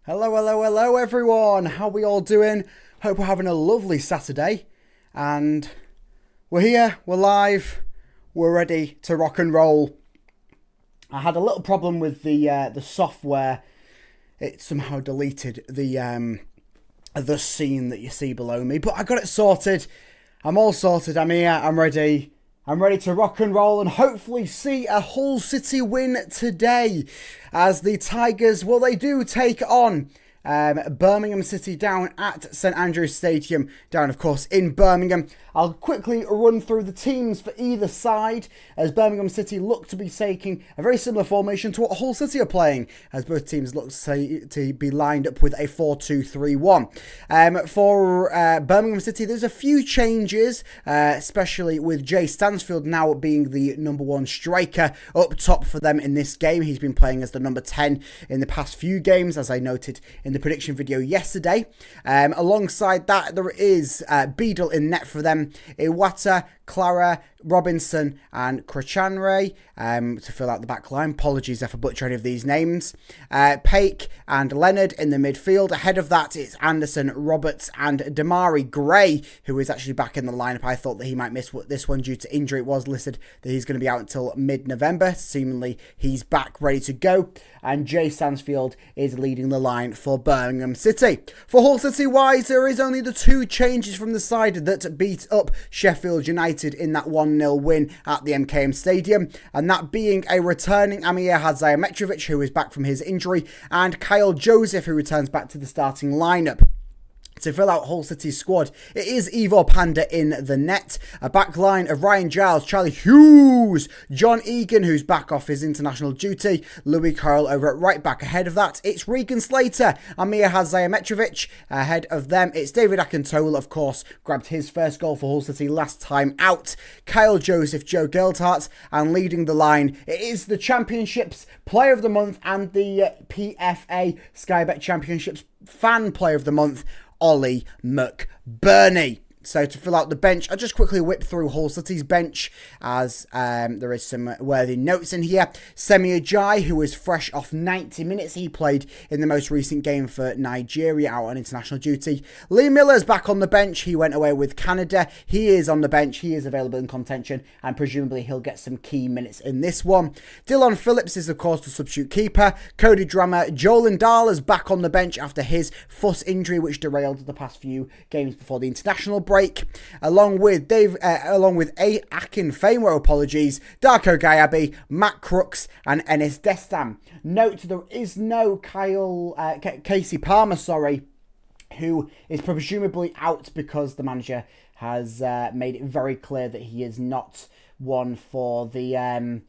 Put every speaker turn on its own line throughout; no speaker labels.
Hello, hello, hello everyone. How we all doing? Hope we're having a lovely Saturday. And we're here, we're live, we're ready to rock and roll. I had a little problem with the software. It somehow deleted the scene that you see below me, but I got it sorted. I'm all sorted. I'm here. I'm ready. I'm ready to rock and roll and hopefully see a Hull City win today, as the Tigers, well, they do take on Birmingham City down at St Andrew's Stadium, down of course in Birmingham. I'll quickly run through the teams for either side, as Birmingham City look to be taking a very similar formation to what Hull City are playing, as both teams look to be lined up with a 4-2-3-1. For Birmingham City, there's a few changes, especially with Jay Stansfield now being the number one striker up top for them in this game. He's been playing as the number 10 in the past few games, as I noted in the prediction video yesterday. Alongside that, there is Beadle in net for them, Iwata, Clara, Robinson and Krachanre to fill out the back line. Apologies if I butcher any of these names. Paik and Leonard in the midfield. Ahead of that, it's Anderson, Roberts and Damari Gray, who is actually back in the lineup. I thought that he might miss this one due to injury. It was listed that he's going to be out until mid-November. Seemingly, he's back ready to go. And Jay Stansfield is leading the line for Birmingham City. For Hull City-wise, there is only the two changes from the side that beat up Sheffield United in that 1-0 win at the MKM Stadium, and that being a returning Amir Hadzayametrovic, who is back from his injury, and Kyle Joseph, who returns back to the starting lineup. To fill out Hull City's squad, it is Ivo Panda in the net. A back line of Ryan Giles, Charlie Hughes, John Egan, who's back off his international duty, Louis Carroll over at right back. Ahead of that, it's Regan Slater, Amir Hadzayametrovic. Ahead of them, it's David Akintola, of course, grabbed his first goal for Hull City last time out. Kyle Joseph, Joe Geltart, and leading the line, it is the Championships Player of the Month and the PFA Sky Bet Championships Fan Player of the Month, Ollie McBurney. So to fill out the bench, I'll just quickly whip through Hull City's bench, as there is some worthy notes in here. Semi Ajayi, who is fresh off 90 minutes. He played in the most recent game for Nigeria out on international duty. Lee Miller's back on the bench. He went away with Canada. He is on the bench. He is available in contention, and presumably he'll get some key minutes in this one. Dylan Phillips is, of course, the substitute keeper. Cody Drammer, Joel Ndala's back on the bench after his foot injury, which derailed the past few games before the international break, along with Akin Famewo, apologies, Darko Gayabi, Matt Crooks and Enis Destam. Note, there is no Casey Palmer, who is presumably out because the manager has made it very clear that he is not one for the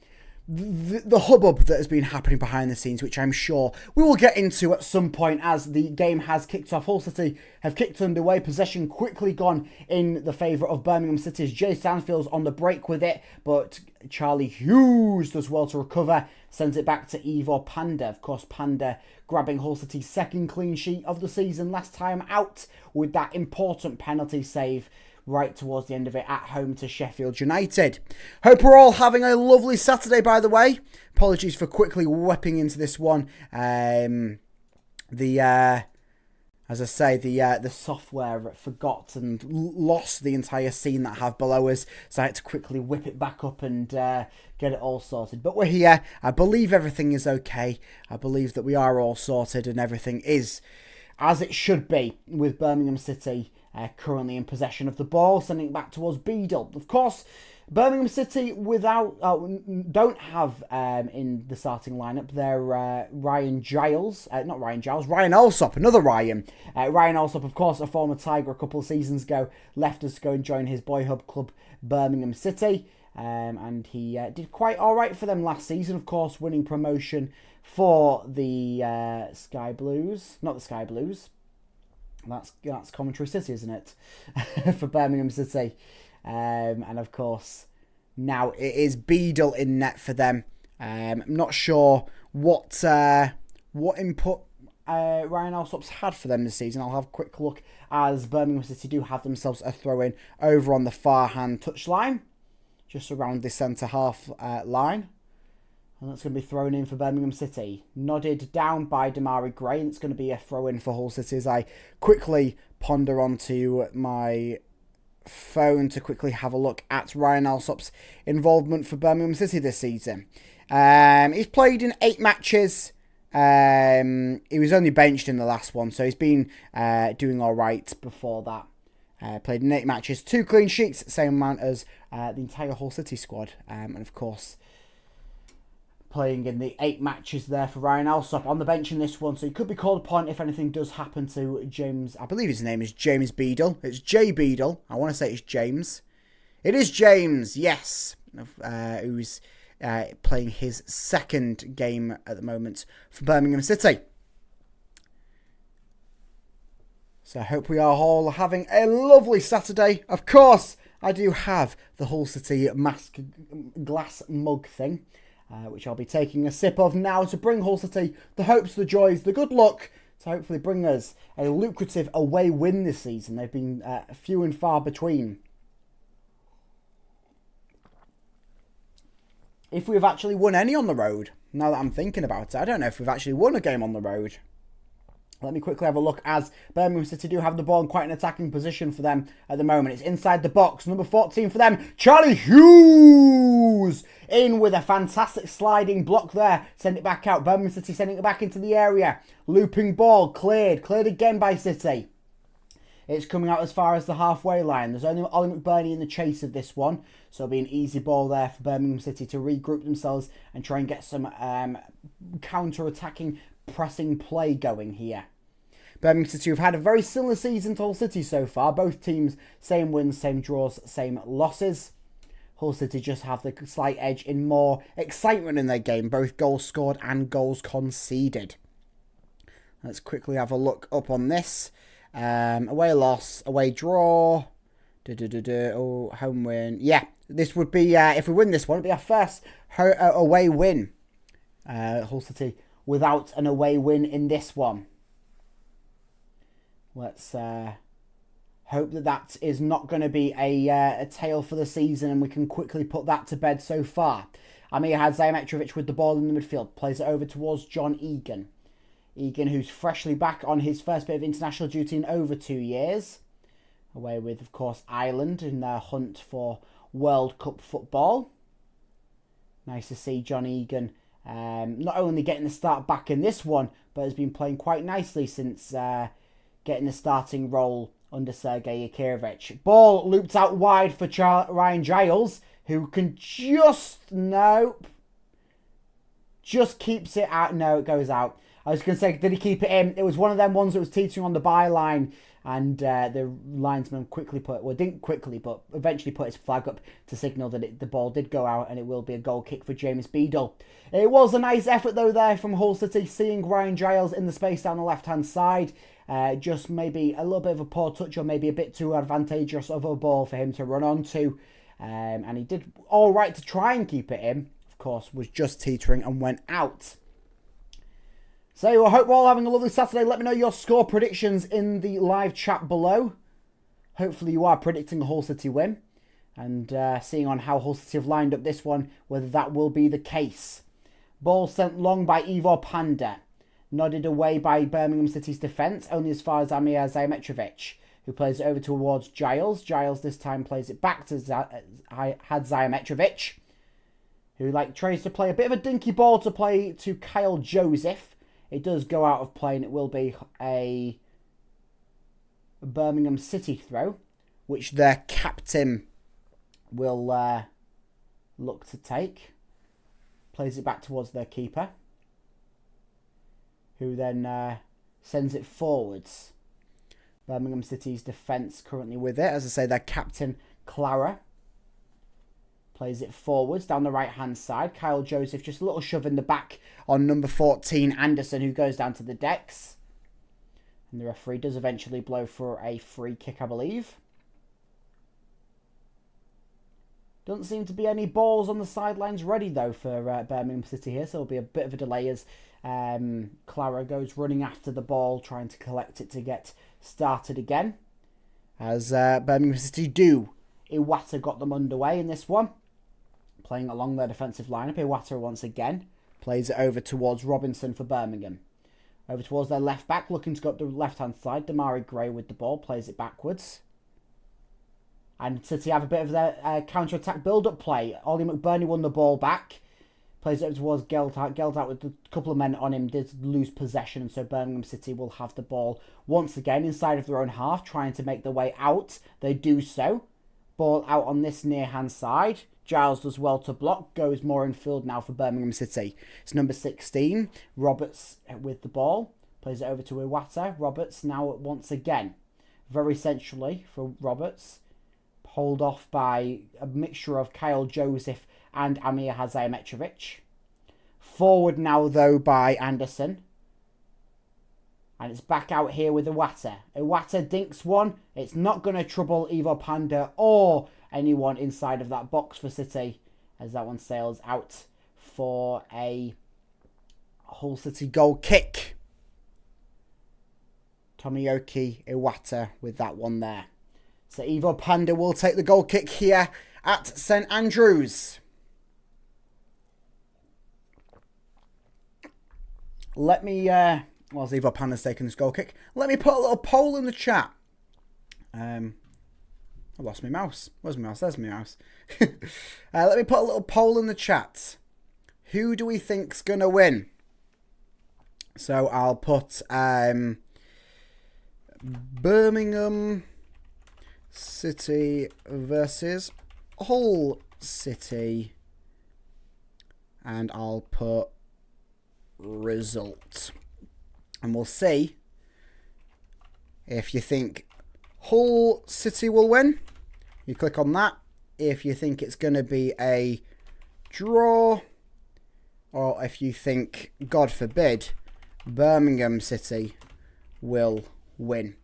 hubbub that has been happening behind the scenes, which I'm sure we will get into at some point as the game has kicked off. Hull City have kicked underway, possession quickly gone in the favour of Birmingham City's Jay Stansfield's on the break with it, but Charlie Hughes does well to recover, sends it back to Ivo Panda. Of course, Panda grabbing Hull City's second clean sheet of the season last time out with that important penalty save right towards the end of it at home to Sheffield United. Hope we're all having a lovely Saturday, by the way. Apologies for quickly whipping into this one. As I say, the software forgot and lost the entire scene that I have below us, so I had to quickly whip it back up and get it all sorted. But we're here. I believe everything is okay. I believe that we are all sorted and everything is as it should be, with Birmingham City currently in possession of the ball, sending it back towards Beadle. Of course, Birmingham City don't have in the starting lineup their Ryan Alsop, another Ryan. Ryan Alsop, of course, a former Tiger a couple of seasons ago, left us to go and join his boyhood club, Birmingham City. And he did quite all right for them last season, of course, winning promotion for the Sky Blues. Not the Sky Blues. That's Coventry City, isn't it? For Birmingham City. And of course, now it is Beadle in net for them. I'm not sure what input Ryan Alsop's had for them this season. I'll have a quick look, as Birmingham City do have themselves a throw-in over on the far-hand touchline, just around the centre-half line. And that's going to be thrown in for Birmingham City. Nodded down by Damari Gray. And it's going to be a throw in for Hull City as I quickly ponder onto my phone to quickly have a look at Ryan Alsop's involvement for Birmingham City this season. He's played in 8 matches. He was only benched in the last one, so he's been doing all right before that. Played in 8 matches, 2 clean sheets, same amount as the entire Hull City squad. And of course, playing in the 8 matches there for Ryan Alsop on the bench in this one, so he could be called upon if anything does happen to James. I believe his name is James Beadle. It's Jay Beadle. I want to say it's James. It is James, yes, who's playing his 2nd game at the moment for Birmingham City. So I hope we are all having a lovely Saturday. Of course, I do have the Hull City mask glass mug thing, which I'll be taking a sip of now to bring Hull City the hopes, the joys, the good luck to hopefully bring us a lucrative away win this season. They've been few and far between. If we've actually won any on the road, now that I'm thinking about it, I don't know if we've actually won a game on the road. Let me quickly have a look, as Birmingham City do have the ball in quite an attacking position for them at the moment. It's inside the box. Number 14 for them, Charlie Hughes! In with a fantastic sliding block there. Send it back out. Birmingham City sending it back into the area. Looping ball, cleared. Cleared again by City. It's coming out as far as the halfway line. There's only Ollie McBurney in the chase of this one. So it'll be an easy ball there for Birmingham City to regroup themselves and try and get some counter-attacking pressing play going here. Birmingham City have had a very similar season to Hull City so far. Both teams, same wins, same draws, same losses. Hull City just have the slight edge in more excitement in their game. Both goals scored and goals conceded. Let's quickly have a look up on this. Away loss, away draw. Oh, home win. Yeah, this would be, if we win this one, it'd be our first away win. Hull City without an away win in this one. Let's hope that that is not going to be a tale for the season, and we can quickly put that to bed so far. Amir had Zajametrovic with the ball in the midfield. Plays it over towards John Egan. Egan, who's freshly back on his first bit of international duty in over 2 years. Away with, of course, Ireland in their hunt for World Cup football. Nice to see John Egan not only getting the start back in this one, but has been playing quite nicely since getting the starting role under Sergei Yakirovich. Ball looped out wide for Ryan Giles, who can just keeps it out. No, it goes out. I was going to say, did he keep it in? It was one of them ones that was teetering on the byline, and the linesman didn't quickly, but eventually put his flag up to signal that the ball did go out, and it will be a goal kick for James Beadle. It was a nice effort, though, there from Hull City, seeing Ryan Giles in the space down the left-hand side. Just maybe a little bit of a poor touch, or maybe a bit too advantageous of a ball for him to run onto. And he did all right to try and keep it in. Of course, was just teetering and went out. So I hope we're all having a lovely Saturday. Let me know your score predictions in the live chat below. Hopefully you are predicting a Hull City win. And seeing on how Hull City have lined up this one, whether that will be the case. Ball sent long by Ivor Panda. Nodded away by Birmingham City's defence, only as far as Amir Zajametrovic, who plays it over towards Giles. Giles this time plays it back to Zajametrovic, who tries to play a bit of a dinky ball to play to Kyle Joseph. It does go out of play, and it will be a Birmingham City throw, which their captain will look to take. Plays it back towards their keeper, who then sends it forwards. Birmingham City's defence currently with it. As I say, their captain, Clara, plays it forwards down the right-hand side. Kyle Joseph just a little shove in the back on number 14, Anderson, who goes down to the decks. And the referee does eventually blow for a free kick, I believe. Doesn't seem to be any balls on the sidelines ready, though, for Birmingham City here. So there'll be a bit of a delay as Clara goes running after the ball, trying to collect it to get started again. As Birmingham City do. Iwata got them underway in this one. Playing along their defensive lineup. Iwata once again. Plays it over towards Robinson for Birmingham. Over towards their left back, looking to go up the left-hand side. Damari Gray with the ball, plays it backwards. And City have a bit of their counter-attack build-up play. Ollie McBurney won the ball back. Plays it over towards Geldout. Geldout with a couple of men on him did lose possession. And so Birmingham City will have the ball once again inside of their own half, trying to make their way out. They do so. Ball out on this near-hand side. Giles does well to block. Goes more in field now for Birmingham City. It's number 16. Roberts with the ball. Plays it over to Iwata. Roberts now once again. Very centrally for Roberts. Hold off by a mixture of Kyle Joseph and Amir Hazayametrovic. Forward now though by Anderson. And it's back out here with Iwata. Iwata dinks one. It's not going to trouble Ivo Panda or anyone inside of that box for City, as that one sails out for a Hull City goal kick. Tomoyoki Iwata with that one there. So Ivo Panda will take the goal kick here at St Andrews. Let me, whilst Ivo Panda's taking this goal kick, let me put a little poll in the chat. I lost my mouse. Where's my mouse? There's my mouse. Let me put a little poll in the chat. Who do we think's going to win? So I'll put Birmingham City versus Hull City. And I'll put result. And we'll see if you think Hull City will win. You click on that. If you think it's going to be a draw, or if you think, God forbid, Birmingham City will win.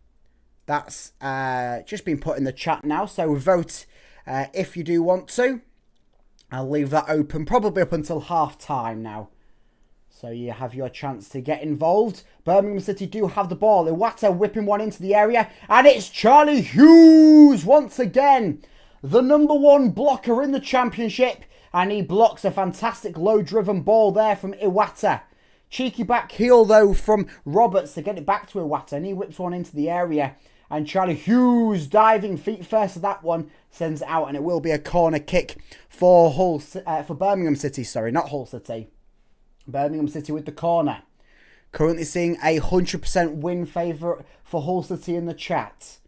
That's just been put in the chat now, so vote if you do want to. I'll leave that open, probably up until half time now. So you have your chance to get involved. Birmingham City do have the ball. Iwata whipping one into the area. And it's Charlie Hughes once again. The number one blocker in the championship. And he blocks a fantastic low-driven ball there from Iwata. Cheeky back heel though from Roberts to get it back to Iwata. And he whips one into the area. And Charlie Hughes diving feet first of that one sends it out. And it will be a corner kick for Birmingham City. Sorry, not Hull City. Birmingham City with the corner. Currently seeing a 100% win favourite for Hull City in the chat.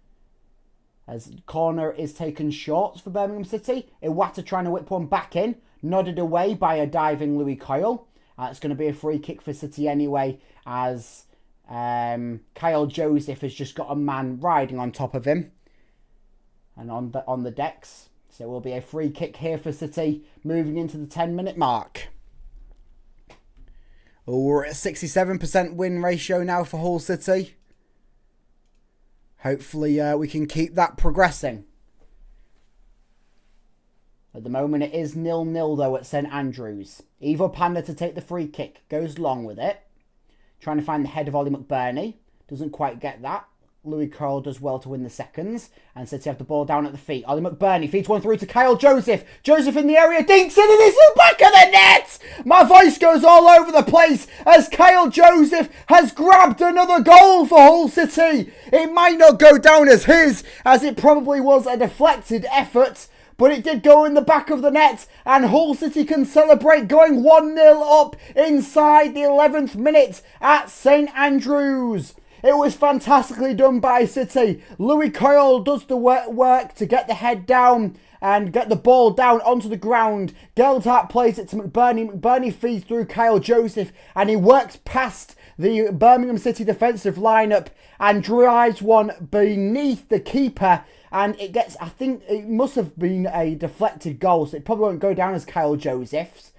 As corner is taken short for Birmingham City. Iwata trying to whip one back in. Nodded away by a diving Louis Coyle. It's going to be a free kick for City anyway. As Kyle Joseph has just got a man riding on top of him. And on the decks. So it will be a free kick here for City. Moving into the 10-minute mark. We're at a 67% win ratio now for Hull City. Hopefully we can keep that progressing. At the moment it is 0-0 though at St Andrews. Ivo Panda to take the free kick. Goes long with it. Trying to find the head of Ollie McBurney. Doesn't quite get that. Louis Curl does well to win the seconds. And City have the ball down at the feet. Ollie McBurney feeds one through to Kyle Joseph. Joseph in the area. Dinks in and it's the back of the net. My voice goes all over the place as Kyle Joseph has grabbed another goal for Hull City. It might not go down as his, as it probably was a deflected effort. But it did go in the back of the net. And Hull City can celebrate going 1-0 up inside the 11th minute at St Andrews. It was fantastically done by City. Louis Coyle does the work to get the head down and get the ball down onto the ground. Geldout plays it to McBurney. McBurney feeds through Kyle Joseph and he works past the Birmingham City defensive lineup and drives one beneath the keeper. And it gets, I think it must have been a deflected goal, so it probably won't go down as Kyle Joseph's.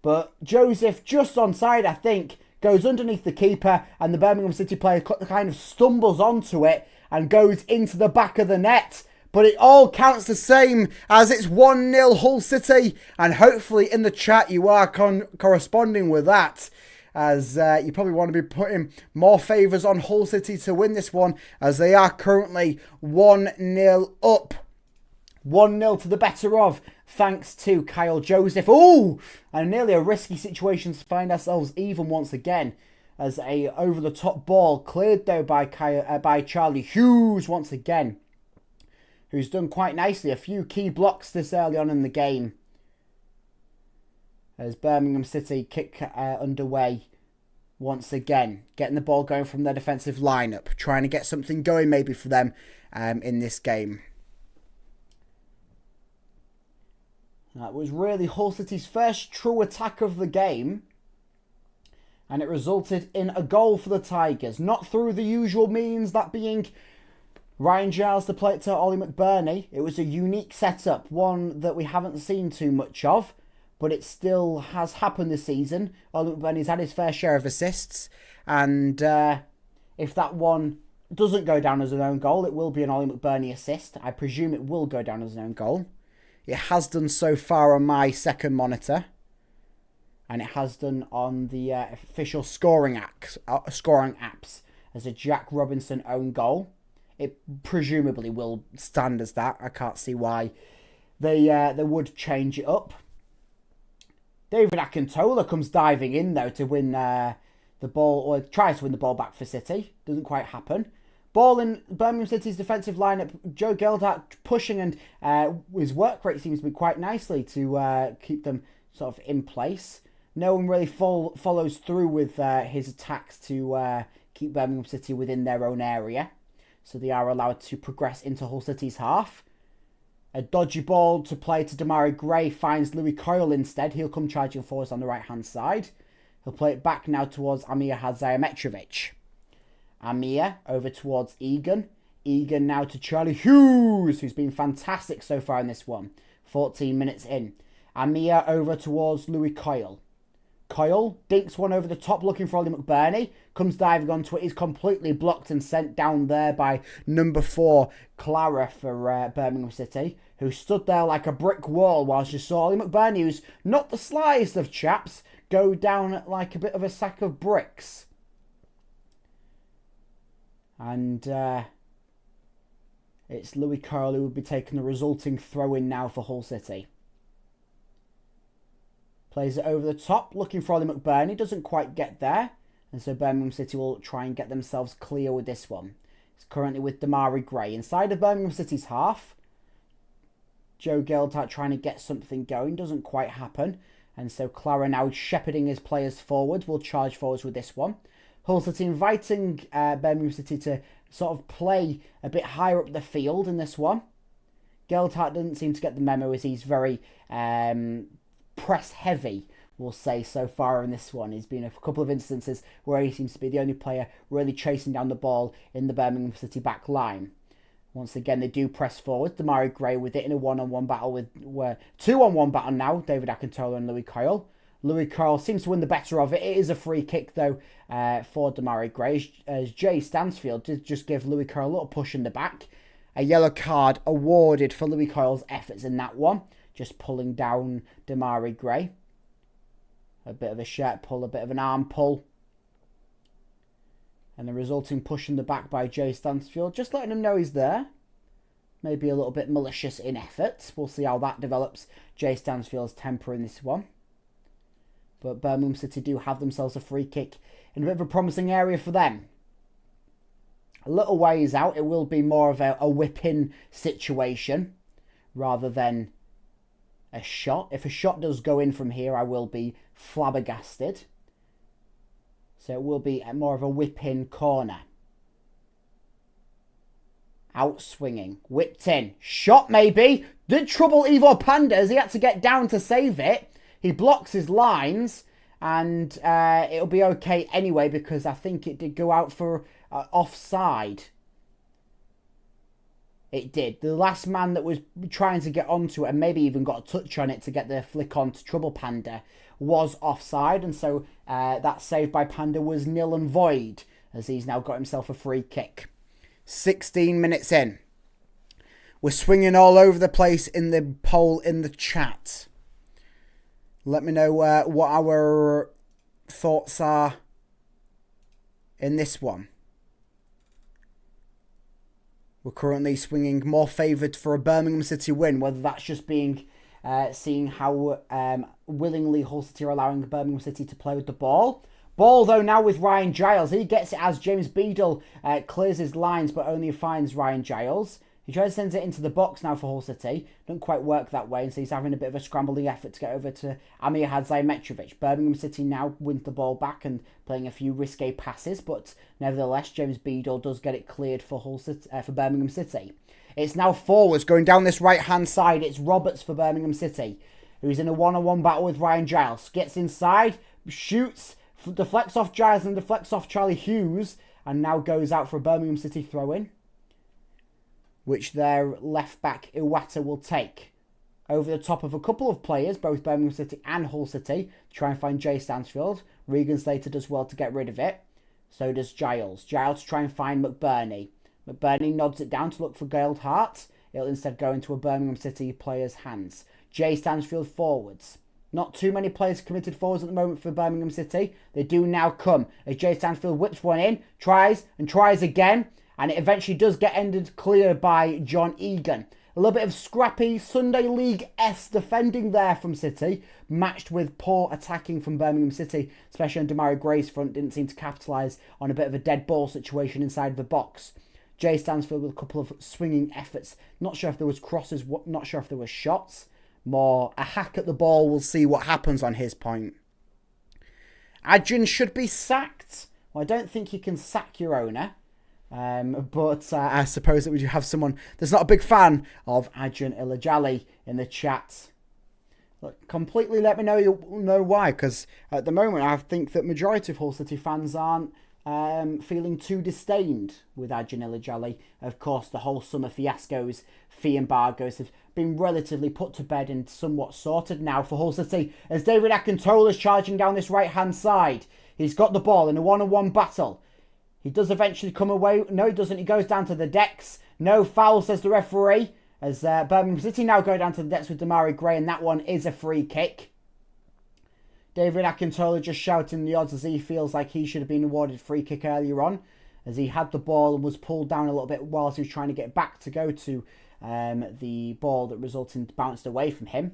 But Joseph just onside, I think, goes underneath the keeper and the Birmingham City player kind of stumbles onto it and goes into the back of the net. But it all counts the same as it's 1-0 Hull City. And hopefully in the chat you are corresponding with that. As you probably want to be putting more favours on Hull City to win this one. As they are currently 1-0 up. 1-0 to the better of thanks to Kyle Joseph. Oh, and nearly a risky situation to find ourselves even once again, as a over-the-top ball cleared though by Charlie Hughes once again, who's done quite nicely. A few key blocks this early on in the game, as Birmingham City kick underway once again, getting the ball going from their defensive lineup, trying to get something going maybe for them in this game. That was really Hull City's first true attack of the game, and it resulted in a goal for the Tigers. Not through the usual means, that being Ryan Giles to play it to Ollie McBurney. It was a unique setup, one that we haven't seen too much of, but it still has happened this season. Ollie McBurney's had his fair share of assists, and if that one doesn't go down as an own goal, it will be an Ollie McBurney assist. I presume it will go down as an own goal. It has done so far on my second monitor, and it has done on the official scoring apps as a Jack Robinson own goal. It presumably will stand as that. I can't see why they would change it up. David Akintola comes diving in though to win the ball, or tries to win the ball back for City. Doesn't quite happen. Ball in Birmingham City's defensive lineup. Joe Geldart pushing, and his work rate seems to be quite nicely to keep them sort of in place. No one really follows through with his attacks to keep Birmingham City within their own area. So they are allowed to progress into Hull City's half. A dodgy ball to play to Damari Gray finds Louis Coyle instead. He'll come charging forwards on the right-hand side. He'll play it back now towards Amir Hadzayametrovic. Amir over towards Egan. Egan now to Charlie Hughes, who's been fantastic so far in this one. 14 minutes in. Amir over towards Louis Coyle. Coyle dinks one over the top looking for Ollie McBurney. Comes diving onto it. He's completely blocked and sent down there by number 4, Clara for Birmingham City, who stood there like a brick wall whilst you saw Ollie McBurney, who's not the slyest of chaps, go down like a bit of a sack of bricks. And it's Louis Coyle who will be taking the resulting throw-in now for Hull City. Plays it over the top, looking for Ollie McBurney. Doesn't quite get there. And so Birmingham City will try and get themselves clear with this one. It's currently with Damari Gray. Inside of Birmingham City's half. Joe Geldart trying to get something going. Doesn't quite happen. And so Clara now shepherding his players forward. Will charge forwards with this one. Hull City inviting Birmingham City to sort of play a bit higher up the field in this one. Geldart doesn't seem to get the memo, as he's very press heavy, we'll say, so far in this one. There's been a couple of instances where he seems to be the only player really chasing down the ball in the Birmingham City back line. Once again, they do press forward. Damari Gray with it in a one-on-one battle with 2-on-1 battle now. David Akintola and Louis Coyle. Louis Coyle seems to win the better of it. It is a free kick though for Damari Gray, as Jay Stansfield did just give Louis Coyle a little push in the back. A yellow card awarded for Louis Coyle's efforts in that one. Just pulling down Damari Gray. A bit of a shirt pull, a bit of an arm pull. And the resulting push in the back by Jay Stansfield. Just letting him know he's there. Maybe a little bit malicious in effort. We'll see how that develops. Jay Stansfield's temper in this one. But Birmingham City do have themselves a free kick in a bit of a promising area for them. A little ways out, it will be more of a whip-in situation rather than a shot. If a shot does go in from here, I will be flabbergasted. So it will be more of a whip-in corner. Out swinging, whipped in, shot maybe. Did trouble Ivo Panda as he had to get down to save it. He blocks his lines, and it'll be okay anyway, because I think it did go out for offside. It did. The last man that was trying to get onto it, and maybe even got a touch on it to get the flick on to trouble Panda, was offside. And so that save by Panda was nil and void, as he's now got himself a free kick. 16 minutes in. We're swinging all over the place in the poll in the chat. Let me know what our thoughts are in this one. We're currently swinging more favoured for a Birmingham City win, whether that's just being seeing how willingly Hull City are allowing Birmingham City to play with the ball. Ball, though, now with Ryan Giles. He gets it as James Beadle clears his lines, but only finds Ryan Giles. He tries to send it into the box now for Hull City. Doesn't quite work that way, and so he's having a bit of a scrambling effort to get over to Amir Hadzaimectrovic. Birmingham City now wins the ball back and playing a few risque passes, but nevertheless, James Beadle does get it cleared for for Birmingham City. It's now forwards going down this right-hand side. It's Roberts for Birmingham City, who's in a one-on-one battle with Ryan Giles. Gets inside, shoots, deflects off Giles and deflects off Charlie Hughes, and now goes out for a Birmingham City throw-in, which their left back Iwata will take over the top of a couple of players, both Birmingham City and Hull City, to try and find Jay Stansfield. Regan Slater does well to get rid of it. So does Giles. Giles to try and find McBurney. McBurney nods it down to look for Gailed Hart. It'll instead go into a Birmingham City player's hands. Jay Stansfield forwards. Not too many players committed forwards at the moment for Birmingham City. They do now come as Jay Stansfield whips one in, tries and tries again. And it eventually does get ended clear by John Egan. A little bit of scrappy Sunday League-esque defending there from City, matched with poor attacking from Birmingham City, especially on Demarai Gray's front. Didn't seem to capitalise on a bit of a dead ball situation inside the box. Jay Stansfield with a couple of swinging efforts. Not sure if there was crosses, not sure if there were shots. More a hack at the ball. We'll see what happens on his point. Adrian should be sacked. Well, I don't think you can sack your owner. But I suppose that we do have someone that's not a big fan of Adrian Ilajali in the chat. Look, completely let me know why, because at the moment I think that majority of Hull City fans aren't feeling too disdained with Adrian Ilajali. Of course, the whole summer fiascos, fee embargoes have been relatively put to bed and somewhat sorted now for Hull City as David Akintola is charging down this right-hand side. He's got the ball in a one-on-one battle. He does eventually come away. No, he doesn't. He goes down to the decks. No foul, says the referee. As Birmingham City now go down to the decks with Demarai Gray, and that one is a free kick. David Akintola just shouting the odds as he feels like he should have been awarded free kick earlier on, as he had the ball and was pulled down a little bit whilst he was trying to get back to go to the ball that resulted in bounced away from him.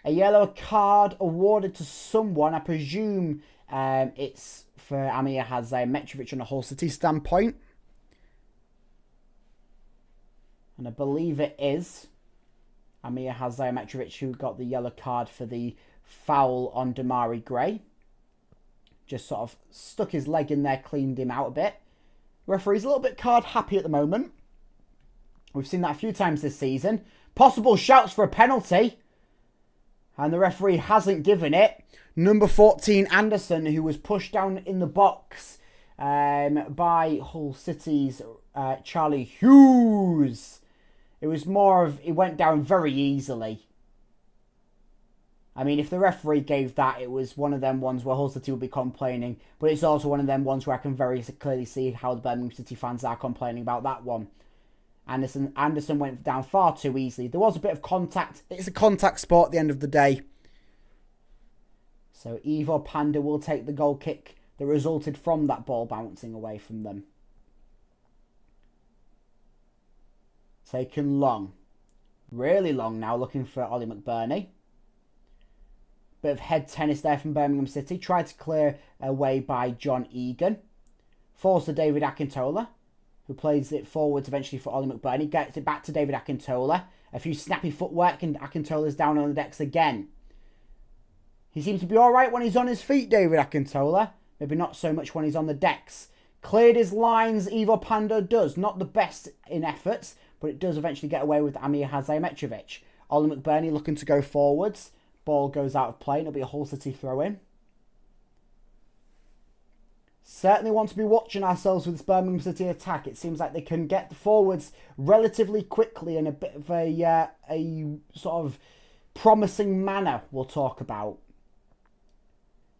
A yellow card awarded to someone. I presume it's for Amir Hadzaimectrovic on a Hull City standpoint. And I believe it is Amir Hadzaimectrovic who got the yellow card for the foul on Demarai Gray. Just sort of stuck his leg in there, cleaned him out a bit. Referee's a little bit card happy at the moment. We've seen that a few times this season. Possible shouts for a penalty. And the referee hasn't given it. Number 14, Anderson, who was pushed down in the box by Hull City's Charlie Hughes. It was more of, it went down very easily. I mean, if the referee gave that, it was one of them ones where Hull City would be complaining. But it's also one of them ones where I can very clearly see how the Birmingham City fans are complaining about that one. Anderson went down far too easily. There was a bit of contact. It's a contact sport at the end of the day. So Ivo Panda will take the goal kick that resulted from that ball bouncing away from them. Taken long. Really long now, looking for Ollie McBurney. Bit of head tennis there from Birmingham City. Tried to clear away by John Egan. Falls to David Akintola, who plays it forwards eventually for Ollie McBurney. Gets it back to David Akintola. A few snappy footwork and Akintola's down on the decks again. He seems to be alright when he's on his feet, David Akintola. Maybe not so much when he's on the decks. Cleared his lines, Ivo Panda does. Not the best in efforts, but it does eventually get away with Amir Hadzaimectrovic. Ollie McBurney looking to go forwards. Ball goes out of play and it'll be a Hull City throw-in. Certainly want to be watching ourselves with this Birmingham City attack. It seems like they can get forwards relatively quickly in a bit of a sort of promising manner we'll talk about.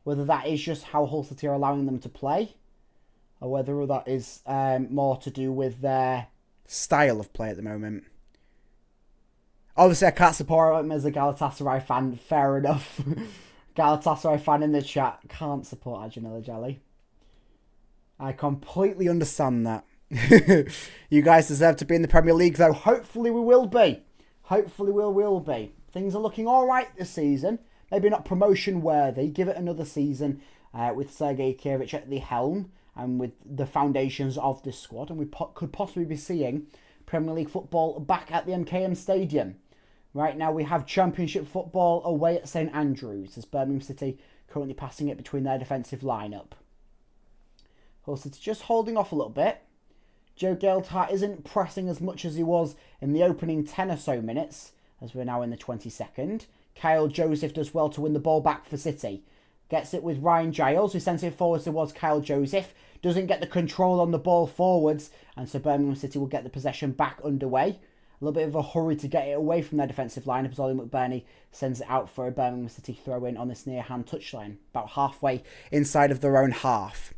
Whether that is just how Hull City are allowing them to play, or whether that is more to do with their style of play at the moment. Obviously, I can't support him as a Galatasaray fan. Fair enough. Galatasaray fan in the chat. Can't support Adrian Ilajali. I completely understand that. You guys deserve to be in the Premier League, though. Hopefully we will be. Hopefully we will be. things are looking all right this season. Maybe not promotion worthy. Give it another season with Sergei Kievich at the helm and with the foundations of this squad, and we could possibly be seeing Premier League football back at the MKM Stadium. Right now we have Championship football away at St Andrews, as Birmingham City currently passing it between their defensive lineup. Hull City just holding off a little bit. Joe Geltart isn't pressing as much as he was in the opening 10 or so minutes, as we're now in the 22nd. Kyle Joseph does well to win the ball back for City. Gets it with Ryan Giles, who sends it forwards towards Kyle Joseph. Doesn't get the control on the ball forwards, and so Birmingham City will get the possession back underway. A little bit of a hurry to get it away from their defensive lineup as Ollie McBurney sends it out for a Birmingham City throw-in on this near-hand touchline, about halfway inside of their own half.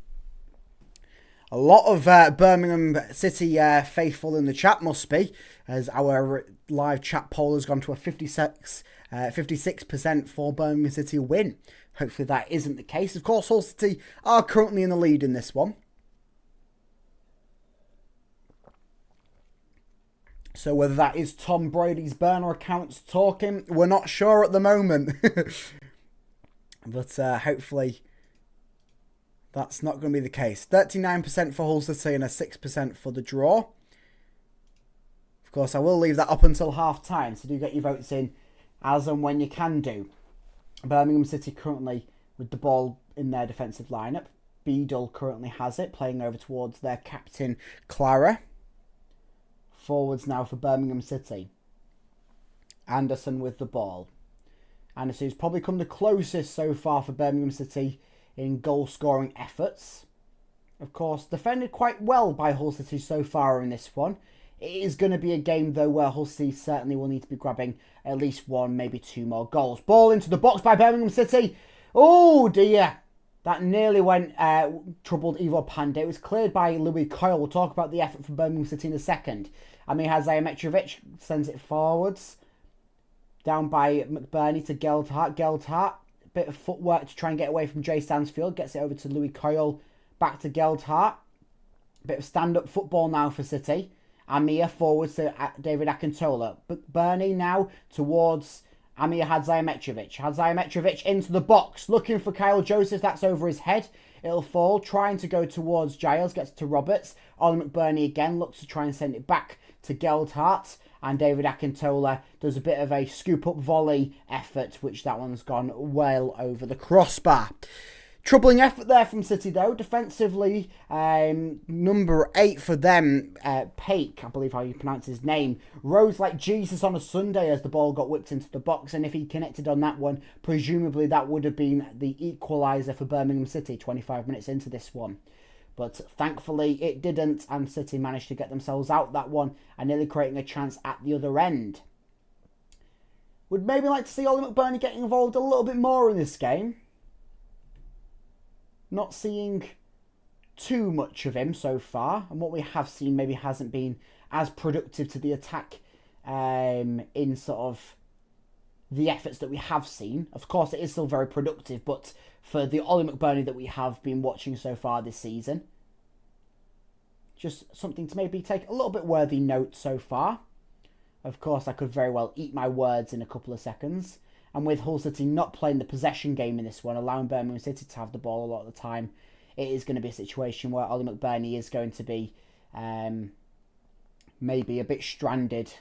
A lot of Birmingham City faithful in the chat must be, as our live chat poll has gone to a 56% for Birmingham City win. Hopefully that isn't the case. Of course, Hull City are currently in the lead in this one. So whether that is Tom Brady's burner accounts talking, we're not sure at the moment. But hopefully that's not going to be the case. 39% for Hull City and a 6% for the draw. Of course, I will leave that up until half-time, so do get your votes in as and when you can do. Birmingham City currently with the ball in their defensive lineup. Beadle currently has it, playing over towards their captain, Clara. Forwards now for Birmingham City. Anderson with the ball. Anderson who's probably come the closest so far for Birmingham City in goal-scoring efforts. Of course, defended quite well by Hull City so far in this one. It is going to be a game, though, where Hull City certainly will need to be grabbing at least one, maybe two more goals. Ball into the box by Birmingham City. Oh, dear. That nearly went, troubled Ivo Pandey. It was cleared by Louis Coyle. We'll talk about the effort from Birmingham City in a second. Amir Mitrovic sends it forwards. Down by McBurney to Geltart. Geltart, bit of footwork to try and get away from Jay Stansfield. Gets it over to Louis Coyle. Back to Geltart. Bit of stand-up football now for City. Amir forwards to David Akintola. McBurney now towards Amir Hadzaimitrovic. Hadzaimitrovic into the box. Looking for Kyle Joseph. That's over his head. It'll fall. Trying to go towards Giles. Gets to Roberts. Ollie McBurney again looks to try and send it back to Geltart. And David Akintola does a bit of a scoop-up volley effort, which that one's gone well over the crossbar. Troubling effort there from City, though. Defensively, number 8 for them, Paik, I believe how you pronounce his name, rose like Jesus on a Sunday as the ball got whipped into the box. And if he connected on that one, presumably that would have been the equalizer for Birmingham City 25 minutes into this one. But thankfully it didn't, and City managed to get themselves out that one and nearly creating a chance at the other end. Would maybe like to see Ollie McBurney getting involved a little bit more in this game. Not seeing too much of him so far, and what we have seen maybe hasn't been as productive to the attack in sort of the efforts that we have seen. Of course, it is still very productive, but for the Ollie McBurney that we have been watching so far this season, just something to maybe take a little bit worthy note so far. Of course, I could very well eat my words in a couple of seconds. And with Hull City not playing the possession game in this one, allowing Birmingham City to have the ball a lot of the time, it is going to be a situation where Ollie McBurney is going to be maybe a bit stranded.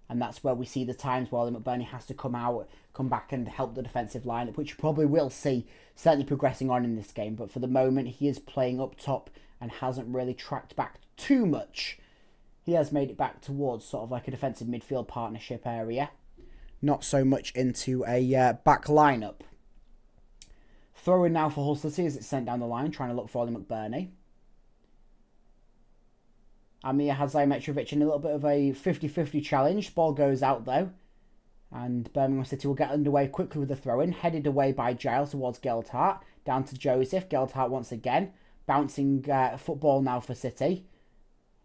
And that's where we see the times where Ollie McBurney has to come back and help the defensive lineup, which you probably will see certainly progressing on in this game. But for the moment, he is playing up top and hasn't really tracked back too much. He has made it back towards sort of like a defensive midfield partnership area. Not so much into a back lineup. Throw in now for Hull City as it's sent down the line, trying to look for Ollie McBurney. Amir Hadzaimitrovic in a little bit of a 50-50 challenge. Ball goes out though. And Birmingham City will get underway quickly with the throw-in. Headed away by Giles towards Geltart. Down to Joseph. Geltart once again. Bouncing football now for City.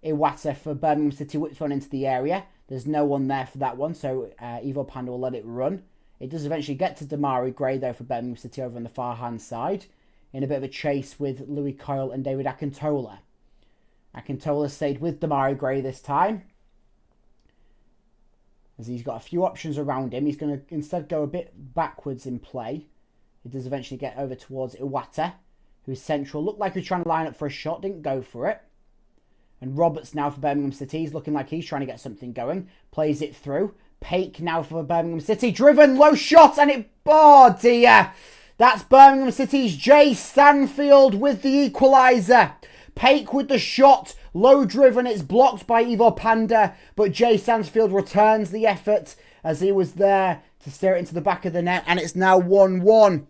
Iwata for Birmingham City whips one into the area. There's no one there for that one, so Ivo Pandey will let it run. It does eventually get to Damari Gray, though, for Birmingham City over on the far-hand side. In a bit of a chase with Louis Coyle and David Akintola. Akintola stayed with Damari Gray this time. as he's got a few options around him. He's going to instead go a bit backwards in play. He does eventually get over towards Iwata, who's central. Looked like he was trying to line up for a shot, didn't go for it. And Roberts now for Birmingham City. He's looking like he's trying to get something going. Plays it through. Paik now for Birmingham City. Driven, low shot, and it... Oh, dear. That's Birmingham City's Jay Stanfield with the equalizer. Paik with the shot. Low driven. It's blocked by Ivo Panda. But Jay Stanfield returns the effort as he was there to steer it into the back of the net. And it's now 1-1.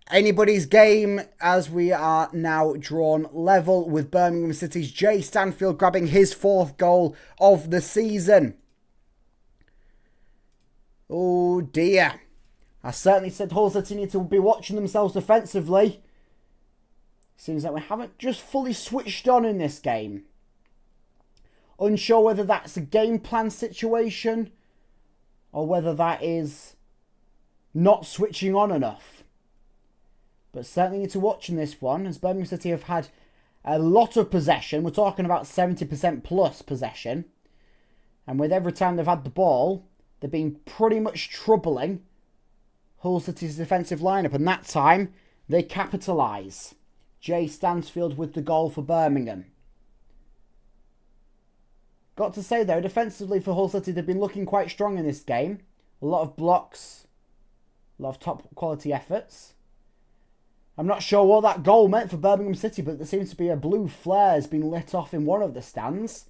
Anybody's game as we are now drawn level with Birmingham City's Jay Stanfield grabbing his 4th goal of the season. Oh dear. I certainly said Hull City need to be watching themselves defensively. Seems like we haven't just fully switched on in this game. Unsure whether that's a game plan situation or whether that is not switching on enough. But certainly need to watch in this one, as Birmingham City have had a lot of possession. We're talking about 70% plus possession. And with every time they've had the ball, they've been pretty much troubling Hull City's defensive lineup. And that time, they capitalise. Jay Stansfield with the goal for Birmingham. Got to say though, defensively for Hull City, they've been looking quite strong in this game. A lot of blocks, a lot of top quality efforts. I'm not sure what that goal meant for Birmingham City, but there seems to be a blue flare has been lit off in one of the stands.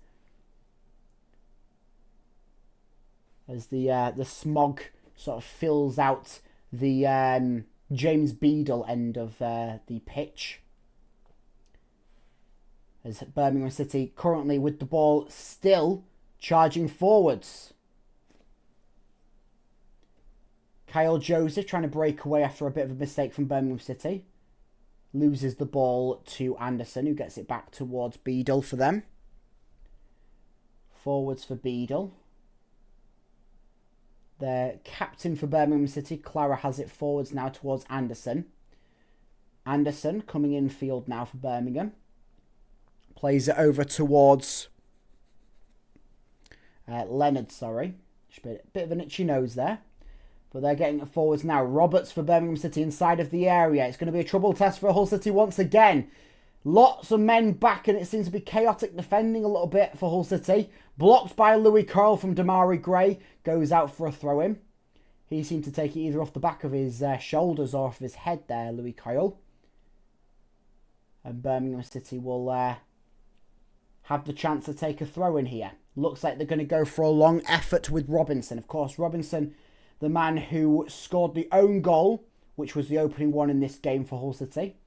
As the smog sort of fills out the James Beadle end of the pitch. As Birmingham City currently with the ball still charging forwards. Kyle Joseph trying to break away after a bit of a mistake from Birmingham City. Loses the ball to Anderson, who gets it back towards Beadle for them. Forwards for Beadle. The captain for Birmingham City, Clara, has it forwards now towards Anderson. Anderson coming in field now for Birmingham. Plays it over towards Leonard, sorry. Just a bit of an itchy nose there. But they're getting it forwards now. Roberts for Birmingham City inside of the area. It's going to be a trouble test for Hull City once again. Lots of men back and it seems to be chaotic defending a little bit for Hull City. Blocked by Louis Curl from Damari Gray. Goes out for a throw-in. He seemed to take it either off the back of his shoulders or off his head there, Louis Curl. And Birmingham City will have the chance to take a throw-in here. Looks like they're going to go for a long effort with Robinson. Of course, Robinson, the man who scored the own goal, which was the opening one in this game for Hull City.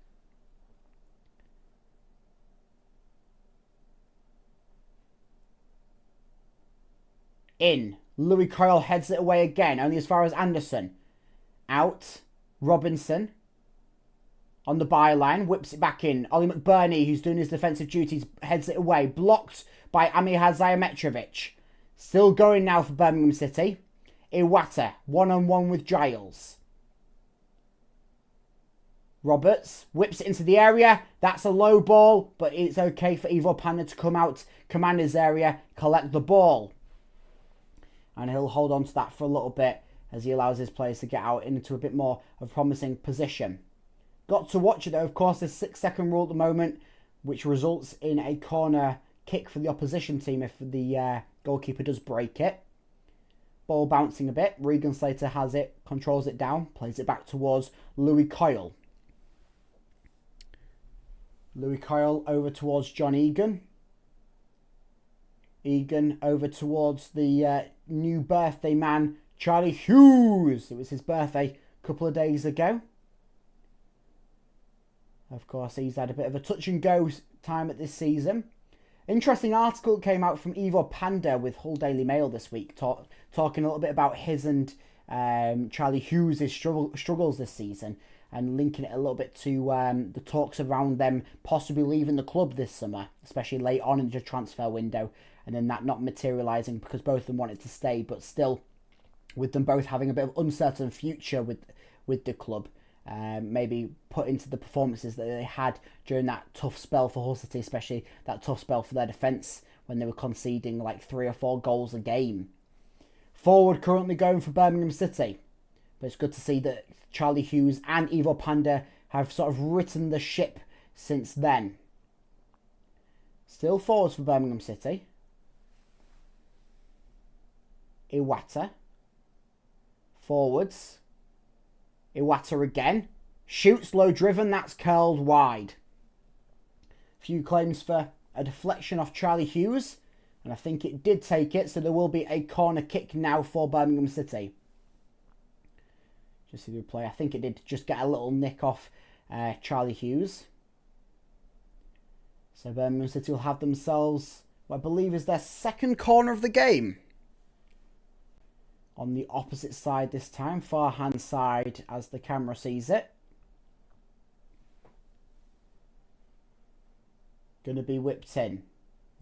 In. Louis Coyle heads it away again, only as far as Anderson. Out. Robinson. On the byline, whips it back in. Ollie McBurney, who's doing his defensive duties, heads it away. Blocked by Amir Zayametrovic. Still going now for Birmingham City. Iwata, one-on-one with Giles. Roberts whips it into the area. That's a low ball, but it's okay for Ivo Panda to come out, command his area, collect the ball. And he'll hold on to that for a little bit as he allows his players to get out into a bit more of a promising position. Got to watch it though, of course, there's 6-second rule at the moment, which results in a corner kick for the opposition team if the goalkeeper does break it. Ball bouncing a bit. Regan Slater has it, controls it down, plays it back towards Louis Coyle. Louis Coyle over towards John Egan. Egan over towards the new birthday man, Charlie Hughes. It was his birthday a couple of days ago. Of course, he's had a bit of a touch and go time at this season. Interesting article came out from Ivo Panda with Hull Daily Mail this week, talking a little bit about his and Charlie Hughes' struggles this season, and linking it a little bit to the talks around them possibly leaving the club this summer, especially late on in the transfer window, and then that not materialising because both of them wanted to stay, but still with them both having a bit of uncertain future with the club. Maybe put into the performances that they had during that tough spell for Hull City, especially that tough spell for their defence when they were conceding like 3 or 4 goals a game. Forward currently going for Birmingham City. But it's good to see that Charlie Hughes and Evil Panda have sort of written the ship since then. Still forwards for Birmingham City. Iwata. Forwards. Iwata again. Shoots low driven, that's curled wide. Few claims for a deflection off Charlie Hughes. And I think it did take it, so there will be a corner kick now for Birmingham City. Just see the replay. I think it did just get a little nick off Charlie Hughes. So Birmingham City will have themselves what I believe is their second corner of the game. On the opposite side this time, far hand side as the camera sees it. Going to be whipped in.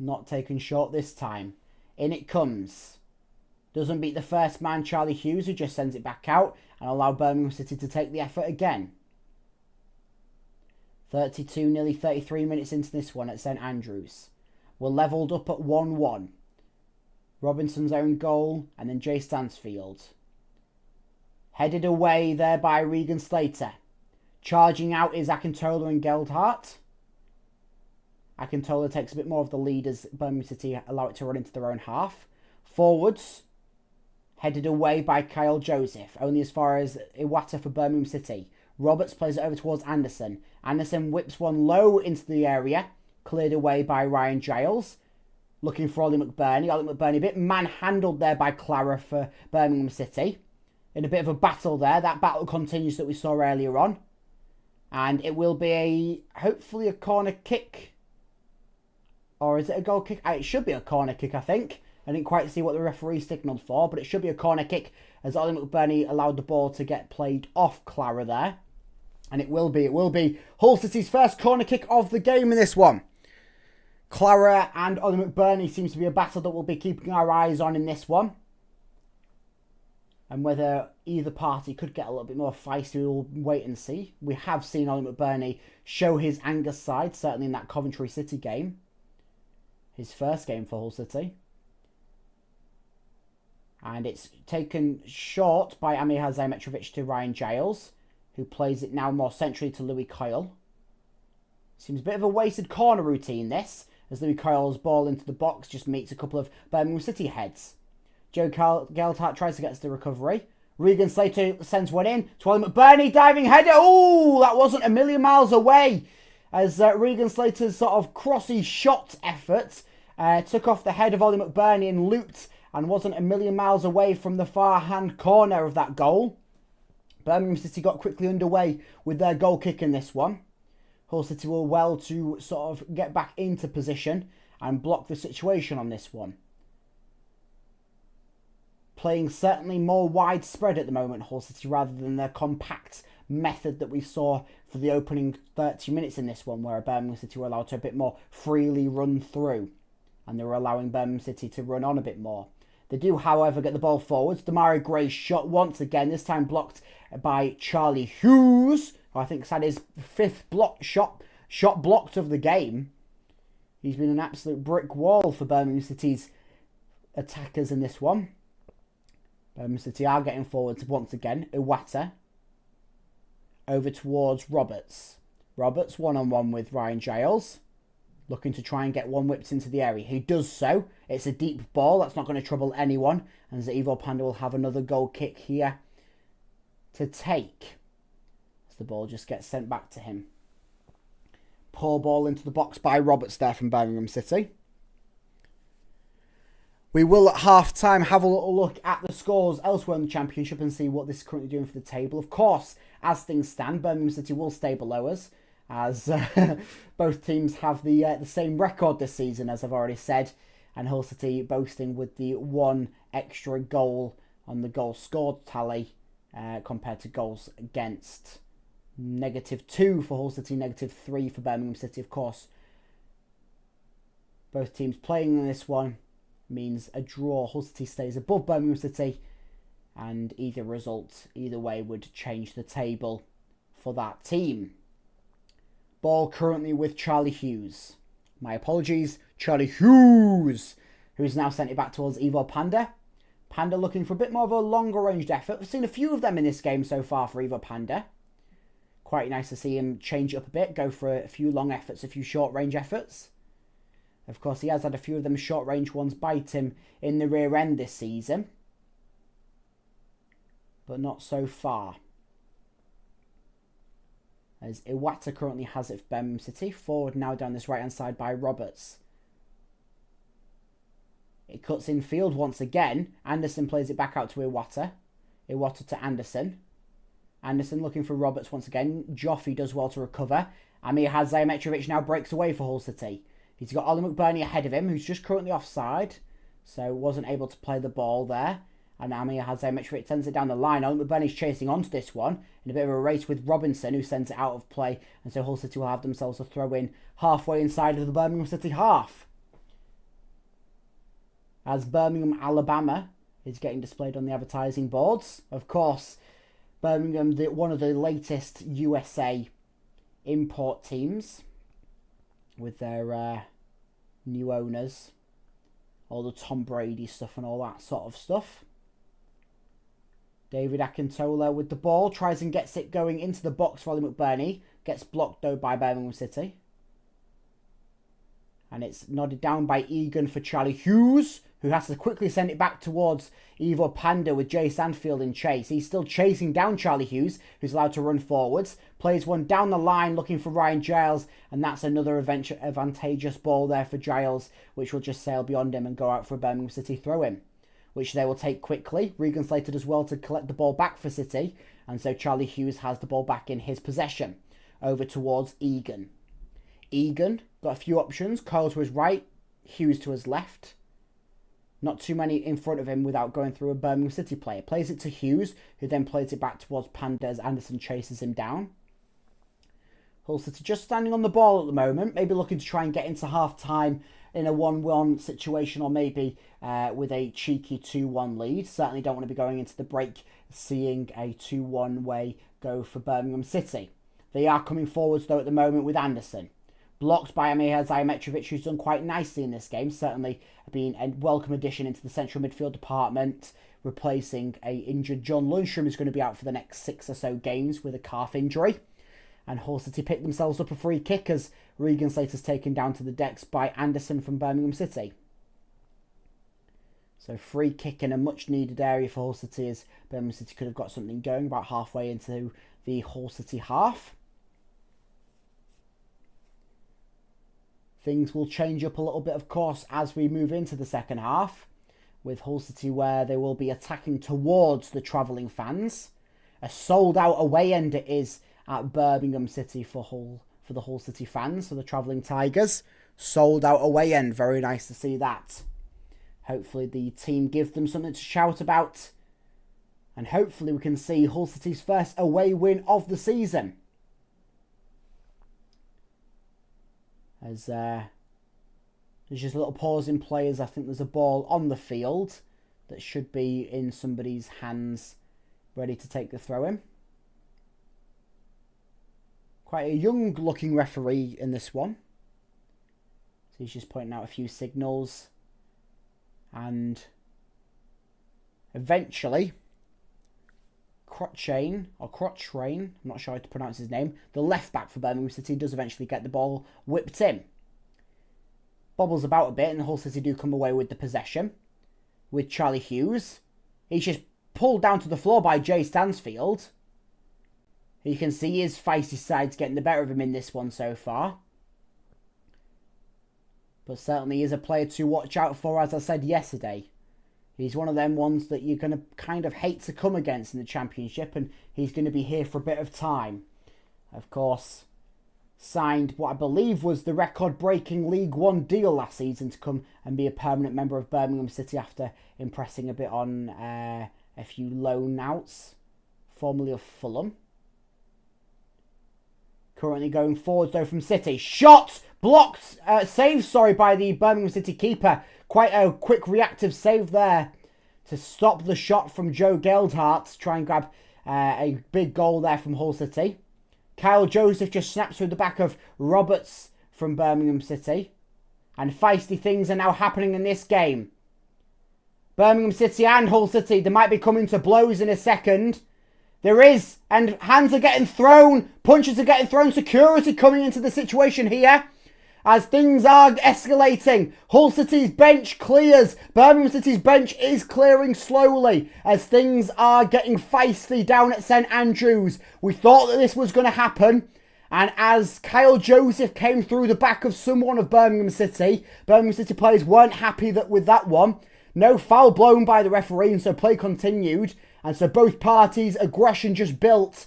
Not taken short this time. In it comes. Doesn't beat the first man, Charlie Hughes, who just sends it back out and allow Birmingham City to take the effort again. 32, nearly 33 minutes into this one at St Andrews. We're levelled up at 1-1. Robinson's own goal and then Jay Stansfield. Headed away there by Regan Slater. Charging out is Akintola and Geldhart. Akintola takes a bit more of the lead as Birmingham City allow it to run into their own half. Forwards. Headed away by Kyle Joseph. Only as far as Iwata for Birmingham City. Roberts plays it over towards Anderson. Anderson whips one low into the area. Cleared away by Ryan Giles. Looking for Ollie McBurney. Ollie McBurney a bit manhandled there by Clara for Birmingham City. In a bit of a battle there. That battle continues that we saw earlier on. And it will be hopefully a corner kick. Or is it a goal kick? It should be a corner kick, I think. I didn't quite see what the referee signalled for, but it should be a corner kick as Ollie McBurney allowed the ball to get played off Clara there. And it will be Hull City's first corner kick of the game in this one. Clara and Ollie McBurney seems to be a battle that we'll be keeping our eyes on in this one. And whether either party could get a little bit more feisty, we'll wait and see. We have seen Ollie McBurney show his anger side, certainly in that Coventry City game. His first game for Hull City. And it's taken short by Amir Hazai to Ryan Giles, who plays it now more centrally to Louis Kyle. Seems a bit of a wasted corner routine, this, as Louis Kyle's ball into the box just meets a couple of Birmingham City heads. Joe Geldhart tries to get to the recovery. Regan Slater sends one in to Ollie McBurney, diving header. Oh, that wasn't a million miles away, as Regan Slater's sort of crossy shot effort took off the head of Ollie McBurney and looped and wasn't a million miles away from the far hand corner of that goal. Birmingham City got quickly underway with their goal kick in this one. Hull City were well to sort of get back into position and block the situation on this one. Playing certainly more widespread at the moment, Hull City, rather than their compact method that we saw for the opening 30 minutes in this one, where Birmingham City were allowed to a bit more freely run through. And they were allowing Birmingham City to run on a bit more. They do, however, get the ball forwards. Damari Gray's shot once again, this time blocked by Charlie Hughes, who I think's had his fifth shot blocked of the game. He's been an absolute brick wall for Birmingham City's attackers in this one. Birmingham City are getting forwards once again. Iwata over towards Roberts. Roberts one-on-one with Ryan Giles. Looking to try and get one whipped into the area. He does so. It's a deep ball. That's not going to trouble anyone. And Zaivo Panda will have another goal kick here to take. As the ball just gets sent back to him. Poor ball into the box by Roberts there from Birmingham City. We will at half-time have a little look at the scores elsewhere in the Championship and see what this is currently doing for the table. Of course, as things stand, Birmingham City will stay below us, as both teams have the same record this season, as I've already said, and Hull City boasting with the one extra goal on the goal scored tally compared to goals against. -2 for Hull City, -3 for Birmingham City, of course. Both teams playing in this one means a draw. Hull City stays above Birmingham City, and either result, either way, would change the table for that team. Ball currently with Charlie Hughes. My apologies, Charlie Hughes, who's now sent it back towards Evo Panda. Panda looking for a bit more of a longer ranged effort. We've seen a few of them in this game so far for either Panda. Quite nice to see him change it up a bit, go for a few long efforts, a few short range efforts. Of course, he has had a few of them short range ones bite him in the rear end this season. But not so far. As Iwata currently has it for Birmingham City. Forward now down this right hand side by Roberts. It cuts in field once again. Anderson plays it back out to Iwata. Iwata to Anderson. Anderson looking for Roberts once again. Joffe does well to recover. Amir Hadzayemetrovic now breaks away for Hull City. He's got Ollie McBurney ahead of him, who's just currently offside. So wasn't able to play the ball there. And Amir Hadzayemetrovic sends it down the line. Ollie McBurney's chasing onto this one in a bit of a race with Robinson, who sends it out of play. And so Hull City will have themselves a throw in halfway inside of the Birmingham City half. As Birmingham, Alabama is getting displayed on the advertising boards. Of course, Birmingham, one of the latest USA import teams with their new owners. All the Tom Brady stuff and all that sort of stuff. David Akintola with the ball. Tries and gets it going into the box for Ollie McBurney. Gets blocked though by Birmingham City. And it's nodded down by Egan for Charlie Hughes, who has to quickly send it back towards Ivo Panda with Jay Sandfield in chase. He's still chasing down Charlie Hughes, who's allowed to run forwards. Plays one down the line looking for Ryan Giles, and that's another advantageous ball there for Giles, which will just sail beyond him and go out for a Birmingham City throw-in, which they will take quickly. Regan Slater does well to collect the ball back for City, and so Charlie Hughes has the ball back in his possession. Over towards Egan. Egan got a few options. Kyle to his right, Hughes to his left. Not too many in front of him without going through a Birmingham City player. Plays it to Hughes, who then plays it back towards Panda as Anderson chases him down. Hull City just standing on the ball at the moment, maybe looking to try and get into half-time in a 1-1 situation, or maybe with a cheeky 2-1 lead. Certainly don't want to be going into the break seeing a 2-1 way go for Birmingham City. They are coming forwards though at the moment with Anderson. Blocked by Amir Hadzayemetrovic, who's done quite nicely in this game. Certainly been a welcome addition into the central midfield department, replacing a injured John Lundstrom, who's going to be out for the next 6 or so games with a calf injury. And Hull City pick themselves up a free kick as Regan Slater's taken down to the decks by Anderson from Birmingham City. So free kick in a much needed area for Hull City, as Birmingham City could have got something going about halfway into the Hull City half. Things will change up a little bit, of course, as we move into the second half, with Hull City where they will be attacking towards the travelling fans. A sold-out away end it is at Birmingham City for the Hull City fans, for the travelling Tigers. Sold-out away end, very nice to see that. Hopefully the team give them something to shout about, and hopefully we can see Hull City's first away win of the season. As there's just a little pause in play, as I think there's a ball on the field that should be in somebody's hands, ready to take the throw in. Quite a young looking referee in this one. So he's just pointing out a few signals. And eventually, Crotchain, I'm not sure how to pronounce his name, the left back for Birmingham City, does eventually get the ball whipped in. Bobbles about a bit, and Hull City do come away with the possession. With Charlie Hughes. He's just pulled down to the floor by Jay Stansfield. You can see his feisty side's getting the better of him in this one so far. But certainly is a player to watch out for, as I said yesterday. He's one of them ones that you're going to kind of hate to come against in the Championship, and he's going to be here for a bit of time. Of course, signed what I believe was the record-breaking League One deal last season to come and be a permanent member of Birmingham City after impressing a bit on a few loan outs, formerly of Fulham. Currently going forward though from City. Shot! Blocked! Saved, by the Birmingham City keeper. Quite a quick reactive save there to stop the shot from Joe Geldhart to try and grab a big goal there from Hull City. Kyle Joseph just snaps through the back of Roberts from Birmingham City. And feisty things are now happening in this game. Birmingham City and Hull City, they might be coming to blows in a second. There is, and hands are getting thrown, punches are getting thrown, security coming into the situation here. As things are escalating, Hull City's bench clears. Birmingham City's bench is clearing slowly as things are getting feisty down at St Andrews. We thought that this was going to happen. And as Kyle Joseph came through the back of someone of Birmingham City players weren't happy with that one. No foul blown by the referee, and so play continued. And so both parties' aggression just built.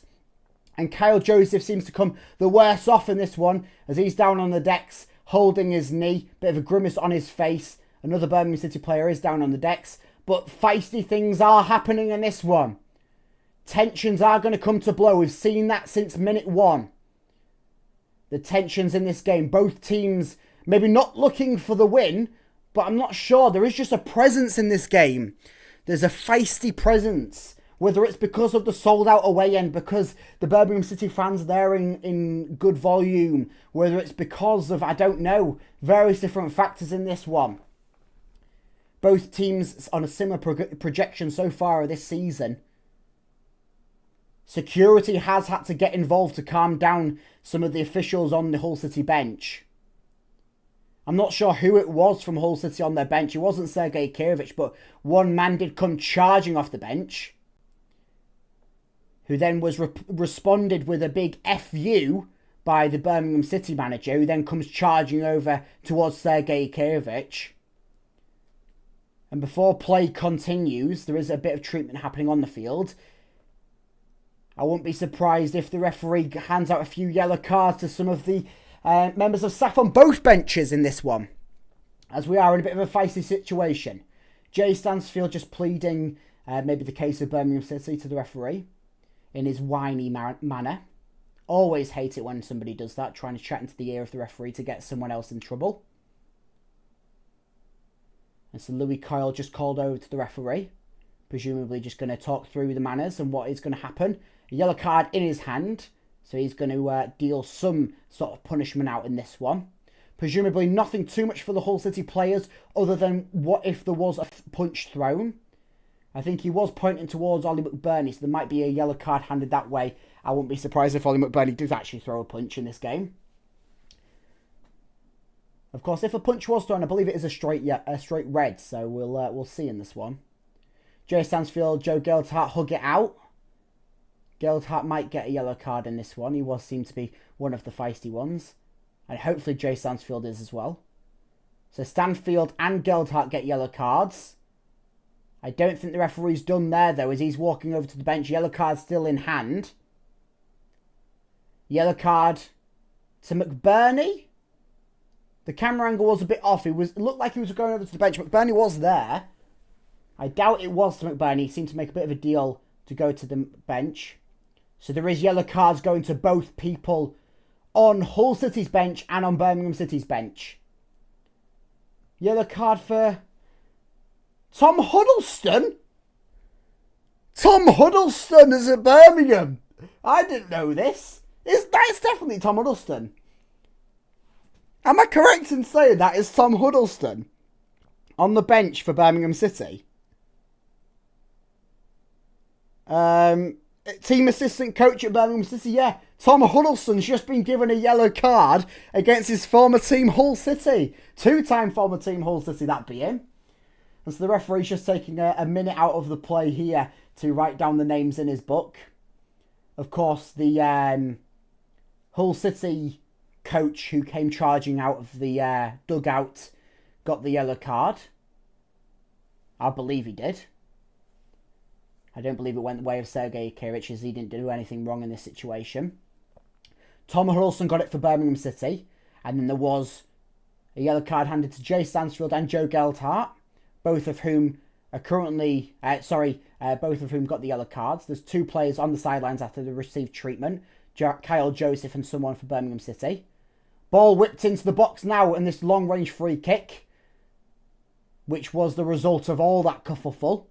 And Kyle Joseph seems to come the worse off in this one as he's down on the decks holding his knee. Bit of a grimace on his face. Another Birmingham City player is down on the decks. But feisty things are happening in this one. Tensions are going to come to blow. We've seen that since minute 1. The tensions in this game. Both teams maybe not looking for the win, but I'm not sure. There is just a presence in this game. There's a feisty presence. Whether it's because of the sold-out away end, because the Birmingham City fans are there in good volume. Whether it's because of, I don't know, various different factors in this one. Both teams on a similar projection so far this season. Security has had to get involved to calm down some of the officials on the Hull City bench. I'm not sure who it was from Hull City on their bench. It wasn't Sergei Kirevich, but one man did come charging off the bench, who then was responded with a big FU by the Birmingham City manager, who then comes charging over towards Sergei Kirevich. And before play continues, there is a bit of treatment happening on the field. I wouldn't be surprised if the referee hands out a few yellow cards to some of the members of staff on both benches in this one, as we are in a bit of a feisty situation. Jay Stansfield just pleading maybe the case of Birmingham City to the referee in his whiny manner. Always hate it when somebody does that, trying to chat into the ear of the referee to get someone else in trouble. And so Louis Coyle just called over to the referee, presumably just going to talk through the manners and what is going to happen. A yellow card in his hand, so he's going to deal some sort of punishment out in this one. Presumably nothing too much for the Hull City players other than what if there was a punch thrown. I think he was pointing towards Ollie McBurney, so there might be a yellow card handed that way. I wouldn't be surprised if Ollie McBurney did actually throw a punch in this game. Of course, if a punch was thrown, I believe it is a straight red, so we'll see in this one. Jay Stansfield, Joe Geldhart hug it out. Geldhart might get a yellow card in this one. He seemed to be one of the feisty ones. And hopefully Jay Stansfield is as well. So Stanfield and Geldhart get yellow cards. I don't think the referee's done there, though, as he's walking over to the bench. Yellow card still in hand. Yellow card to McBurney. The camera angle was a bit off. It looked like he was going over to the bench. McBurney was there. I doubt it was to McBurney. He seemed to make a bit of a deal to go to the bench. So there is yellow cards going to both people on Hull City's bench and on Birmingham City's bench. Yellow card for Tom Huddleston? Tom Huddleston is at Birmingham. I didn't know this. That's definitely Tom Huddleston. Am I correct in saying that is Tom Huddleston on the bench for Birmingham City? Team assistant coach at Birmingham City, yeah. Tom Huddleston's just been given a yellow card against his former team, Hull City. Two-time former team, Hull City, that be him. And so the referee's just taking a minute out of the play here to write down the names in his book. Of course, the Hull City coach who came charging out of the dugout got the yellow card. I believe he did. I don't believe it went the way of Sergei Kirevich, as he didn't do anything wrong in this situation. Tom Huddleston got it for Birmingham City. And then there was a yellow card handed to Jay Stansfield and Joe Geldhart, both of whom are currently... both of whom got the yellow cards. There's two players on the sidelines after they received treatment. Kyle Joseph and someone for Birmingham City. Ball whipped into the box now in this long-range free kick, which was the result of all that kerfuffle.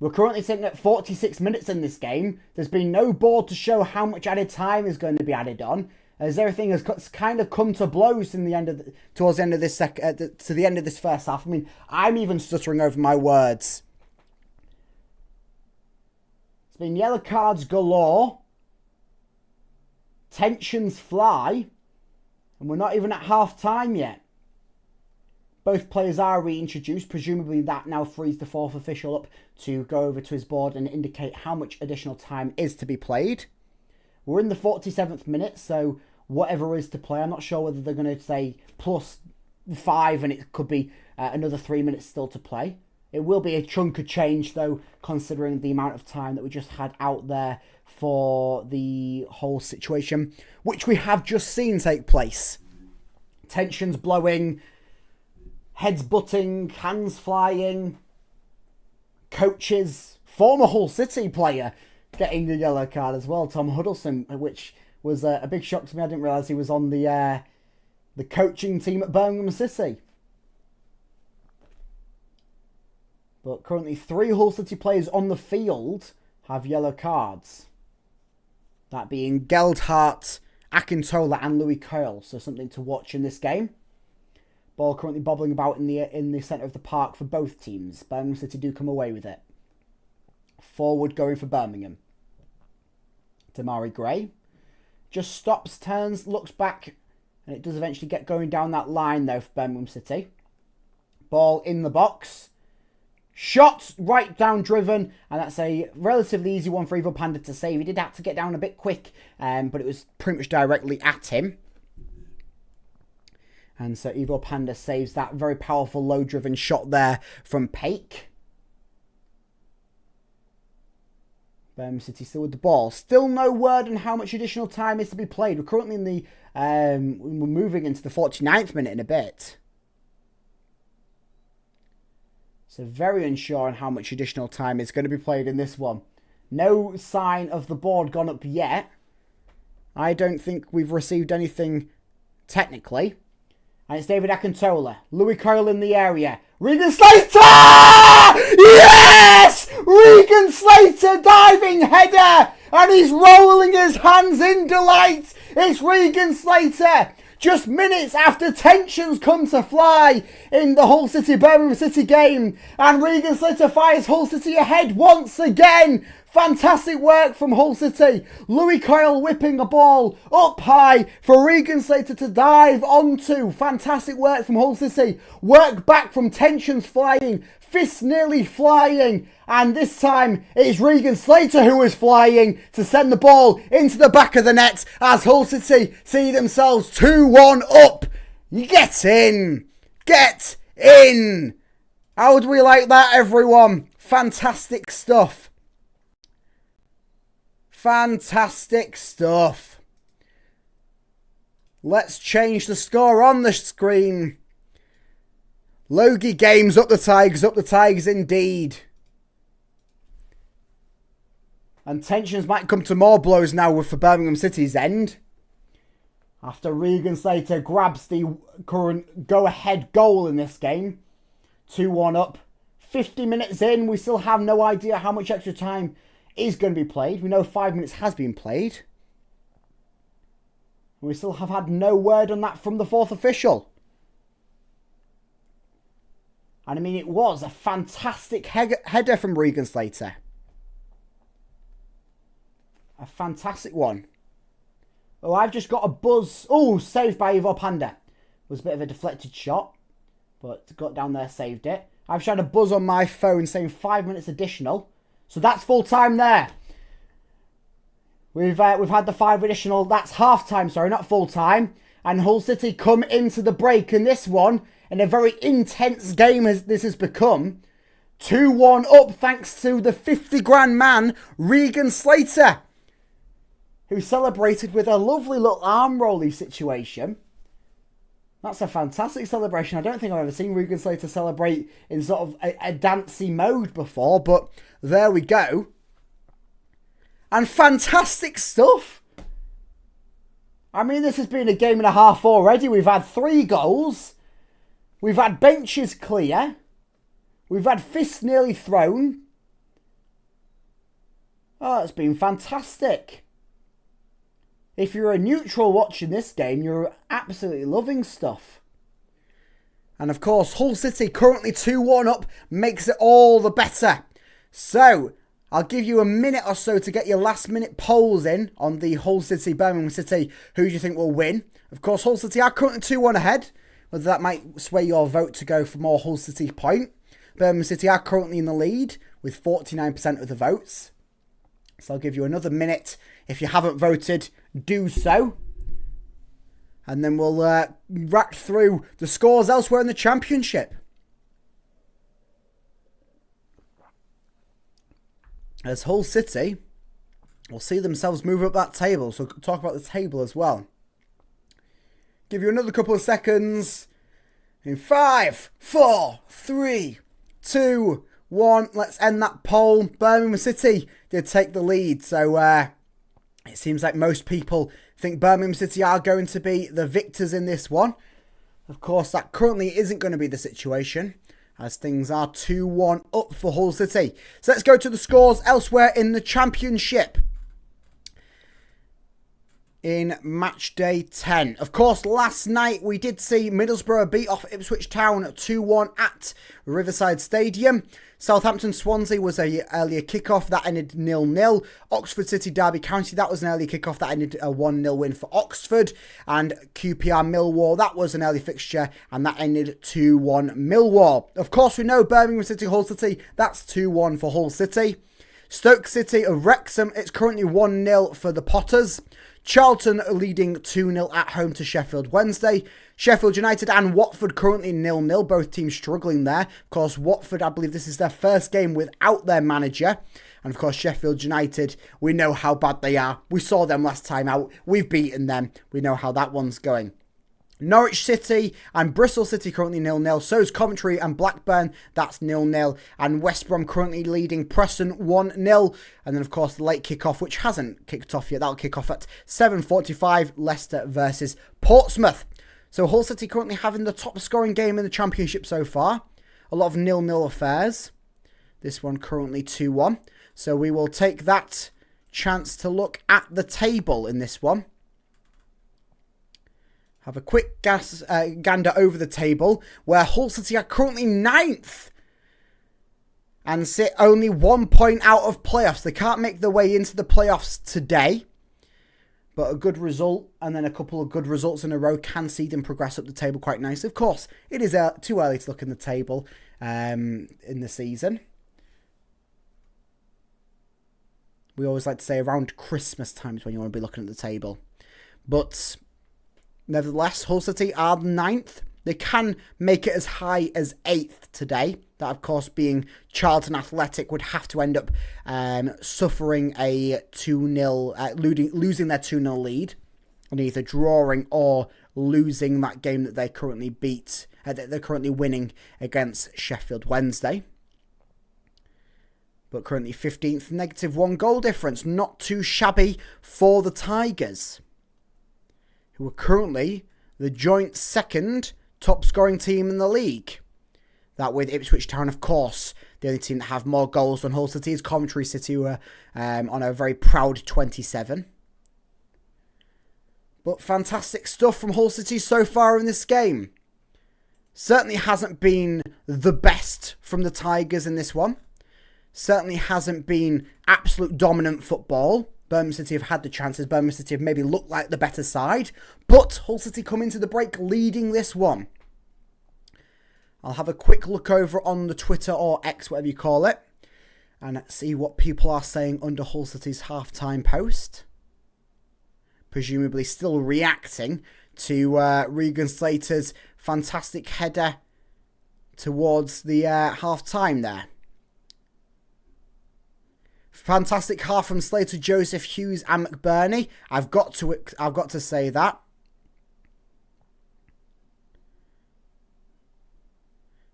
We're currently sitting at 46 minutes in this game. There's been no board to show how much added time is going to be added on. as everything has kind of come to blows in the end of towards the end of this to the end of this first half. I mean, I'm even stuttering over my words. It's been yellow cards galore. Tensions fly. And we're not even at half time yet. Both players are reintroduced. Presumably that now frees the fourth official up to go over to his board and indicate how much additional time is to be played. We're in the 47th minute, so whatever is to play. I'm not sure whether they're going to say +5 and it could be another 3 minutes still to play. It will be a chunk of change, though, considering the amount of time that we just had out there for the whole situation, which we have just seen take place. Tensions blowing, heads butting, hands flying, coaches, former Hull City player getting the yellow card as well, Tom Huddleston, which was a big shock to me. I didn't realise he was on the coaching team at Birmingham City. But currently 3 Hull City players on the field have yellow cards. That being Geldhart, Akintola and Louis Coyle. So something to watch in this game. Ball currently bobbling about in the centre of the park for both teams. Birmingham City do come away with it. Forward going for Birmingham. Damari Gray. Just stops, turns, looks back. And it does eventually get going down that line though for Birmingham City. Ball in the box. Shot right down driven, and that's a relatively easy one for Ivo Panda to save. He did have to get down a bit quick, but it was pretty much directly at him. And so Ivo Panda saves that very powerful low driven shot there from Paik. Birmingham City still with the ball. Still no word on how much additional time is to be played. We're currently in the we're moving into the 49th minute in a bit. So very unsure on how much additional time is going to be played in this one. No sign of the board gone up yet. I don't think we've received anything technically. And it's David Akintola. Louis Coyle in the area. Regan Slater! Yes! Regan Slater diving header! And he's rolling his hands in delight. It's Regan Slater. Just minutes after tensions come to fly in the Hull City Birmingham City game. And Regan Slater fires Hull City ahead once again. Fantastic work from Hull City. Louis Coyle whipping a ball up high for Regan Slater to dive onto. Fantastic work from Hull City. Work back from tensions flying. Fists nearly flying. And this time it's Regan Slater who is flying to send the ball into the back of the net as Hull City see themselves 2-1 up. Get in. Get in. How would we like that, everyone? Fantastic stuff. Fantastic stuff. Let's change the score on the screen. Logie Games up the Tigers indeed. And tensions might come to more blows now for Birmingham City's end. After Regan Slater grabs the current go-ahead goal in this game. 2-1 up. 50 minutes in, we still have no idea how much extra time is going to be played. We know 5 minutes has been played. We still have had no word on that from the fourth official. And I mean, it was a fantastic header from Regan Slater. A fantastic one. Oh, I've just got a buzz. Oh, saved by Ivo Panda. It was a bit of a deflected shot, but got down there, saved it. I've just had a buzz on my phone saying 5 minutes additional. So that's full time there. We've had the 5 additional. That's half time, sorry, not full time. And Hull City come into the break in this one, in a very intense game as this has become. 2-1 up thanks to the 50 grand man, Regan Slater, who celebrated with a lovely little arm rolly situation. That's a fantastic celebration. I don't think I've ever seen Regan Slater celebrate in sort of a dancey mode before, but there we go. And fantastic stuff. I mean, this has been a game and a half already. We've had 3 goals. We've had benches clear. We've had fists nearly thrown. Oh, it's been fantastic. If you're a neutral watching this game, you're absolutely loving stuff. And of course, Hull City currently 2-1 up makes it all the better. So, I'll give you a minute or so to get your last minute polls in on the Hull City, Birmingham City. Who do you think will win? Of course, Hull City are currently 2-1 ahead. Whether that might sway your vote to go for more Hull City point. Birmingham City are currently in the lead with 49% of the votes. So I'll give you another minute. If you haven't voted, do so. And then we'll rack through the scores elsewhere in the Championship. As Hull City will see themselves move up that table. So we'll talk about the table as well. Give you another couple of seconds. In 5, 4, 3, 2, 1. Let's end that poll. Birmingham City did take the lead. So it seems like most people think Birmingham City are going to be the victors in this one. Of course, that currently isn't going to be the situation, as things are 2-1 up for Hull City. So let's go to the scores elsewhere in the Championship. In match day 10. Of course, last night we did see Middlesbrough beat off Ipswich Town 2-1 at Riverside Stadium. Southampton-Swansea was an earlier kickoff that ended 0-0. Oxford City Derby County, that was an early kickoff that ended a 1-0 win for Oxford. And QPR Millwall, that was an early fixture and that ended 2-1 Millwall. Of course, we know Birmingham City, Hull City, that's 2-1 for Hull City. Stoke City of Wrexham, it's currently 1-0 for the Potters. Charlton leading 2-0 at home to Sheffield Wednesday. Sheffield United and Watford currently 0-0. Both teams struggling there. Of course, Watford, I believe this is their first game without their manager. And of course, Sheffield United, we know how bad they are. We saw them last time out. We've beaten them. We know how that one's going. Norwich City and Bristol City currently 0-0. So is Coventry and Blackburn. That's 0-0. And West Brom currently leading Preston 1-0. And then, of course, the late kickoff, which hasn't kicked off yet. That'll kick off at 7:45. Leicester versus Portsmouth. So Hull City currently having the top scoring game in the Championship so far. A lot of 0-0 affairs. This one currently 2-1. So we will take that chance to look at the table in this one. Have a quick gander over the table, where Hull City are currently 9th and sit only 1 point out of playoffs. They can't make their way into the playoffs today, but a good result and then a couple of good results in a row can see them progress up the table quite nicely. Of course, it is too early to look in the table in the season. We always like to say around Christmas time is when you want to be looking at the table. But nevertheless, Hull City are 9th. They can make it as high as 8th today. That, of course, being Charlton Athletic would have to end up suffering a 2-0, losing their 2-0 lead, and either drawing or losing that game that they currently they're currently winning against Sheffield Wednesday. But currently 15th, -1 goal difference. Not too shabby for the Tigers, who are currently the joint second top scoring team in the league. That with Ipswich Town, of course, the only team that have more goals than Hull City is Coventry City, who are on a very proud 27. But fantastic stuff from Hull City so far in this game. Certainly hasn't been the best from the Tigers in this one. Certainly hasn't been absolute dominant football. Birmingham City have had the chances. Birmingham City have maybe looked like the better side. But Hull City come into the break leading this one. I'll have a quick look over on the Twitter or X, whatever you call it, and see what people are saying under Hull City's halftime post. Presumably still reacting to Regan Slater's fantastic header towards the half-time there. Fantastic half from Slater, Joseph, Hughes and McBurney. I've got to say that.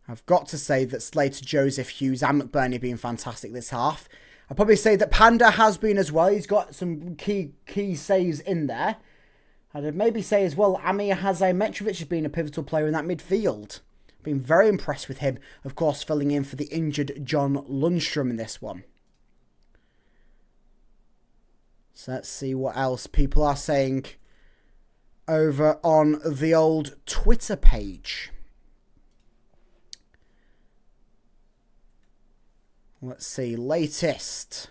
I've got to say that Slater, Joseph, Hughes and McBurney have been fantastic this half. I'd probably say that Panda has been as well. He's got some key saves in there. I'd maybe say as well, Amir Mitrovic has been a pivotal player in that midfield. Been very impressed with him. Of course, filling in for the injured John Lundstrom in this one. So let's see what else people are saying over on the old Twitter page. Let's see, latest.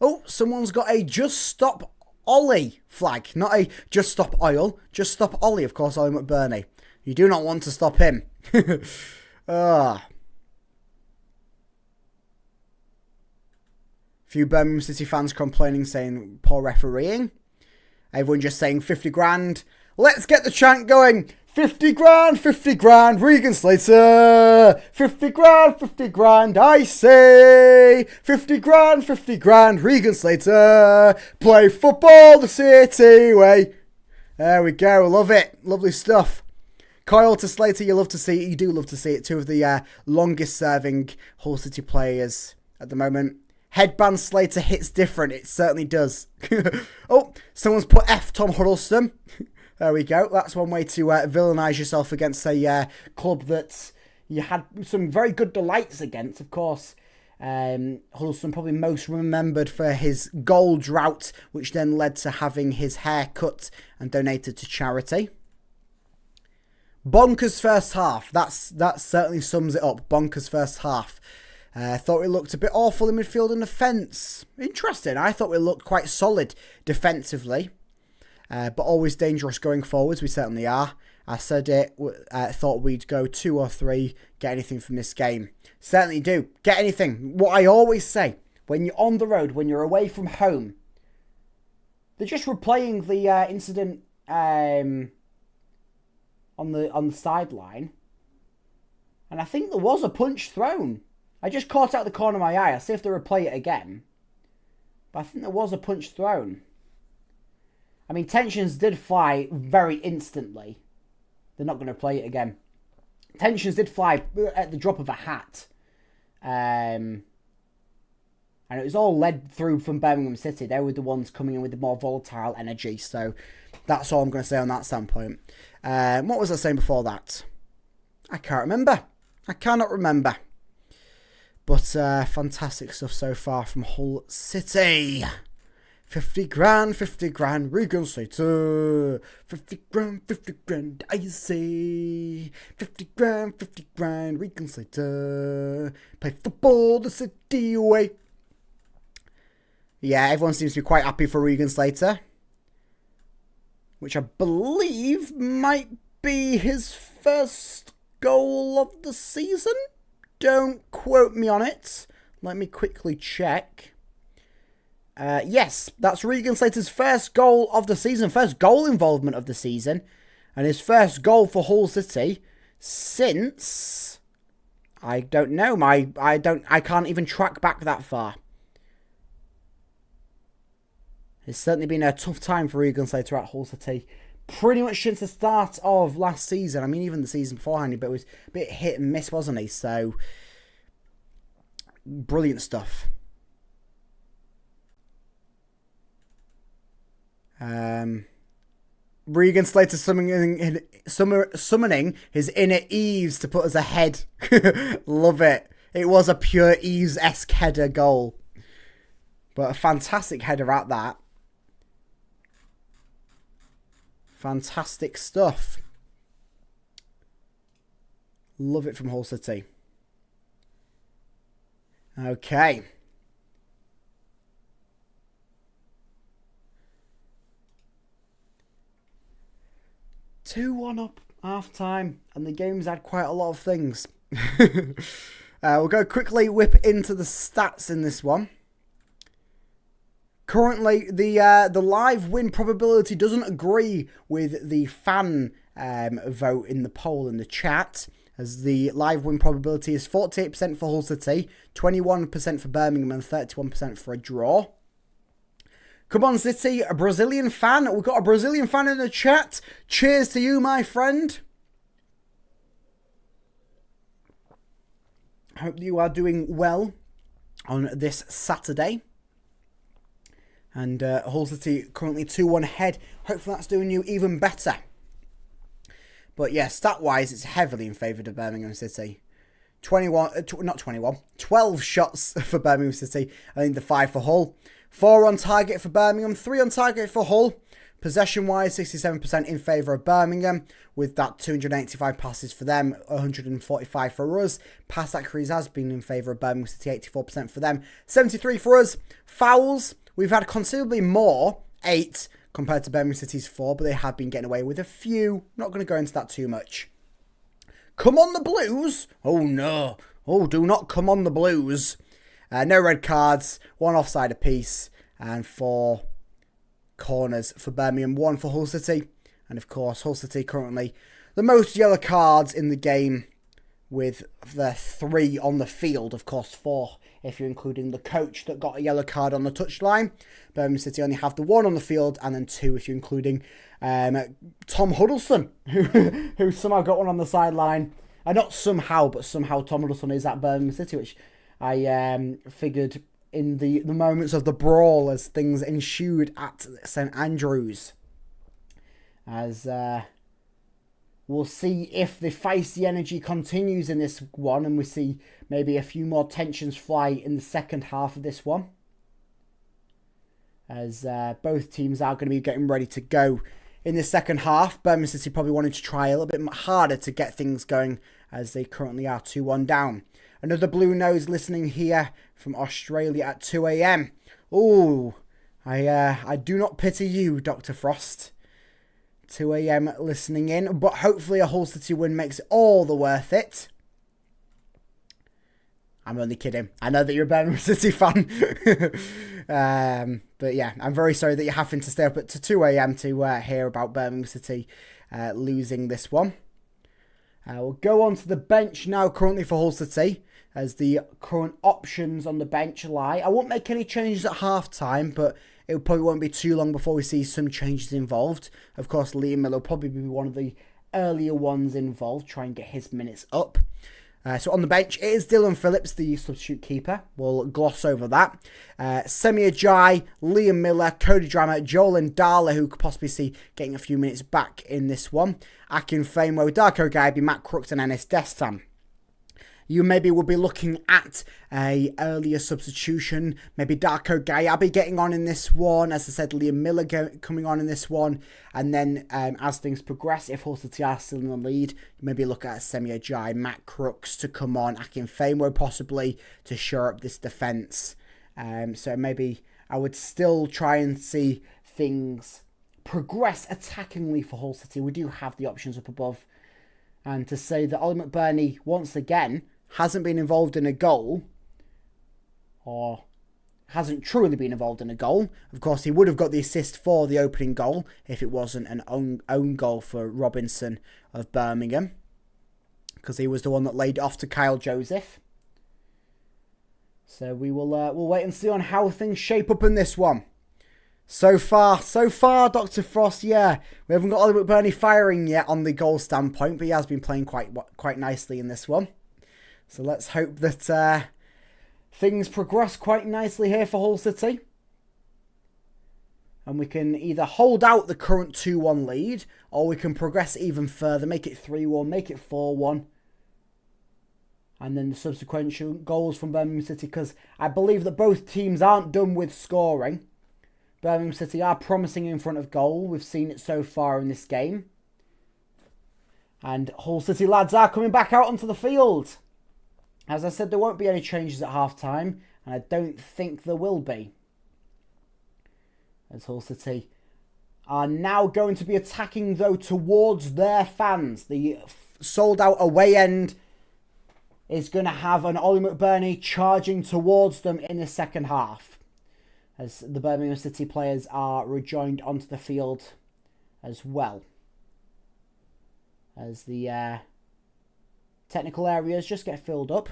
Oh, someone's got a Just Stop Ollie flag. Not a Just Stop Oil. Just Stop Ollie, of course, Ollie McBurney. You do not want to stop him. Few Birmingham City fans complaining, saying poor refereeing. Everyone just saying 50 grand. Let's get the chant going. 50 grand, 50 grand, Regan Slater. 50 grand, I say. 50 grand, Regan Slater. Play football the city way. There we go, love it. Lovely stuff. Coyle to Slater, you love to see it. You do love to see it. Two of the longest serving Hull City players at the moment. Headband Slater hits different. It certainly does. Oh, someone's put F Tom Huddleston. There we go. That's one way to villainise yourself against a club that you had some very good delights against. Of course, Huddleston probably most remembered for his goal drought, which then led to having his hair cut and donated to charity. Bonkers first half. That certainly sums it up. Bonkers first half. Thought we looked a bit awful in midfield and defence. Interesting. I thought we looked quite solid defensively. But always dangerous going forwards. We certainly are. I said it. Thought we'd go 2 or 3. Get anything from this game. Certainly do. Get anything. What I always say. When you're on the road. When you're away from home. They're just replaying the incident on the sideline. And I think there was a punch thrown. I just caught out the corner of my eye. I'll see if they replay it again. But I think there was a punch thrown. I mean, tensions did fly very instantly. They're not going to play it again. Tensions did fly at the drop of a hat. And it was all led through from Birmingham City. They were the ones coming in with the more volatile energy. So that's all I'm going to say on that standpoint. What was I saying before that? I can't remember. I cannot remember. But fantastic stuff so far from Hull City. 50 grand, Regan Slater. 50 grand, I say. 50 grand, Regan Slater. Play football the city away. Yeah, everyone seems to be quite happy for Regan Slater. Which I believe might be his first goal of the season. Don't quote me on it. Let me quickly check. Yes, that's Regan Slater's first goal of the season. First goal involvement of the season. And his first goal for Hull City since... I don't know. I can't even track back that far. It's certainly been a tough time for Regan Slater at Hull City. Pretty much since the start of last season. I mean, even the season beforehand, but it was a bit hit and miss, wasn't he? So, brilliant stuff. Regan Slater summoning his inner Eves to put us ahead. Love it. It was a pure Eves-esque header goal. But a fantastic header at that. Fantastic stuff. Love it from Hull City. Okay. 2-1 up half time, and the game's had quite a lot of things. We'll go quickly whip into the stats in this one. Currently, the live win probability doesn't agree with the fan vote in the poll in the chat, as the live win probability is 48% for Hull City, 21% for Birmingham, and 31% for a draw. Come on, City, a Brazilian fan. We've got a Brazilian fan in the chat. Cheers to you, my friend. Hope you are doing well on this Saturday. And Hull City currently 2-1 ahead. Hopefully that's doing you even better. But yeah, stat-wise, it's heavily in favour of Birmingham City. 12 shots for Birmingham City. I think the 5 for Hull. 4 on target for Birmingham, 3 on target for Hull. Possession-wise, 67% in favour of Birmingham, with that 285 passes for them, 145 for us. Pass accuracy has been in favour of Birmingham City, 84% for them, 73 for us. Fouls, we've had considerably more, 8, compared to Birmingham City's 4, but they have been getting away with a few. Not going to go into that too much. Come on the Blues! Oh no. Oh, do not come on the Blues. No red cards, 1 offside apiece, and 4 corners for Birmingham, 1 for Hull City. And of course, Hull City currently the most yellow cards in the game, with the 3 on the field. Of course, 4 if you're including the coach that got a yellow card on the touchline. Birmingham City only have the 1 on the field, and then 2 if you're including Tom Huddleston, who somehow got 1 on the sideline. Not somehow, but somehow Tom Huddleston is at Birmingham City, which I figured in the moments of the brawl as things ensued at St Andrews. As we'll see if the feisty energy continues in this one, and we see maybe a few more tensions fly in the second half of this one. As both teams are going to be getting ready to go in the second half. Birmingham City probably wanted to try a little bit harder to get things going, as they currently are 2-1 down. Another blue nose listening here from Australia at 2 a.m. Ooh, I do not pity you, Dr. Frost. 2 a.m. listening in, but hopefully a Hull City win makes it all the worth it. I'm only kidding. I know that you're a Birmingham City fan. But yeah, I'm very sorry that you're having to stay up at 2 a.m. to hear about Birmingham City losing this one. We'll go on to the bench now currently for Hull City, as the current options on the bench lie. I won't make any changes at half-time, but it probably won't be too long before we see some changes involved. Of course, Liam Miller will probably be one of the earlier ones involved, try and get his minutes up. So on the bench, it is Dylan Phillips, the substitute keeper. We'll gloss over that. Semi Ajayi, Liam Miller, Cody Drammer, Joel Ndala, who could possibly see getting a few minutes back in this one. Akin Famewell, Darko Gaibi, Matt Crooks and Enes Destam. You maybe will be looking at a earlier substitution. Maybe Darko Gaibi getting on in this one. As I said, Liam Miller coming on in this one. And then as things progress, if Hull City are still in the lead, maybe look at Semi Ajayi, Matt Crooks to come on. Akin Famewell possibly to shore up this defence. So maybe I would still try and see things progress attackingly for Hull City. We do have the options up above. And to say that Ollie McBurney, once again, hasn't been involved in a goal, or hasn't truly been involved in a goal. Of course, he would have got the assist for the opening goal if it wasn't an own goal for Robinson of Birmingham, because he was the one that laid it off to Kyle Joseph. So we'll wait and see on how things shape up in this one. So far, Dr. Frost, yeah. We haven't got Ollie McBurney firing yet on the goal standpoint, but he has been playing quite nicely in this one. So let's hope that things progress quite nicely here for Hull City. And we can either hold out the current 2-1 lead, or we can progress even further, make it 3-1, make it 4-1. And then the subsequent goals from Birmingham City, because I believe that both teams aren't done with scoring. Birmingham City are promising in front of goal. We've seen it so far in this game. And Hull City lads are coming back out onto the field. As I said, there won't be any changes at half-time, and I don't think there will be. As Hull City are now going to be attacking, though, towards their fans. The sold-out away end is going to have an Ollie McBurney charging towards them in the second half, as the Birmingham City players are rejoined onto the field as well. As the technical areas just get filled up.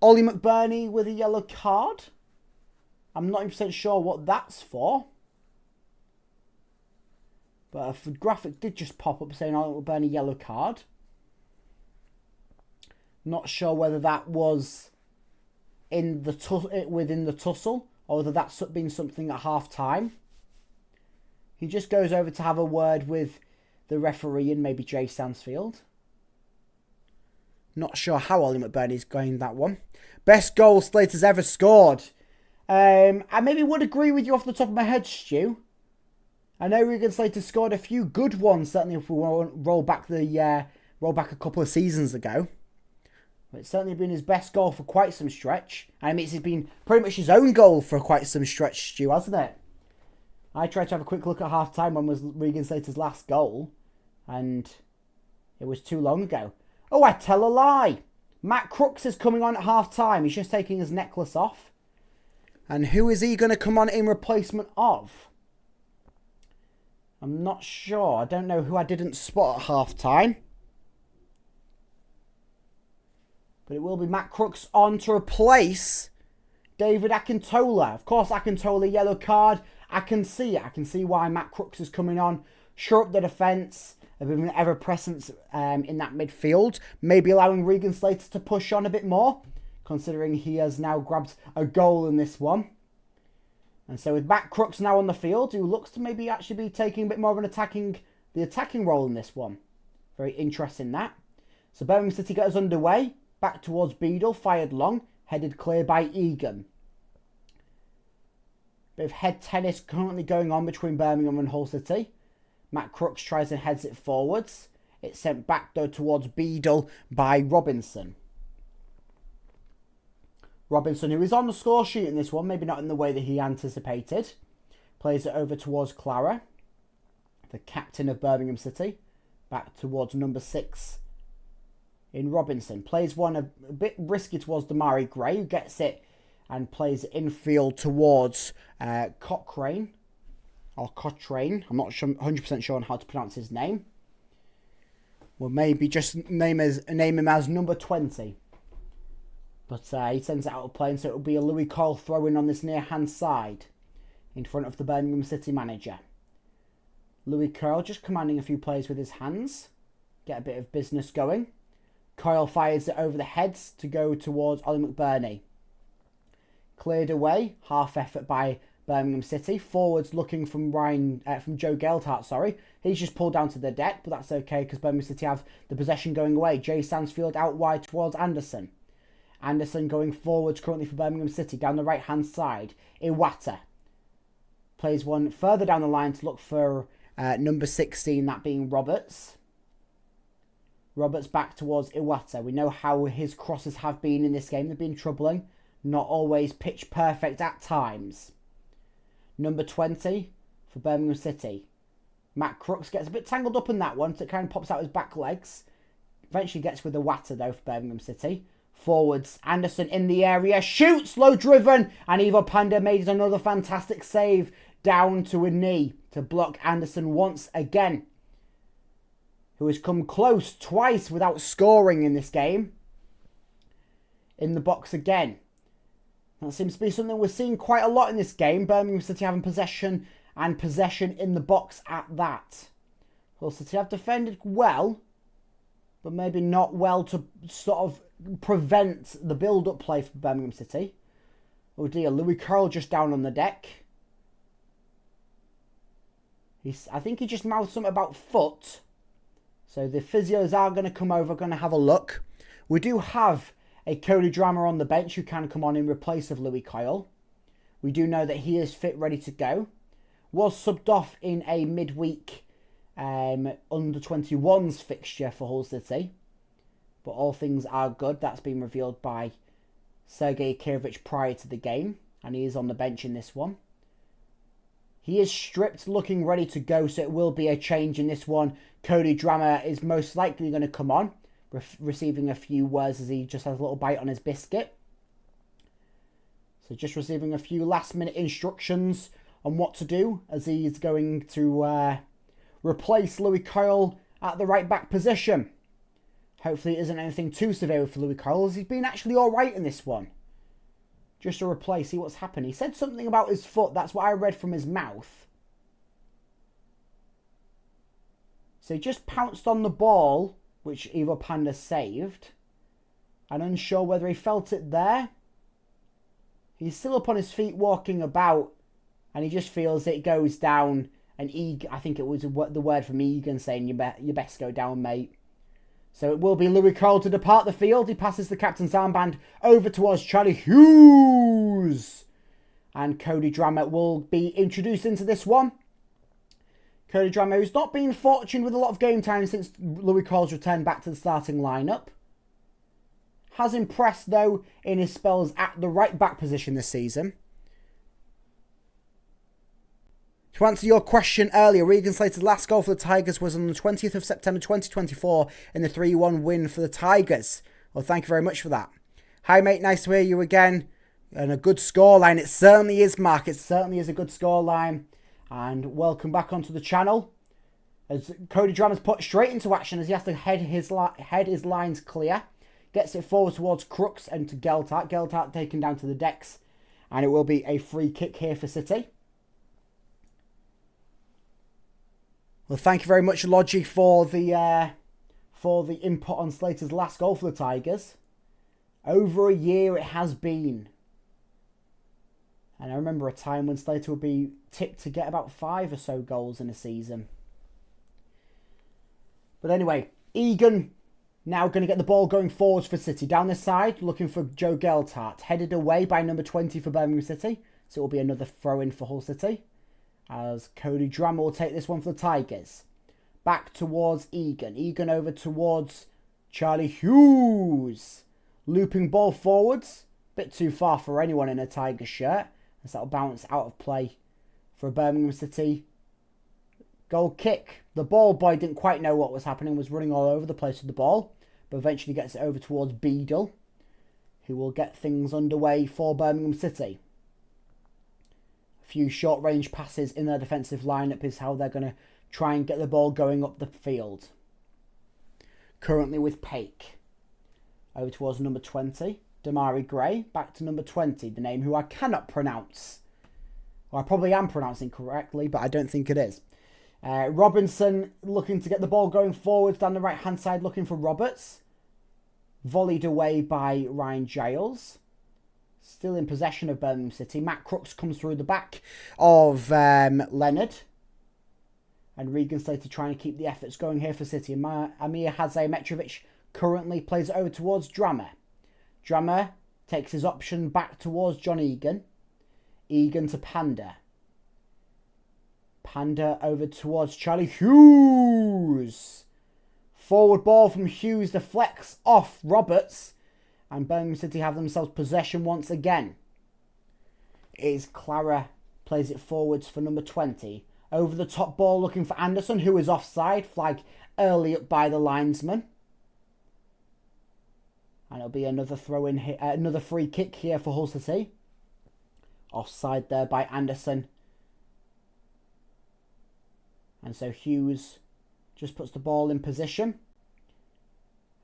Ollie McBurney with a yellow card. I'm not 100% sure what that's for. But a graphic did just pop up saying Ollie McBurney yellow card. Not sure whether that was in the within the tussle, or whether that's been something at half time. He just goes over to have a word with the referee and maybe Jay Stansfield. Not sure how Ollie McBurney's going that one. Best goal Slater's ever scored. I maybe would agree with you off the top of my head, Stu. I know Regan Slater scored a few good ones, certainly if we roll back a couple of seasons ago. But it's certainly been his best goal for quite some stretch. I mean, it's been pretty much his own goal for quite some stretch, Stu, hasn't it? I tried to have a quick look at half-time when was Regan Slater's last goal, and it was too long ago. Oh, I tell a lie. Matt Crooks is coming on at half-time. He's just taking his necklace off. And who is he going to come on in replacement of? I'm not sure. I don't know who I didn't spot at half-time. But it will be Matt Crooks on to replace David Akintola. Of course, Akintola, yellow card. I can see it. I can see why Matt Crooks is coming on. Shore up the defence. A bit of an ever-presence in that midfield. Maybe allowing Regan Slater to push on a bit more, considering he has now grabbed a goal in this one. And so with Matt Crooks now on the field, who looks to maybe actually be taking a bit more of an attacking role in this one. Very interesting that. So Birmingham City get us underway. Back towards Beadle, fired long, headed clear by Egan. Bit of head tennis currently going on between Birmingham and Hull City. Matt Crooks tries and heads it forwards. It's sent back though towards Beadle by Robinson. Robinson, who is on the score sheet in this one, maybe not in the way that he anticipated. Plays it over towards Clara, the captain of Birmingham City. Back towards number 6 in Robinson. Plays one a bit risky towards Damari Gray, who gets it and plays it infield towards Cochrane. Or Cochrane. I'm not 100% sure on how to pronounce his name. We'll maybe just name him as number 20. But he sends it out of play, and so it'll be a Louis Coyle throw-in on this near-hand side in front of the Birmingham City manager. Louis Coyle just commanding a few plays with his hands. Get a bit of business going. Coyle fires it over the heads to go towards Ollie McBurney. Cleared away, half effort by Birmingham City. Forwards looking from Joe Geltart, sorry. He's just pulled down to the deck, but that's okay because Birmingham City have the possession going away. Jay Sansfield out wide towards Anderson. Anderson going forwards currently for Birmingham City down the right-hand side. Iwata plays one further down the line to look for number 16, that being Roberts. Roberts back towards Iwata. We know how his crosses have been in this game. They've been troubling. Not always pitch perfect at times. Number 20 for Birmingham City. Matt Crooks gets a bit tangled up in that one, so it kind of pops out his back legs. Eventually gets with Iwata though for Birmingham City. Forwards, Anderson in the area, shoots, low driven, and Ivo Panda made another fantastic save down to a knee to block Anderson once again, who has come close twice without scoring in this game. In the box again. That seems to be something we're seeing quite a lot in this game. Birmingham City having possession and possession in the box at that. Hull City have defended well, but maybe not well to sort of prevent the build-up play for Birmingham City. Oh dear, Louis Coyle just down on the deck. I think he just mouthed something about foot. So the physios are going to come over, going to have a look. We do have a Cody Drama on the bench who can come on in replace of Louis Coyle. We do know that he is fit, ready to go. Was subbed off in a midweek under-21s fixture for Hull City. But all things are good. That's been revealed by Sergei Kirovich prior to the game. And he is on the bench in this one. He is stripped, looking ready to go. So it will be a change in this one. Cody Drama is most likely going to come on. Receiving a few words as he just has a little bite on his biscuit. So just receiving a few last minute instructions on what to do. As he's going to replace Louis Coyle at the right back position. Hopefully it isn't anything too severe for Louis Coyle, as he's been actually alright in this one. Just to replace, see what's happened. He said something about his foot. That's what I read from his mouth. So he just pounced on the ball, which Ivo Panda saved. And unsure whether he felt it there. He's still up on his feet walking about. And he just feels it goes down. And I think it was the word from Egan saying, you best go down, mate. So it will be Louis Coyle to depart the field. He passes the captain's armband over towards Charlie Hughes. And Cody Drammer will be introduced into this one. Cody Drammer, who's not been fortunate with a lot of game time since Louis Coyle's return back to the starting lineup. Has impressed, though, in his spells at the right back position this season. To answer your question earlier, Regan Slater's last goal for the Tigers was on the 20th of September 2024 in the 3-1 win for the Tigers. Well, thank you very much for that. Hi, mate. Nice to hear you again. And a good scoreline. It certainly is, Mark. It certainly is a good scoreline. And welcome back onto the channel. As Cody Drammer's put straight into action as he has to head his lines clear. Gets it forward towards Crooks and to Geltart. Geltart taken down to the decks. And it will be a free kick here for City. Well, thank you very much, Logi, for the input on Slater's last goal for the Tigers. Over a year it has been. And I remember a time when Slater would be tipped to get about 5 or so goals in a season. But anyway, Egan now going to get the ball going forwards for City. Down the side, looking for Joe Geltart. Headed away by number 20 for Birmingham City. So it will be another throw-in for Hull City. As Cody Drammer will take this one for the Tigers. Back towards Egan. Egan over towards Charlie Hughes. Looping ball forwards. Bit too far for anyone in a Tigers shirt. As that'll bounce out of play for a Birmingham City goal kick. The ball boy didn't quite know what was happening. Was running all over the place with the ball. But eventually gets it over towards Beadle. Who will get things underway for Birmingham City. Few short range passes in their defensive lineup is how they're going to try and get the ball going up the field. Currently with Paik. Over towards number 20, Damari Gray. Back to number 20, the name who I cannot pronounce. Well, I probably am pronouncing correctly, but I don't think it is. Robinson looking to get the ball going forwards down the right hand side, looking for Roberts. Volleyed away by Ryan Giles. Still in possession of Birmingham City. Matt Crooks comes through the back of Leonard. And Regan Slater trying to keep the efforts going here for City. Amir Hadzametrovic currently plays it over towards Drammer. Drammer takes his option back towards John Egan. Egan to Panda. Panda over towards Charlie Hughes. Forward ball from Hughes deflects off Roberts. And Birmingham City have themselves possession once again. It is Clara plays it forwards for number 20. Over the top ball looking for Anderson, who is offside. Flag early up by the linesman. And it'll be another throw in here, another free kick here for Hull City. Offside there by Anderson. And so Hughes just puts the ball in position.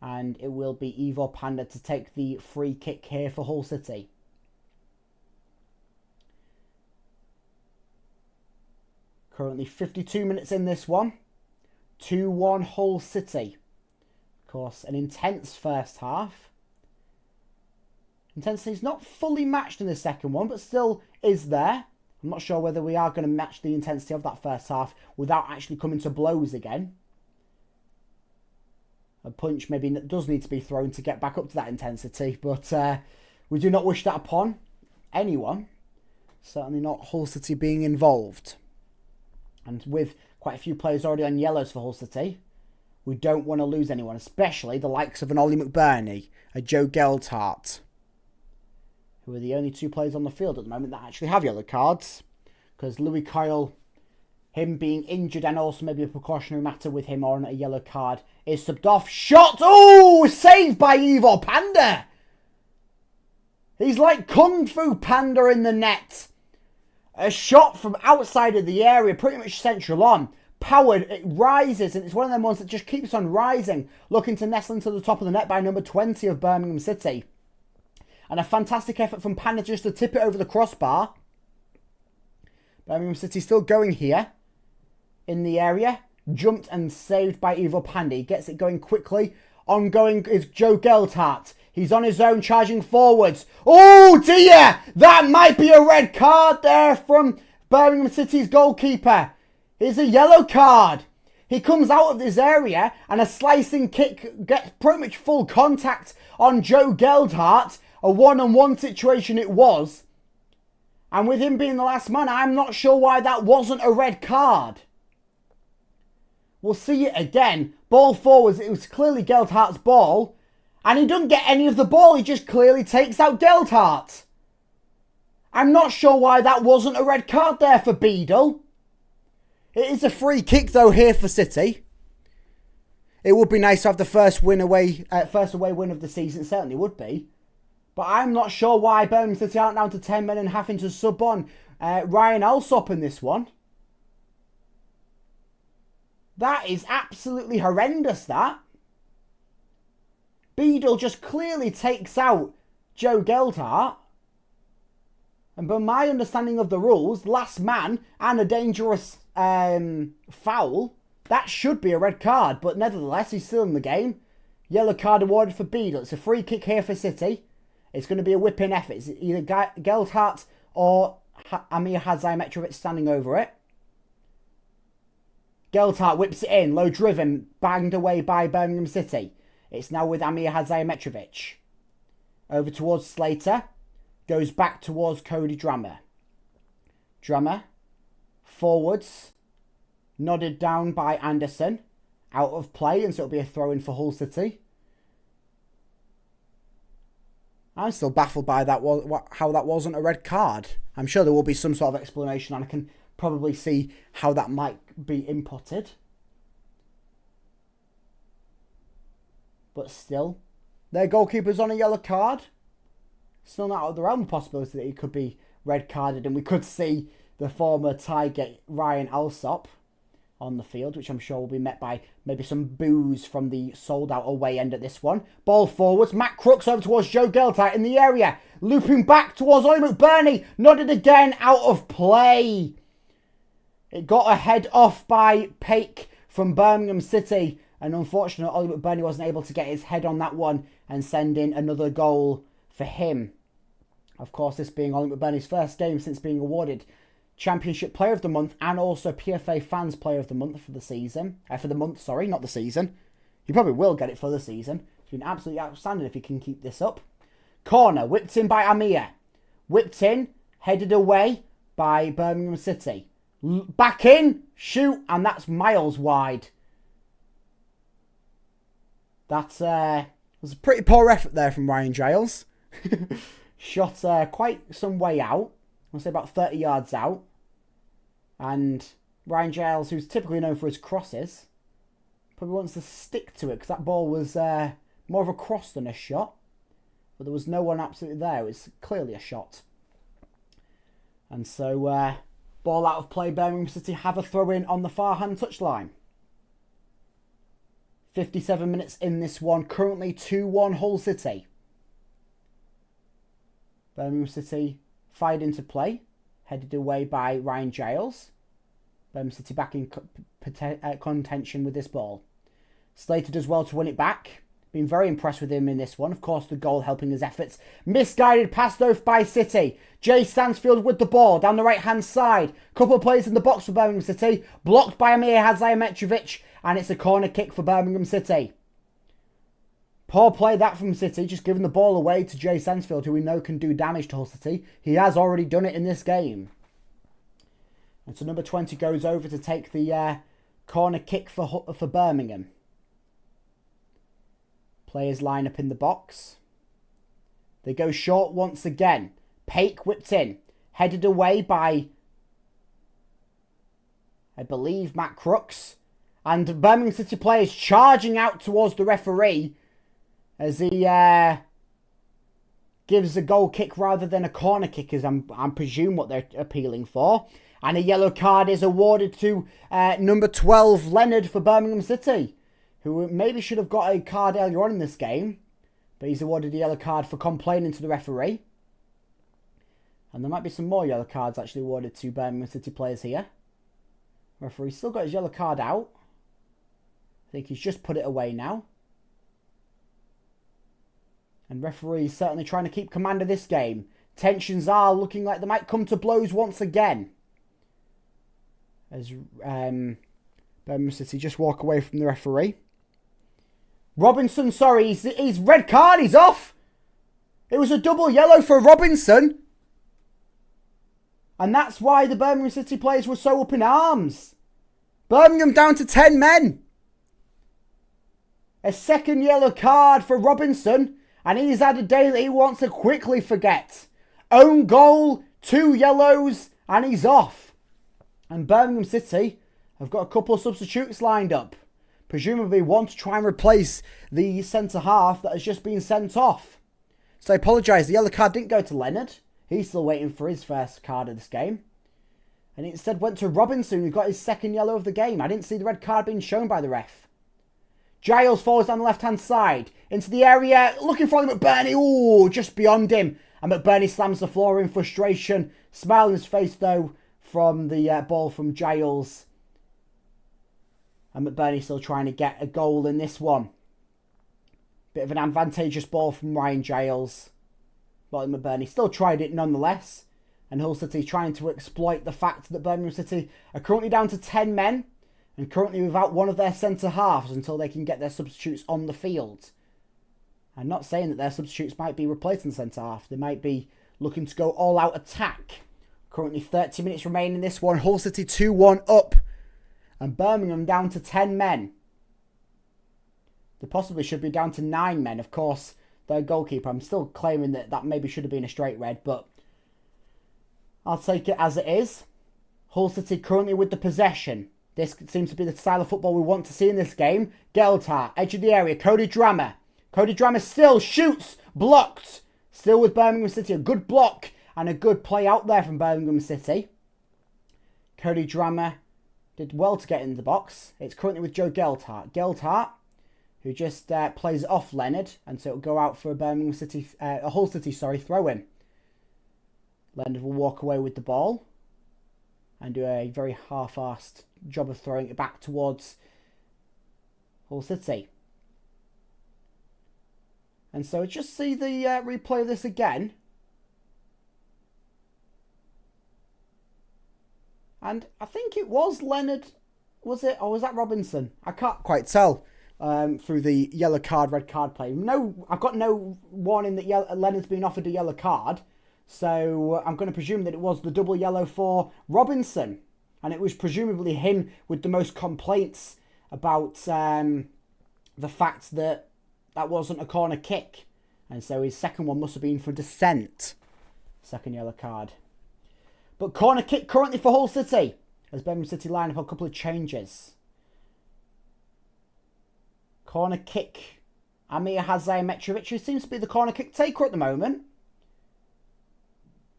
And it will be Ivo Panda to take the free kick here for Hull City. Currently 52 minutes in this one. 2-1 Hull City. Of course, an intense first half. Intensity is not fully matched in the second one, but still is there. I'm not sure whether we are going to match the intensity of that first half without actually coming to blows again. A punch maybe does need to be thrown to get back up to that intensity, but we do not wish that upon anyone. Certainly not Hull City being involved. And with quite a few players already on yellows for Hull City, we don't want to lose anyone, especially the likes of an Ollie McBurney, a Joe Geltart, who are the only 2 players on the field at the moment that actually have yellow cards. Because Louis Coyle, him being injured and also maybe a precautionary matter with him on a yellow card, is subbed off. Shot! Oh! Saved by Ivo Panda! He's like Kung Fu Panda in the net. A shot from outside of the area, pretty much central on. Powered, it rises, and it's one of them ones that just keeps on rising. Looking to nestle into the top of the net by number 20 of Birmingham City. And a fantastic effort from Panda just to tip it over the crossbar. Birmingham City still going here. In the area. Jumped and saved by Ivo Panda. He gets it going quickly. Ongoing is Joe Geltart. He's on his own, charging forwards. Oh dear! That might be a red card there from Birmingham City's goalkeeper. Here's a yellow card. He comes out of this area and a slicing kick gets pretty much full contact on Joe Geltart. A one-on-one situation it was. And with him being the last man, I'm not sure why that wasn't a red card. We'll see it again. Ball forwards. It was clearly Gelthart's ball. And he doesn't get any of the ball. He just clearly takes out Gelthart. I'm not sure why that wasn't a red card there for Beadle. It is a free kick though here for City. It would be nice to have the first away win of the season. It certainly would be. But I'm not sure why Birmingham City aren't down to 10 men and having to sub on Ryan Alsop in this one. That is absolutely horrendous, that. Beadle just clearly takes out Joe Gelthart. And by my understanding of the rules, last man and a dangerous foul, that should be a red card. But nevertheless, he's still in the game. Yellow card awarded for Beadle. It's a free kick here for City. It's going to be a whipping effort. It's either Gelthart or Amir Hadzaimitrovic standing over it. Gelthart whips it in. Low driven. Banged away by Birmingham City. It's now with Amir Hadzaimitrovic. Over towards Slater. Goes back towards Cody Drammer. Drammer. Forwards. Nodded down by Anderson. Out of play. And so it'll be a throw in for Hull City. I'm still baffled by that. How that wasn't a red card. I'm sure there will be some sort of explanation, and I can probably see how that might be inputted. But still, their goalkeeper's on a yellow card. Still not out of the realm of possibility that he could be red carded, and we could see the former Tiger Ryan Alsop on the field, which I'm sure will be met by maybe some boos from the sold-out away end at this one. Ball forwards. Matt Crooks over towards Joe Gelthart in the area. Looping back towards Ollie McBurney. Nodded again. Out of play. It got a head off by Paik from Birmingham City. And unfortunately, Ollie McBurney wasn't able to get his head on that one and send in another goal for him. Of course, this being Ollie McBurney's first game since being awarded Championship Player of the Month and also PFA Fans Player of the Month for the season. For the month, sorry, not the season. He probably will get it for the season. It's been absolutely outstanding if he can keep this up. Corner, whipped in by Amir. Whipped in, headed away by Birmingham City. Back in, shoot, and that's miles wide. That was a pretty poor effort there from Ryan Giles. Shot quite some way out. I'll say about 30 yards out. And Ryan Giles, who's typically known for his crosses, probably wants to stick to it because that ball was more of a cross than a shot. But there was no one absolutely there. It was clearly a shot. And so, ball out of play. Birmingham City have a throw in on the far hand touchline. 57 minutes in this one. Currently 2-1 Hull City. Birmingham City fired into play, headed away by Ryan Giles. Birmingham City back in contention with this ball. Slater does well to win it back. Been very impressed with him in this one. Of course, the goal helping his efforts. Misguided pass though by City. Jay Stansfield with the ball down the right-hand side. Couple of players in the box for Birmingham City. Blocked by Amir Hadzaimitrovic. And it's a corner kick for Birmingham City. Poor play that from City, just giving the ball away to Jay Stansfield, who we know can do damage to Hull City. He has already done it in this game. And so number 20 goes over to take the corner kick for Birmingham. Players line up in the box. They go short once again. Paik whipped in. Headed away by, I believe, Matt Crooks. And Birmingham City players charging out towards the referee as he gives a goal kick rather than a corner kick, as I'm presume what they're appealing for. And a yellow card is awarded to number 12, Leonard, for Birmingham City, who maybe should have got a card earlier on in this game, but he's awarded a yellow card for complaining to the referee. And there might be some more yellow cards actually awarded to Birmingham City players here. Referee's still got his yellow card out. I think he's just put it away now. And referee's certainly trying to keep command of this game. Tensions are looking like they might come to blows once again. As Birmingham City just walk away from the referee. Robinson, sorry, he's red card, he's off. It was a double yellow for Robinson. And that's why the Birmingham City players were so up in arms. Birmingham down to 10 men. A second yellow card for Robinson. And he's had a day that he wants to quickly forget. Own goal, 2 yellows, and he's off. And Birmingham City have got a couple of substitutes lined up. Presumably one to try and replace the centre-half that has just been sent off. So I apologise, the yellow card didn't go to Leonard. He's still waiting for his first card of this game. And it instead went to Robinson, who got his second yellow of the game. I didn't see the red card being shown by the ref. Giles falls down the left-hand side. Into the area, looking for McBurney. Ooh, just beyond him. And McBurney slams the floor in frustration. Smile on his face, though, from the ball from Giles. And McBurney still trying to get a goal in this one. Bit of an advantageous ball from Ryan Giles. But McBurney still tried it nonetheless. And Hull City trying to exploit the fact that Birmingham City are currently down to 10 men. And currently without one of their centre-halves until they can get their substitutes on the field. I'm not saying that their substitutes might be replacing the centre-half. They might be looking to go all-out attack. Currently 30 minutes remaining in this one. Hull City 2-1 up. And Birmingham down to 10 men. They possibly should be down to 9 men. Of course, their goalkeeper. I'm still claiming that maybe should have been a straight red. But I'll take it as it is. Hull City currently with the possession. This seems to be the style of football we want to see in this game. Geltart, edge of the area. Cody Drammer. Cody Drammer still shoots. Blocked. Still with Birmingham City. A good block and a good play out there from Birmingham City. Cody Drammer did well to get in the box. It's currently with Joe Geltart. Geltart, who just plays off Leonard. And so it'll go out for a Birmingham City, a Hull City, throw in. Leonard will walk away with the ball. And do a very half-assed job of throwing it back towards Hull City. And so just see the replay of this again. And I think it was Leonard, was it? Or was that Robinson? I can't quite tell through the yellow card, red card play. No, I've got no warning that Leonard's been offered a yellow card. So I'm going to presume that it was the double yellow for Robinson. And it was presumably him with the most complaints about the fact that that wasn't a corner kick. And so his second one must have been for dissent. Second yellow card. But corner kick currently for Hull City. As Birmingham City line up a couple of changes. Corner kick. Amir Hazayemetrovic, who seems to be the corner kick taker at the moment.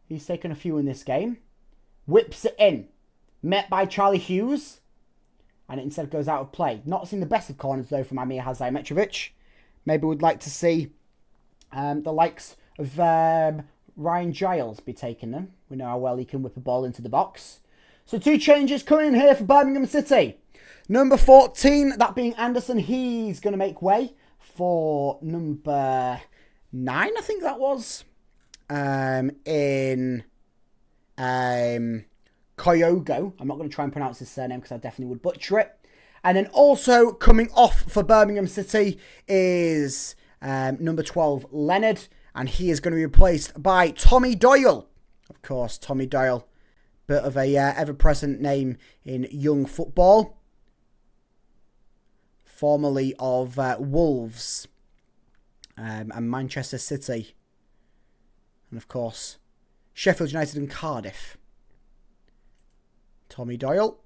He's taken a few in this game. Whips it in. Met by Charlie Hughes. And it instead goes out of play. Not seen the best of corners though from Amir Hazayemetrovic. Maybe we'd like to see the likes of Ryan Giles be taking them. We know how well he can whip a ball into the box. So 2 changes coming in here for Birmingham City. Number 14, that being Anderson. He's going to make way for number 9, I think that was. In Kyogo. I'm not going to try and pronounce his surname because I definitely would butcher it. And then also coming off for Birmingham City is number 12, Leonard. And he is going to be replaced by Tommy Doyle. Of course, Tommy Doyle. Bit of a ever-present name in young football. Formerly of Wolves and Manchester City. And of course, Sheffield United and Cardiff. Tommy Doyle.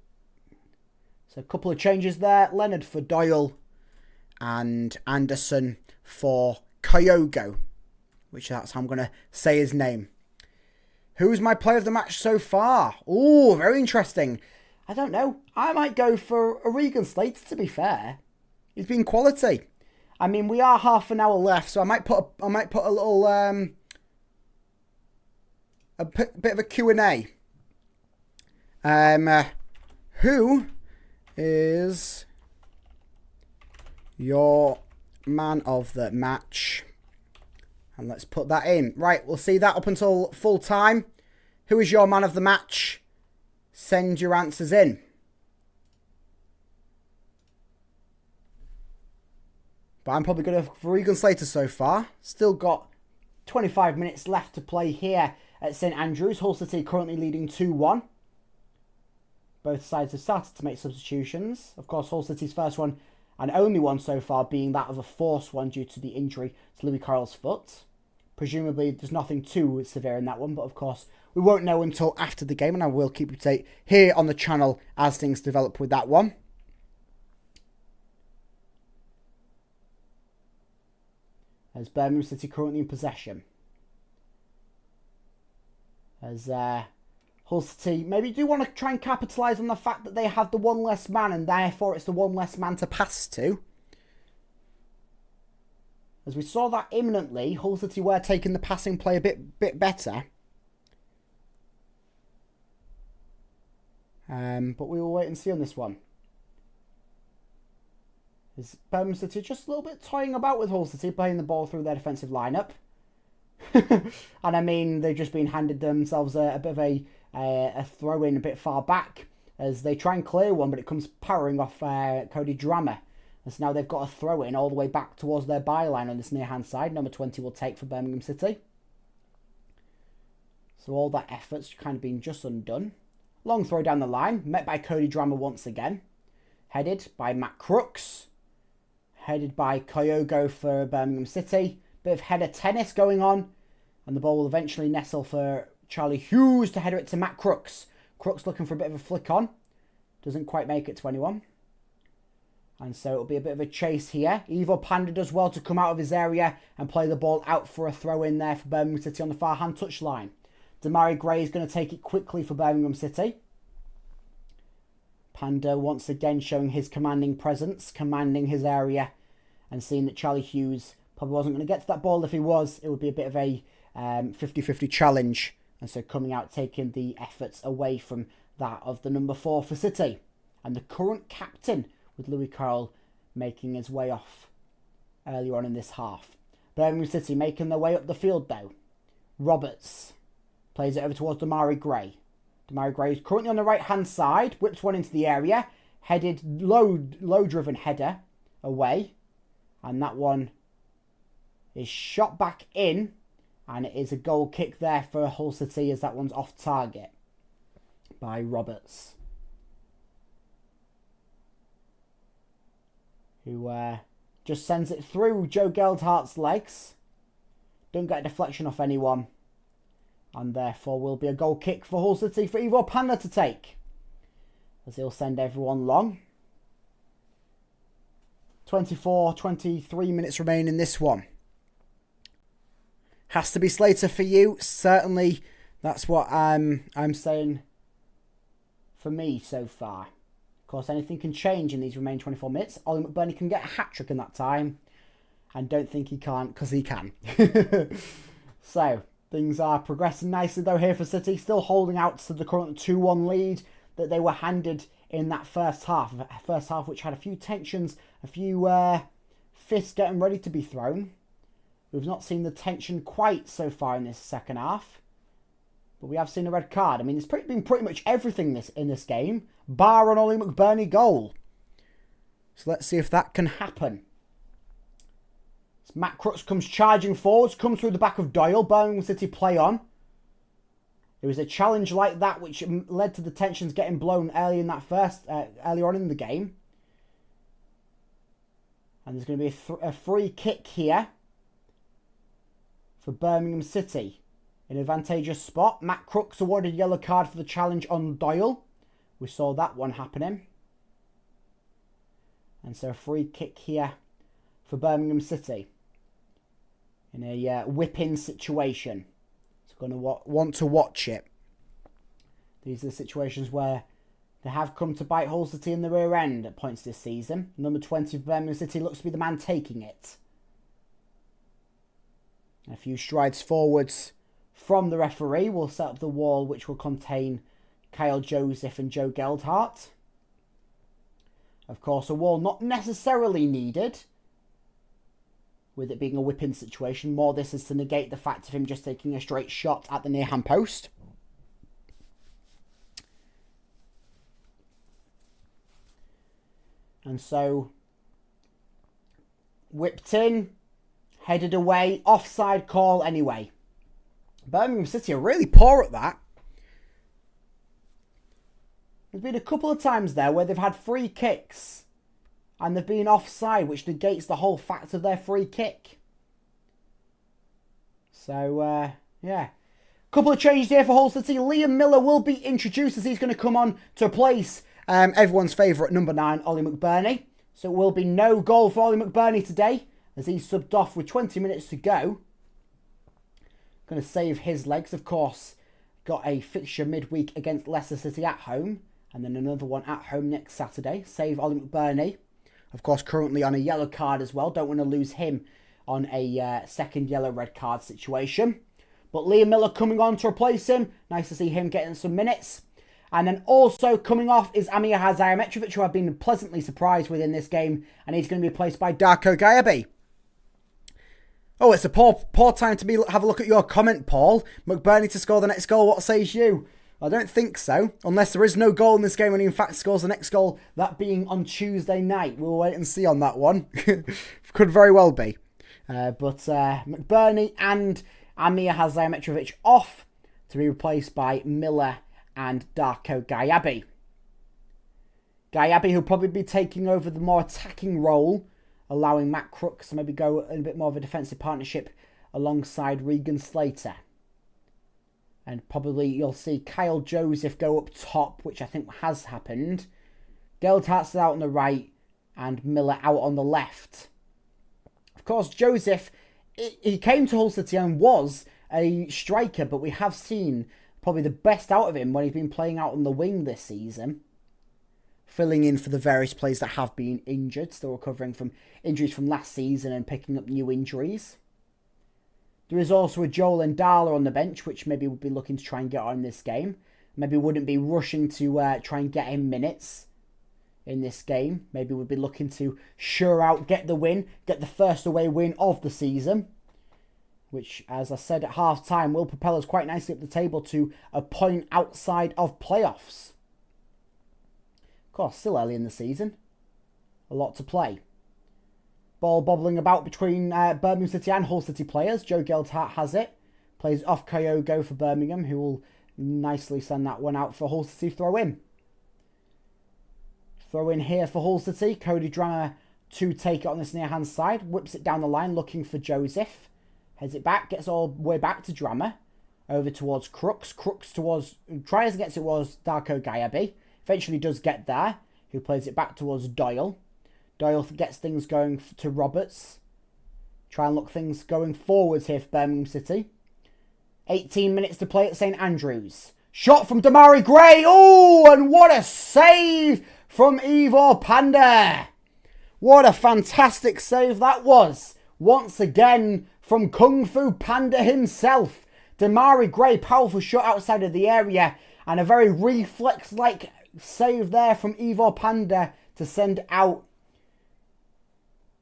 So a couple of changes there. Leonard for Doyle. And Anderson for Kyogo. Which that's how I'm going to say his name. Who's my player of the match so far? Oh, very interesting. I don't know. I might go for Regan Slater, to be fair. He's been quality. I mean, we are half an hour left, so I might put a little a bit of a Q&A. Who is your man of the match? And let's put that in. Right, we'll see that up until full time. Who is your man of the match? Send your answers in. But I'm probably going to for Regan Slater so far. Still got 25 minutes left to play here at St Andrews. Hull City currently leading 2-1. Both sides have started to make substitutions. Of course, Hull City's first one and only one so far being that of a forced one due to the injury to Louis Carroll's foot. Presumably, there's nothing too severe in that one, but of course, we won't know until after the game, and I will keep you updated here on the channel as things develop with that one. As Birmingham City currently in possession. As Hull City maybe do want to try and capitalise on the fact that they have the one less man, and therefore it's the one less man to pass to. As we saw that imminently, Hull City were taking the passing play a bit better. But we will wait and see on this one. Is Birmingham City just a little bit toying about with Hull City, playing the ball through their defensive lineup. And I mean, they've just been handed themselves a bit of a throw-in a bit far back as they try and clear one, but it comes powering off Cody Drammer. And so now they've got a throw-in all the way back towards their byline on this near-hand side. Number 20 will take for Birmingham City. So all that effort's kind of been just undone. Long throw down the line, met by Cody Drammer once again. Headed by Matt Crooks. Headed by Kyogo for Birmingham City. Bit of header tennis going on. And the ball will eventually nestle for Charlie Hughes to header it to Matt Crooks. Crooks looking for a bit of a flick on. Doesn't quite make it to anyone. And so it'll be a bit of a chase here. Ivo Panda does well to come out of his area and play the ball out for a throw in there for Birmingham City on the far hand touchline. Damari Gray is going to take it quickly for Birmingham City. Panda once again showing his commanding presence, commanding his area, and seeing that Charlie Hughes probably wasn't going to get to that ball. If he was, it would be a bit of a 50-50 challenge. And so coming out, taking the efforts away from that of the number 4 for City. And the current captain, with Louis Carroll making his way off earlier on in this half. Birmingham City making their way up the field though. Roberts plays it over towards Damari Gray. Damari Gray is currently on the right-hand side. Whips one into the area. Headed, low-driven header away. And that one is shot back in. And it is a goal kick there for Hull City as that one's off target by Roberts. Who just sends it through Joe Geldhart's legs. Don't get a deflection off anyone. And therefore will be a goal kick for Hull City for Ivo Panda to take. As he'll send everyone long. 23 minutes remain in this one. Has to be Slater for you. Certainly that's what I'm saying for me so far. Of course, anything can change in these remaining 24 minutes. Ollie McBurney can get a hat-trick in that time. And don't think he can't, because he can. So, things are progressing nicely though here for City. Still holding out to the current 2-1 lead that they were handed in that first half. First half which had a few tensions, a few fists getting ready to be thrown. We've not seen the tension quite so far in this second half. But we have seen a red card. I mean, it's been pretty much everything in this game, bar an Ollie McBurney goal. So let's see if that can happen. As Matt Crooks comes charging forwards, comes through the back of Doyle. Birmingham City play on. It was a challenge like that which led to the tensions getting blown earlier on in the game. And there's going to be a free kick here for Birmingham City. In an advantageous spot. Matt Crooks awarded a yellow card for the challenge on Doyle. We saw that one happening. And so a free kick here for Birmingham City. In a whipping situation. So going to want to watch it. These are the situations where they have come to bite Hull City in the rear end at points this season. Number 20 for Birmingham City looks to be the man taking it. A few strides forwards from the referee will set up the wall which will contain Kyle Joseph and Joe Geldhart. Of course, a wall not necessarily needed, with it being a whipping situation. More this is to negate the fact of him just taking a straight shot at the near hand post. And so, whipped in, headed away, offside call anyway. Birmingham City are really poor at that. There's been a couple of times there where they've had free kicks and they've been offside, which negates the whole fact of their free kick. So, yeah. Couple of changes here for Hull City. Liam Miller will be introduced as he's going to come on to replace everyone's favourite number 9, Ollie McBurney. So it will be no goal for Ollie McBurney today as he's subbed off with 20 minutes to go. Going to save his legs, of course. Got a fixture midweek against Leicester City at home. And then another one at home next Saturday. Save Ollie McBurney. Of course, currently on a yellow card as well. Don't want to lose him on a second yellow-red card situation. But Liam Miller coming on to replace him. Nice to see him getting some minutes. And then also coming off is Amir Hazayamitrovic, who I've been pleasantly surprised with in this game. And he's going to be replaced by Darko Gayabi. Oh, it's a poor time to have a look at your comment, Paul. McBurney to score the next goal. What says you? I don't think so. Unless there is no goal in this game and he in fact scores the next goal. That being on Tuesday night. We'll wait and see on that one. Could very well be. But McBurney and Amir Hazayamitrovic off to be replaced by Miller and Darko Gayabi. Gayabi who'll probably be taking over the more attacking role, allowing Matt Crooks to maybe go in a bit more of a defensive partnership alongside Regan Slater. And probably you'll see Kyle Joseph go up top, which I think has happened. Geldhart's out on the right and Miller out on the left. Of course, Joseph, he came to Hull City and was a striker, but we have seen probably the best out of him when he's been playing out on the wing this season. Filling in for the various players that have been injured, still recovering from injuries from last season and picking up new injuries. There is also a Joel Ndala on the bench, which maybe would be looking to try and get on this game. Maybe wouldn't be rushing to try and get him minutes in this game. Maybe would be looking to get the win, get the first away win of the season. Which, as I said at half-time, will propel us quite nicely up the table to a point outside of playoffs. Of course, still early in the season. A lot to play. Ball bobbling about between Birmingham City and Hull City players. Joe Geldhart has it. Plays off Kyogo for Birmingham, who will nicely send that one out for Hull City throw in. Throw in here for Hull City. Cody Drammer to take it on this near hand side. Whips it down the line looking for Joseph. Heads it back. Gets all the way back to Drammer. Over towards Crooks. Crooks tries to get towards Darko Gayabi. Eventually does get there. Who plays it back towards Doyle. Doyle gets things going to Roberts. Try and look things going forwards here for Birmingham City. 18 minutes to play at St Andrews. Shot from Damari Gray. Oh, and what a save from Ivor Panda. What a fantastic save that was. Once again from Kung Fu Panda himself. Damari Gray, powerful shot outside of the area. And a very reflex-like save there from Ivor Panda to send out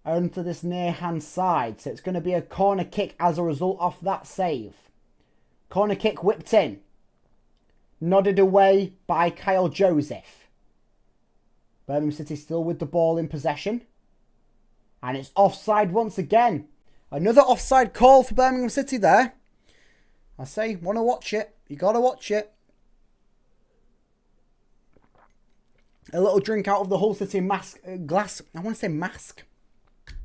onto this near-hand side. So it's going to be a corner kick as a result of that save. Corner kick whipped in. Nodded away by Kyle Joseph. Birmingham City still with the ball in possession. And it's offside once again. Another offside call for Birmingham City there. I say, want to watch it. You got to watch it. A little drink out of the Hull City glass. I want to say mask.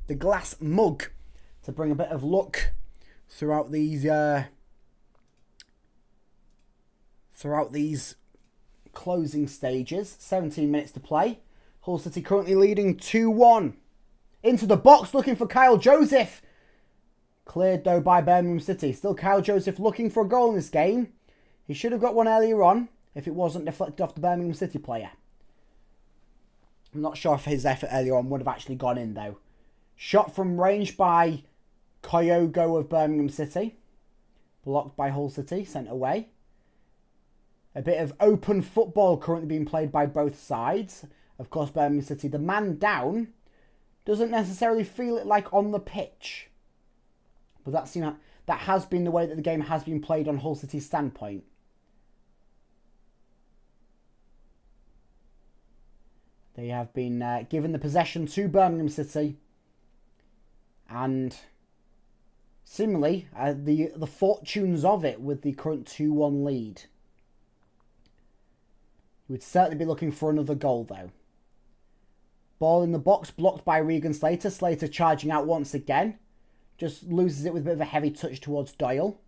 The glass mug to bring a bit of luck throughout these closing stages. 17 minutes to play. Hull City currently leading 2-1. Into the box looking for Kyle Joseph. Cleared though by Birmingham City. Still Kyle Joseph looking for a goal in this game. He should have got one earlier on if it wasn't deflected off the Birmingham City player. I'm not sure if his effort earlier on would have actually gone in though. Shot from range by Kyogo of Birmingham City. Blocked by Hull City, sent away. A bit of open football currently being played by both sides. Of course, Birmingham City, the man down, doesn't necessarily feel it like on the pitch. But that has been the way that the game has been played on Hull City's standpoint. They have been given the possession to Birmingham City. And seemingly the fortunes of it with the current 2-1 lead. He would certainly be looking for another goal though. Ball in the box, blocked by Regan Slater. Slater charging out once again. Just loses it with a bit of a heavy touch towards Doyle.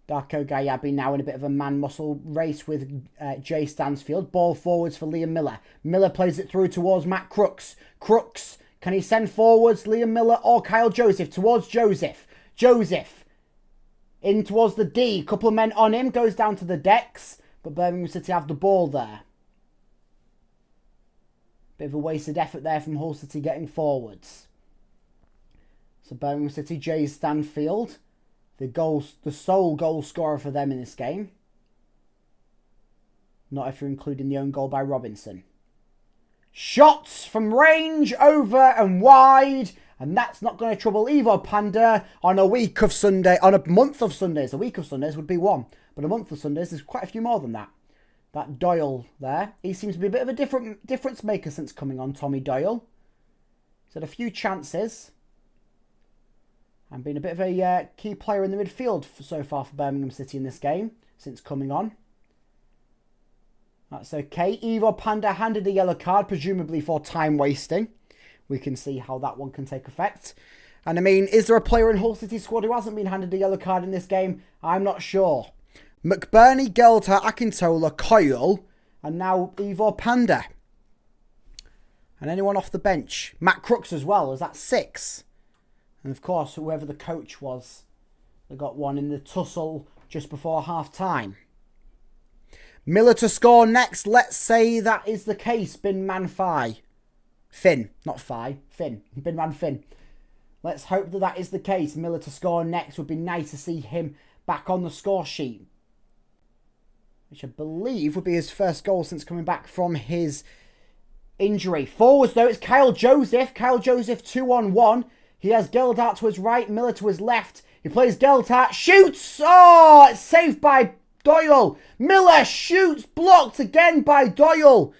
Darko Gayabi now in a bit of a man-muscle race with Jay Stansfield. Ball forwards for Liam Miller. Miller plays it through towards Matt Crooks. Crooks, can he send forwards Liam Miller or Kyle Joseph? Towards Joseph. Joseph in towards the D. Couple of men on him. Goes down to the decks. But Birmingham City have the ball there. Bit of a wasted effort there from Hull City getting forwards. So Birmingham City, Jay Stanfield, the sole goal scorer for them in this game. Not if you're including the own goal by Robinson. Shots from range, over and wide. And that's not going to trouble Ivo Panda on a week of Sunday, on a month of Sundays. A week of Sundays would be one. But a month of Sundays, there's quite a few more than that. That Doyle there. He seems to be a bit of a difference maker since coming on, Tommy Doyle. He's had a few chances. And been a bit of a key player in the midfield so far for Birmingham City in this game. Since coming on. That's okay. Ivo Panda handed a yellow card, presumably for time wasting. We can see how that one can take effect. And I mean, is there a player in Hull City squad who hasn't been handed a yellow card in this game? I'm not sure. McBurney, Gelter, Akintola, Coyle, and now Ivo Panda. And anyone off the bench? Matt Crooks as well. Is that 6? And of course, whoever the coach was, they got one in the tussle just before half-time. Miller to score next. Let's say that is the case. Bin Man Fi. Finn, not Fi. Finn. Bin Man Finn. Let's hope that that is the case. Miller to score next. Would be nice to see him back on the score sheet. Which I believe would be his first goal since coming back from his injury. Forwards though, it's Kyle Joseph. Kyle Joseph 2-on-1. He has Geldart to his right, Miller to his left. He plays Geldart, shoots! Oh, it's saved by Doyle. Miller shoots, blocked again by Doyle.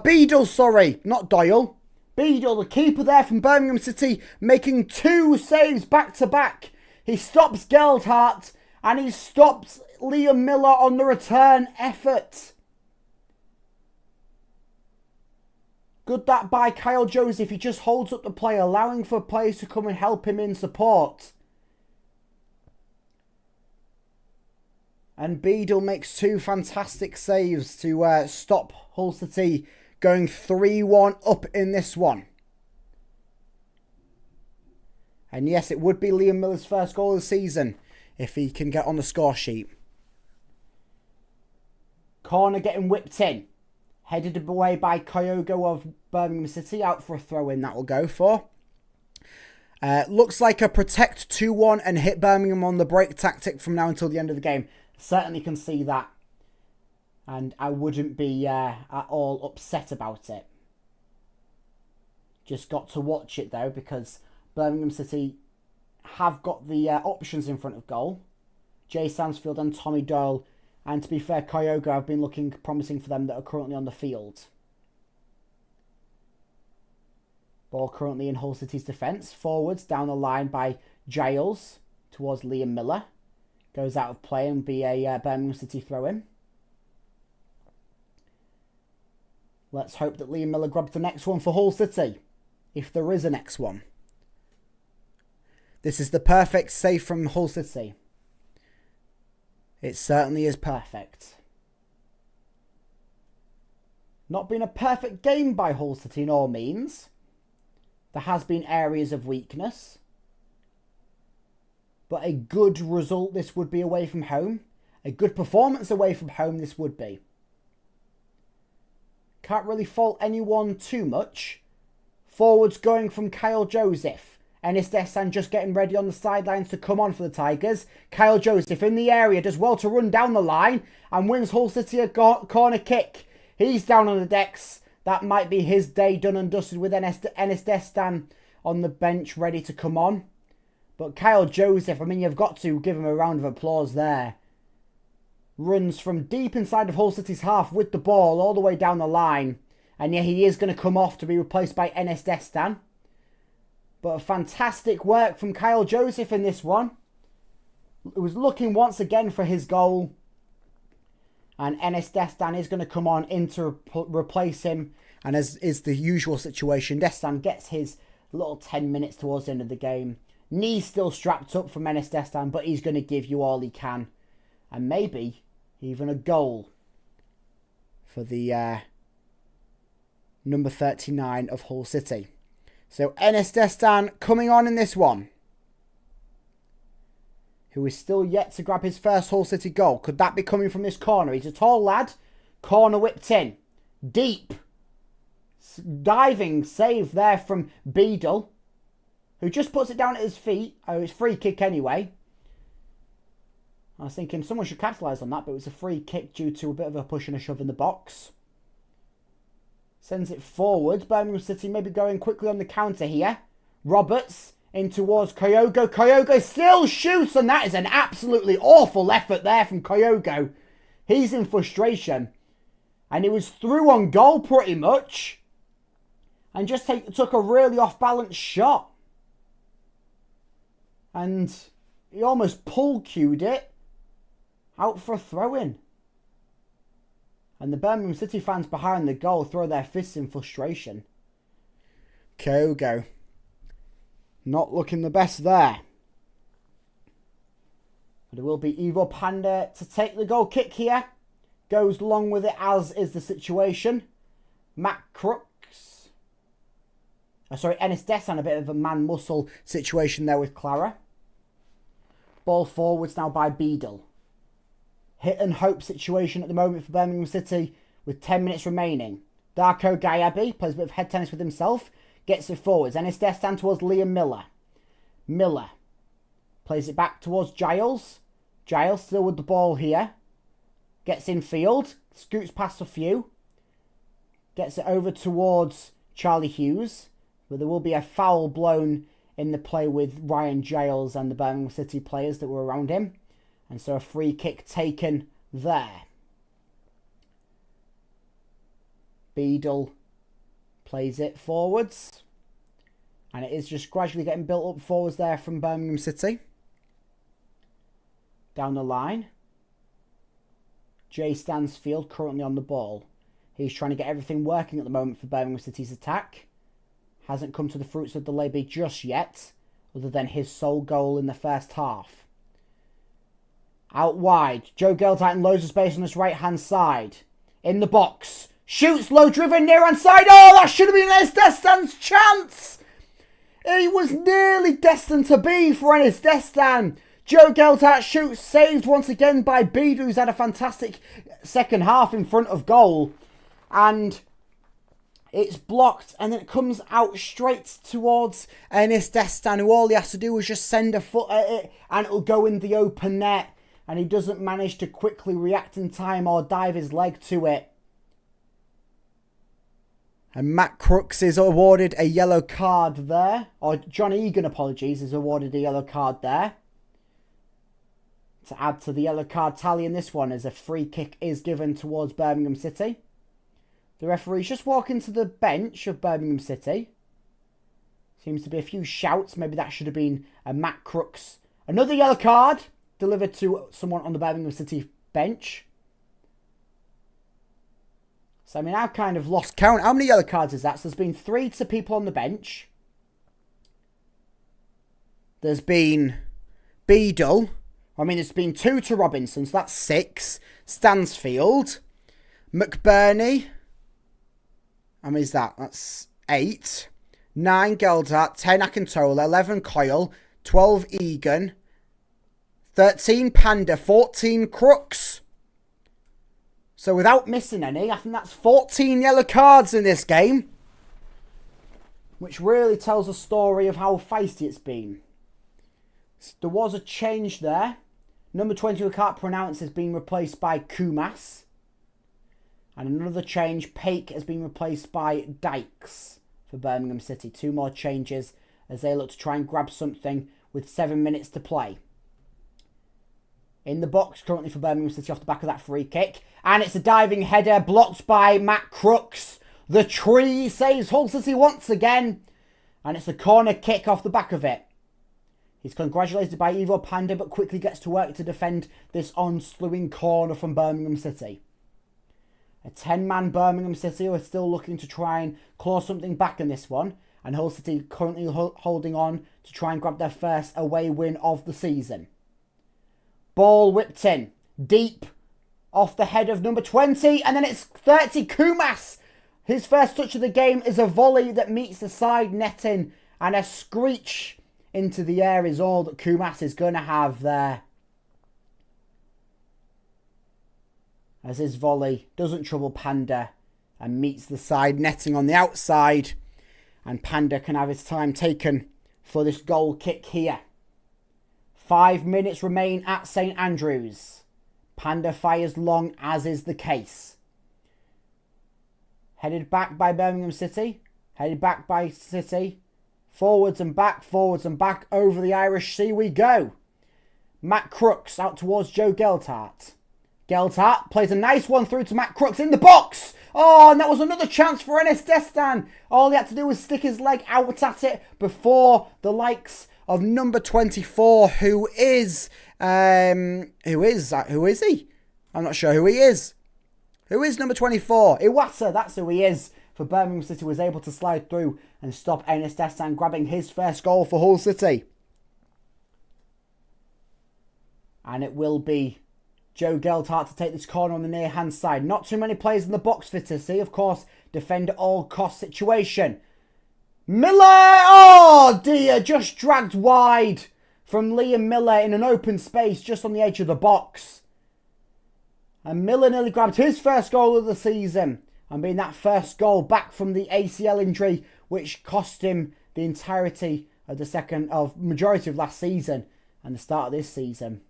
Beadle, sorry, not Doyle. Beadle, the keeper there from Birmingham City, making 2 saves back to back. He stops Geldart and he stops Liam Miller on the return effort. Good that by Kyle Joseph. He just holds up the play, allowing for players to come and help him in support. And Beadle makes 2 fantastic saves to stop Hull City going 3-1 up in this one. And yes, it would be Liam Miller's first goal of the season if he can get on the score sheet. Corner getting whipped in. Headed away by Kyogo of Birmingham City. Out for a throw-in that will go for. Looks like a protect 2-1 and hit Birmingham on the break tactic from now until the end of the game. Certainly can see that. And I wouldn't be at all upset about it. Just got to watch it though, because Birmingham City have got the options in front of goal. Jay Stansfield and Tommy Doyle. And to be fair, Kyogo have been looking promising for them that are currently on the field. Ball currently in Hull City's defence. Forwards down the line by Giles towards Liam Miller. Goes out of play and be a Birmingham City throw-in. Let's hope that Liam Miller grabs the next one for Hull City. If there is a next one. This is the perfect save from Hull City. It certainly is perfect. Not been a perfect game by Hull City in all means. There has been areas of weakness. But a good result this would be away from home. A good performance away from home this would be. Can't really fault anyone too much. Forwards going from Kyle Joseph. Enis Dessan just getting ready on the sidelines to come on for the Tigers. Kyle Joseph in the area does well to run down the line and wins Hull City a corner kick. He's down on the decks. That might be his day done and dusted with Enis Dessan on the bench ready to come on. But Kyle Joseph, I mean, you've got to give him a round of applause there. Runs from deep inside of Hull City's half with the ball all the way down the line. And yeah, he is going to come off to be replaced by Enis Dessan. But fantastic work from Kyle Joseph in this one. He was looking once again for his goal. And Enes Destan is going to come on in to replace him. And as is the usual situation, Destan gets his little 10 minutes towards the end of the game. Knees still strapped up from Enes Destan, but he's going to give you all he can. And maybe even a goal for the number 39 of Hull City. So Enes Destan coming on in this one. Who is still yet to grab his first Hull City goal. Could that be coming from this corner? He's a tall lad. Corner whipped in. Deep. Diving save there from Beadle. Who just puts it down at his feet. Oh, it's free kick anyway. I was thinking someone should capitalise on that. But it was a free kick due to a bit of a push and a shove in the box. Sends it forward. Birmingham City maybe going quickly on the counter here. Roberts in towards Kyogo. Kyogo still shoots, and that is an absolutely awful effort there from Kyogo. He's in frustration. And he was through on goal pretty much. And just took a really off-balance shot. And he almost pull-cued it out for a throw-in. And the Birmingham City fans behind the goal throw their fists in frustration. Kyogo. Not looking the best there. But it will be Ivo Panda to take the goal kick here. Goes along with it, as is the situation. Matt Crooks. Enes Destan, a bit of a man-muscle situation there with Clara. Ball forwards now by Beadle. Hit and hope situation at the moment for Birmingham City with 10 minutes remaining. Darko Gayabi plays a bit of head tennis with himself. Gets it forwards. Enes Destan towards Liam Miller. Miller plays it back towards Giles. Giles still with the ball here. Gets in field. Scoots past a few. Gets it over towards Charlie Hughes. But there will be a foul blown in the play with Ryan Giles and the Birmingham City players that were around him. And so a free kick taken there. Beadle plays it forwards. And it is just gradually getting built up forwards there from Birmingham City. Down the line. Jay Stansfield currently on the ball. He's trying to get everything working at the moment for Birmingham City's attack. Hasn't come to the fruits of the labour just yet, other than his sole goal in the first half. Out wide. Joe Geldite loads of space on his right-hand side. In the box. Shoots low driven near hand side. Oh, that should have been Enes Destan's chance. It was nearly destined to be for Enes Destan. Joe Geldite shoots, saved once again by Beadle, who's had a fantastic second half in front of goal. And it's blocked, and then it comes out straight towards Enes Destan, who all he has to do is just send a foot at it, and it'll go in the open net. And he doesn't manage to quickly react in time or dive his leg to it. And Matt Crooks is awarded a yellow card there. Or John Egan, apologies, is awarded a yellow card there. To add to the yellow card tally in this one, as a free kick is given towards Birmingham City. The referee's just walking to the bench of Birmingham City. Seems to be a few shouts. Maybe that should have been a Matt Crooks. Another yellow card delivered to someone on the Birmingham City bench. So, I mean, I've kind of lost count. How many yellow cards is that? So, there's been 3 to people on the bench. There's been Beadle. I mean, there's been 2 to Robinson, so that's 6. Stansfield. McBurney. How many is that? That's 8. 9 Geldart. 10 Akintola. 11 Coyle. 12 Egan. 13 Panda. 14 Crooks. So without missing any, I think that's 14 yellow cards in this game. Which really tells a story of how feisty it's been. There was a change there. Number 20, we can't pronounce, has been replaced by Kumas. And another change, Paik has been replaced by Dykes for Birmingham City. 2 more changes as they look to try and grab something with 7 minutes to play. In the box currently for Birmingham City off the back of that free kick. And it's a diving header blocked by Matt Crooks. The tree saves Hull City once again. And it's a corner kick off the back of it. He's congratulated by Evo Panda, but quickly gets to work to defend this onslaughing corner from Birmingham City. A 10-man Birmingham City are still looking to try and claw something back in this one. And Hull City currently holding on to try and grab their first away win of the season. Ball whipped in. Deep. Off the head of number 20. And then it's 30. Kumas. His first touch of the game is a volley that meets the side netting. And a screech into the air is all that Kumas is going to have there. As his volley doesn't trouble Panda and meets the side netting on the outside. And Panda can have his time taken for this goal kick here. 5 minutes remain at St Andrews. Panda fires long, as is the case. Headed back by Birmingham City. Headed back by City. Forwards and back over the Irish Sea we go. Matt Crooks out towards Joe Geltart. Geltart plays a nice one through to Matt Crooks in the box. Oh, and that was another chance for Enes Destan. All he had to do was stick his leg out at it before the likes of number 24, who is he? I'm not sure who he is. Who is number 24? Iwasa, that's who he is. For Birmingham City was able to slide through and stop Enes Destan grabbing his first goal for Hull City. And it will be Joe Geltart to take this corner on the near hand side. Not too many players in the box for City. Of course, defend at all cost situation. Miller! Oh dear, just dragged wide from Liam Miller in an open space just on the edge of the box. And Miller nearly grabbed his first goal of the season. And being that first goal back from the ACL injury, which cost him the entirety of majority of last season and the start of this season.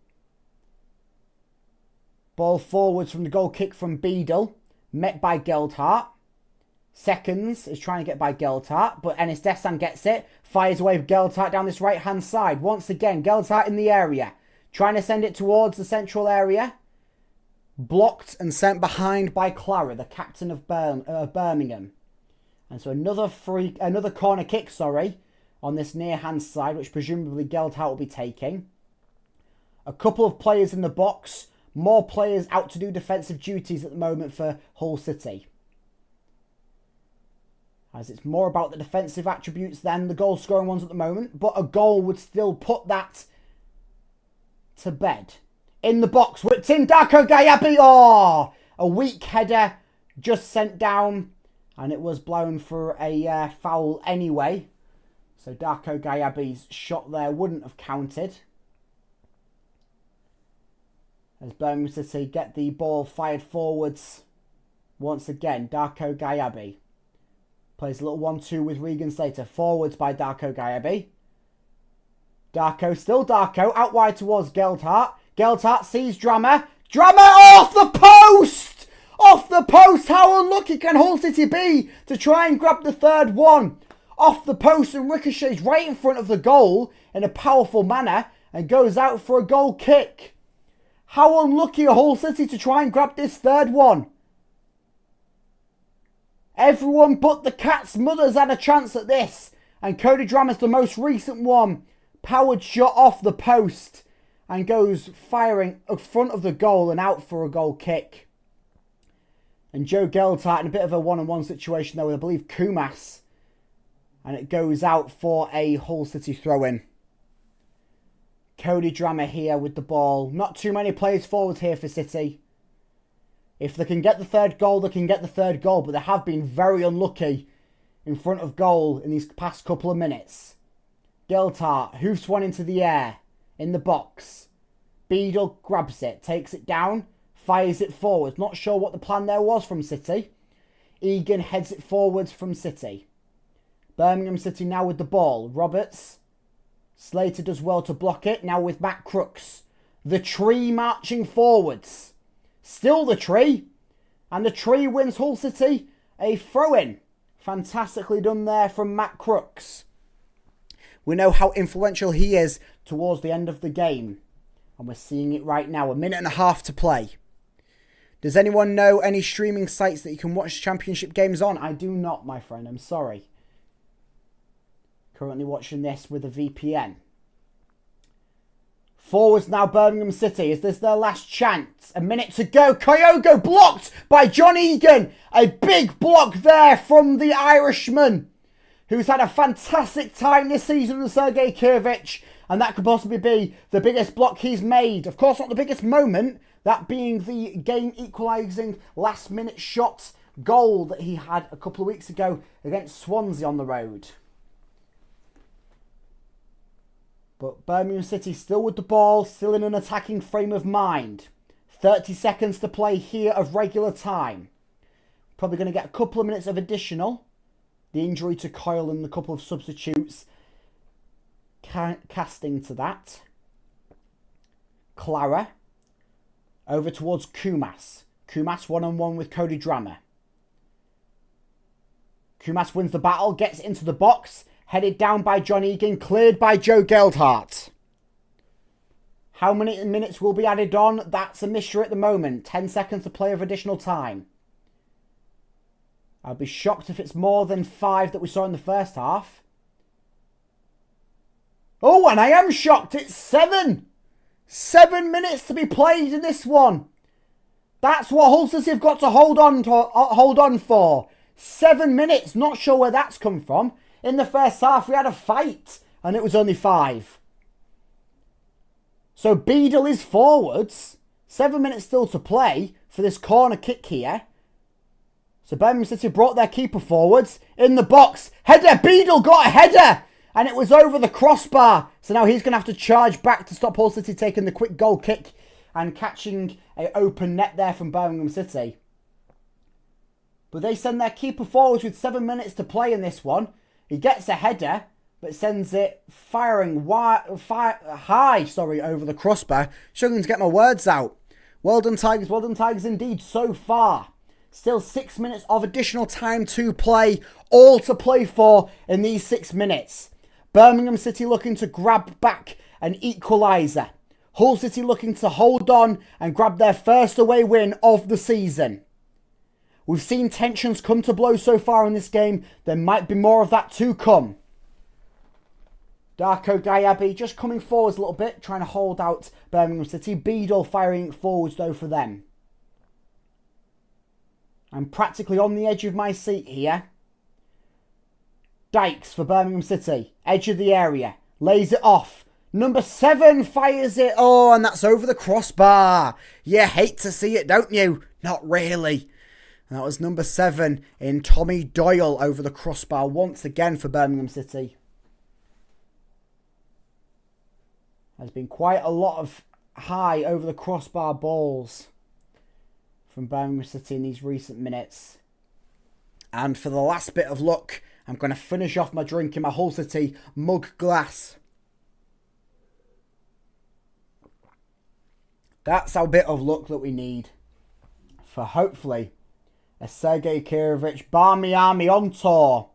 Ball forwards from the goal kick from Beadle. Met by Geltart. Seconds is trying to get by Geltart. But Enes Destan gets it. Fires away with Geltart down this right hand side. Once again, Geltart in the area. Trying to send it towards the central area. Blocked and sent behind by Clara, the captain of Birmingham. And so another corner kick, on this near hand side, which presumably Geltart will be taking. A couple of players in the box. More players out to do defensive duties at the moment for Hull City. As it's more about the defensive attributes than the goal scoring ones at the moment. But a goal would still put that to bed. In the box, whipped in, Darko Gayabi. Oh, a weak header just sent down. And it was blown for a foul anyway. So Darko Gayabi's shot there wouldn't have counted. As Birmingham City get the ball fired forwards. Once again, Darko Gayabi. Plays a little 1-2 with Regan Slater. Forwards by Darko Gayabi. Darko, still Darko. Out wide towards Geltart. Geltart sees Drama. Drama off the post! Off the post! How unlucky can Hull City be to try and grab the third one? Off the post and ricochets right in front of the goal in a powerful manner and goes out for a goal kick. How unlucky are Hull City to try and grab this third one? Everyone but the Cats' mothers had a chance at this. And Cody Drama's the most recent one. Powered shot off the post. And goes firing in front of the goal and out for a goal kick. And Joe Geltart in a bit of a one-on-one situation there with, I believe, Kumas. And it goes out for a Hull City throw-in. Cody Drama here with the ball. Not too many players forward here for City. If they can get the third goal, they can get the third goal. But they have been very unlucky in front of goal in these past couple of minutes. Geltart hoofs one into the air in the box. Beadle grabs it, takes it down, fires it forwards. Not sure what the plan there was from City. Egan heads it forwards from City. Birmingham City now with the ball. Roberts. Slater does well to block it. Now with Matt Crooks. The Tree marching forwards. Still the Tree. And the Tree wins Hull City a throw-in. Fantastically done there from Matt Crooks. We know how influential he is towards the end of the game. And we're seeing it right now. 1.5 minutes to play. Does anyone know any streaming sites that you can watch championship games on? I do not, my friend. I'm sorry. Currently watching this with a VPN. Forwards now, Birmingham City. Is this their last chance? A minute to go. Kyogo blocked by John Egan. A big block there from the Irishman, who's had a fantastic time this season with Sergei Kirvich. And that could possibly be the biggest block he's made. Of course, not the biggest moment. That being the game equalising last minute shot goal that he had a couple of weeks ago against Swansea on the road. But Birmingham City still with the ball, still in an attacking frame of mind. 30 seconds to play here of regular time. Probably going to get a couple of minutes of additional. The injury to Coyle and a couple of substitutes casting to that. Clara over towards Kumas. Kumas one-on-one with Cody Drammer. Kumas wins the battle, gets into the box. Headed down by John Egan, cleared by Joe Geldhart. How many minutes will be added on? That's a mystery at the moment. 10 seconds to play of additional time. I'll be shocked if it's more than 5 that we saw in the first half. Oh, and I am shocked. It's 7. 7 minutes to be played in this one. That's what Hull City have got to hold on for. 7 minutes. Not sure where that's come from. In the first half, we had a fight, and it was only 5. So Beadle is forwards. 7 minutes still to play for this corner kick here. So Birmingham City brought their keeper forwards. In the box, header. Beadle got a header, and it was over the crossbar. So now he's going to have to charge back to stop Hull City taking the quick goal kick and catching an open net there from Birmingham City. But they send their keeper forwards with 7 minutes to play in this one. He gets a header, but sends it firing high over the crossbar. Struggling to get my words out. Well done, Tigers indeed so far. Still 6 minutes of additional time to play. All to play for in these 6 minutes. Birmingham City looking to grab back an equaliser. Hull City looking to hold on and grab their first away win of the season. We've seen tensions come to blows so far in this game. There might be more of that to come. Darko Diaby just coming forwards a little bit, trying to hold out Birmingham City. Beadle firing forwards though for them. I'm practically on the edge of my seat here. Dykes for Birmingham City. Edge of the area. Lays it off. Number 7 fires it. Oh, and that's over the crossbar. You hate to see it, don't you? Not really. And that was number 7 in Tommy Doyle over the crossbar once again for Birmingham City. There's been quite a lot of high over the crossbar balls from Birmingham City in these recent minutes. And for the last bit of luck, I'm going to finish off my drink in my Hull City mug glass. That's our bit of luck that we need for hopefully a Sergei Kirvich Barmy Army on tour.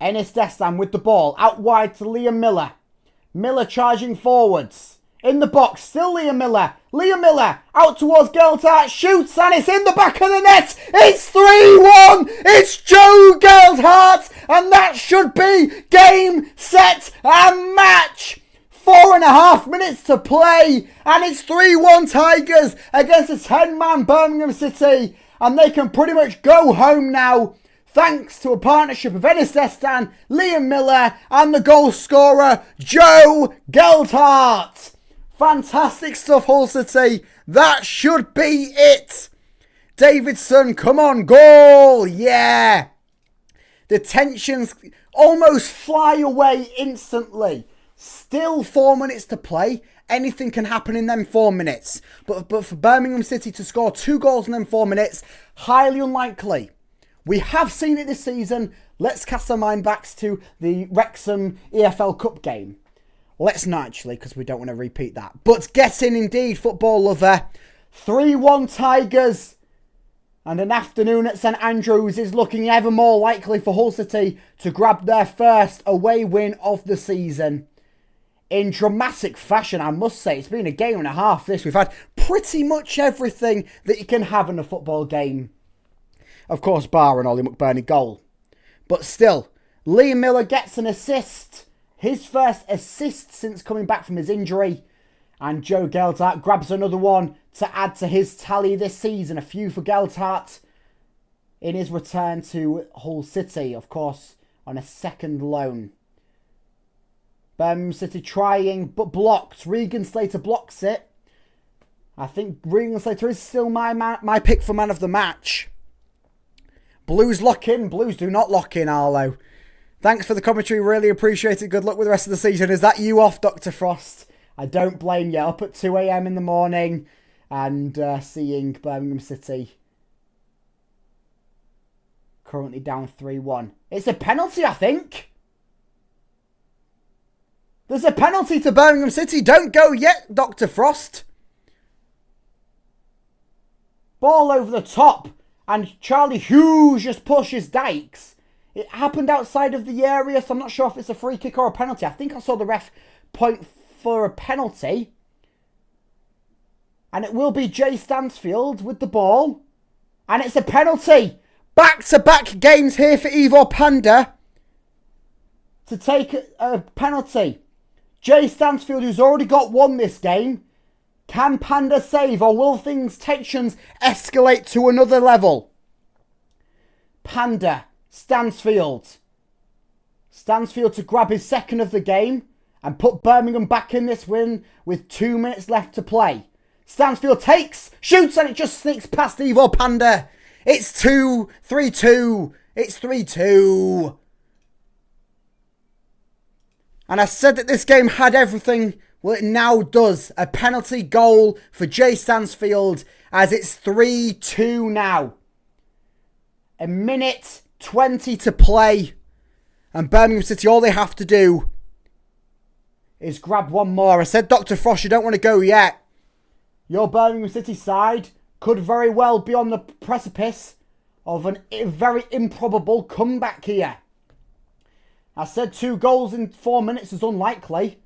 Enis Destan with the ball out wide to Liam Miller. Miller charging forwards. In the box, still Liam Miller. Liam Miller out towards Geldhart, shoots and it's in the back of the net. It's 3-1. It's Joe Geldhart and that should be game, set and match. 4.5 minutes to play and it's 3-1 Tigers against a 10-man Birmingham City. And they can pretty much go home now, thanks to a partnership of Enis Destan, Liam Miller, and the goal scorer, Joe Geldhart. Fantastic stuff, Hull City. That should be it. Davidson, come on, goal. Yeah. The tensions almost fly away instantly. Still 4 minutes to play. Anything can happen in them 4 minutes. But for Birmingham City to score 2 goals in them 4 minutes, highly unlikely. We have seen it this season. Let's cast our mind back to the Wrexham EFL Cup game. Let's not actually, because we don't want to repeat that. But get in indeed, football lover. 3-1 Tigers. And an afternoon at St Andrews is looking ever more likely for Hull City to grab their first away win of the season. In dramatic fashion, I must say. It's been a game and a half this. We've had pretty much everything that you can have in a football game. Of course, bar an Ollie McBurney goal. But still, Liam Miller gets an assist. His first assist since coming back from his injury. And Joe Geltart grabs another one to add to his tally this season. A few for Geltart in his return to Hull City, of course, on a second loan. Birmingham City trying, but blocked. Regan Slater blocks it. I think Regan Slater is still my pick for man of the match. Blues lock in. Blues do not lock in, Arlo. Thanks for the commentary. Really appreciate it. Good luck with the rest of the season. Is that you off, Dr. Frost? I don't blame you. Up at 2 a.m. in the morning and seeing Birmingham City currently down 3-1. It's a penalty, I think. There's a penalty to Birmingham City. Don't go yet, Dr. Frost. Ball over the top. And Charlie Hughes just pushes Dykes. It happened outside of the area, so I'm not sure if it's a free kick or a penalty. I think I saw the ref point for a penalty. And it will be Jay Stansfield with the ball. And it's a penalty. Back-to-back games here for Ivor Panda to take a penalty. Jay Stansfield, who's already got one this game. Can Panda save, or will tensions escalate to another level? Panda, Stansfield. Stansfield to grab his second of the game and put Birmingham back in this win with 2 minutes left to play. Stansfield takes, shoots, and it just sneaks past Ivor Panda. It's 3-2. It's 3-2. And I said that this game had everything. Well, it now does. A penalty goal for Jay Stansfield as it's 3-2 now. A minute 20 to play. And Birmingham City, all they have to do is grab one more. I said, Dr. Frost, you don't want to go yet. Your Birmingham City side could very well be on the precipice of a very improbable comeback here. I said 2 goals in 4 minutes is unlikely.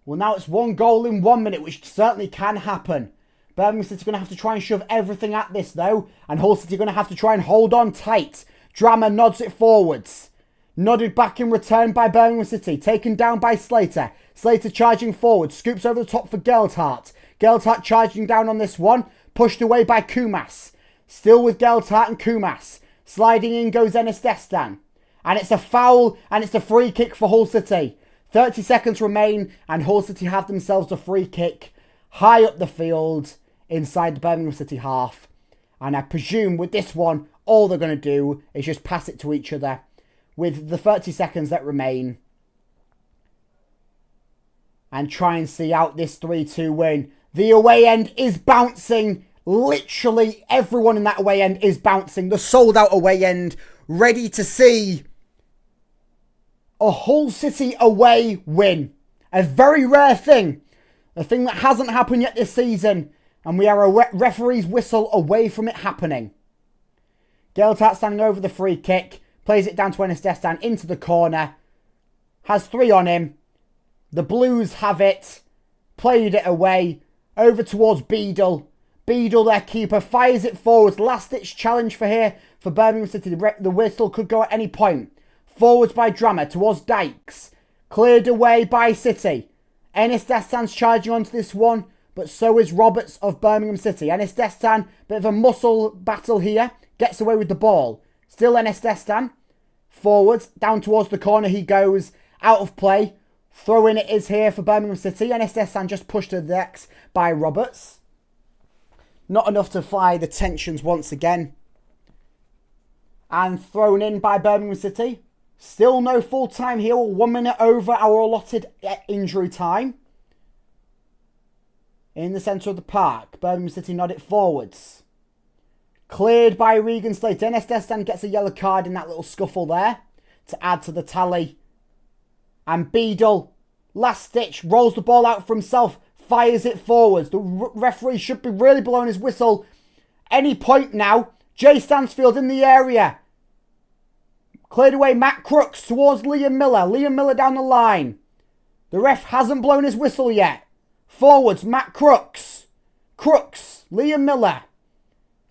Well, now it's 1 goal in 1 minute, which certainly can happen. Birmingham City are going to have to try and shove everything at this, though. And Hull City are going to have to try and hold on tight. Drama nods it forwards. Nodded back in return by Birmingham City. Taken down by Slater. Slater charging forward. Scoops over the top for Geltart. Geltart charging down on this one. Pushed away by Kumas. Still with Geltart and Kumas. Sliding in goes Enes Destan. And it's a foul and it's a free kick for Hull City. 30 seconds remain and Hull City have themselves a free kick high up the field inside the Birmingham City half. And I presume with this one, all they're going to do is just pass it to each other with the 30 seconds that remain. And try and see out this 3-2 win. The away end is bouncing. Literally everyone in that away end is bouncing. The sold out away end ready to see a Hull City away win. A very rare thing. A thing that hasn't happened yet this season. And we are a referee's whistle away from it happening. Geltart standing over the free kick. Plays it down to Enes Destan into the corner. Has 3 on him. The Blues have it. Played it away. Over towards Beadle. Beadle, their keeper, fires it forwards. Last ditch challenge for here for Birmingham City. The whistle could go at any point. Forwards by Drama towards Dykes. Cleared away by City. Enes Destan's charging onto this one. But so is Roberts of Birmingham City. Enes Destan, bit of a muscle battle here. Gets away with the ball. Still Enes Destan. Forwards, down towards the corner he goes. Out of play. Throw in it is here for Birmingham City. Enes Destan just pushed to the decks by Roberts. Not enough to fly the tensions once again. And thrown in by Birmingham City. Still no full time here. 1 minute over our allotted injury time. In the centre of the park. Birmingham City nod it forwards. Cleared by Regan Slater. Enes Destan gets a yellow card in that little scuffle there. To add to the tally. And Beadle, last stitch, rolls the ball out for himself. Fires it forwards. The referee should be really blowing his whistle. Any point now. Jay Stansfield in the area. Cleared away Matt Crooks towards Liam Miller. Liam Miller down the line. The ref hasn't blown his whistle yet. Forwards, Matt Crooks. Crooks, Liam Miller.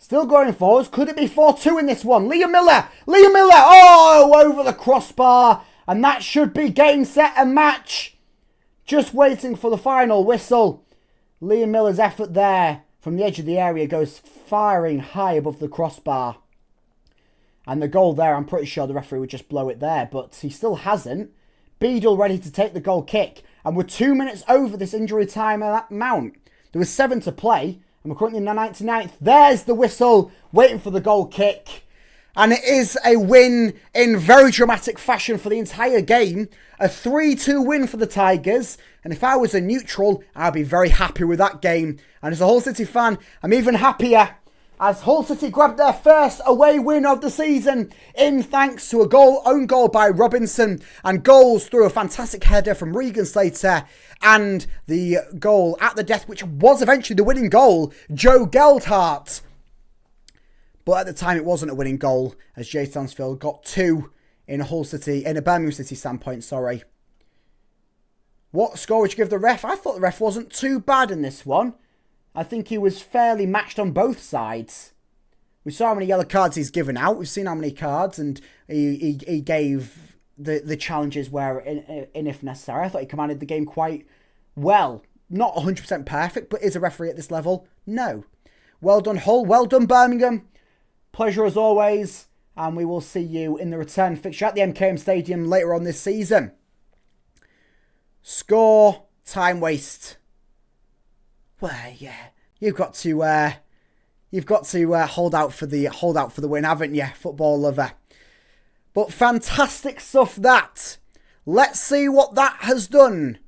Still going forwards. Could it be 4-2 in this one? Liam Miller! Liam Miller! Oh, over the crossbar. And that should be game, set and match. Just waiting for the final whistle. Liam Miller's effort there from the edge of the area goes firing high above the crossbar. And the goal there, I'm pretty sure the referee would just blow it there. But he still hasn't. Beadle ready to take the goal kick. And we're 2 minutes over this injury time amount. There was 7 to play. And we're currently in the 99th. There's the whistle, waiting for the goal kick. And it is a win in very dramatic fashion for the entire game. A 3-2 win for the Tigers. And if I was a neutral, I'd be very happy with that game. And as a Hull City fan, I'm even happier as Hull City grabbed their first away win of the season in thanks to own goal by Robinson and goals through a fantastic header from Regan Slater and the goal at the death, which was eventually the winning goal, Joe Geldhart. But at the time, it wasn't a winning goal as Jay Stansfield got 2 in a Birmingham City standpoint, sorry. What score would you give the ref? I thought the ref wasn't too bad in this one. I think he was fairly matched on both sides. We saw how many yellow cards he's given out. We've seen how many cards, and he gave the challenges where in if necessary. I thought he commanded the game quite well. Not 100% perfect, but is a referee at this level? No. Well done, Hull. Well done, Birmingham. Pleasure as always. And we will see you in the return fixture at the MKM Stadium later on this season. Score, time waste. Well, yeah, you've got to hold out for the win, haven't you, football lover? But fantastic stuff that. Let's see what that has done.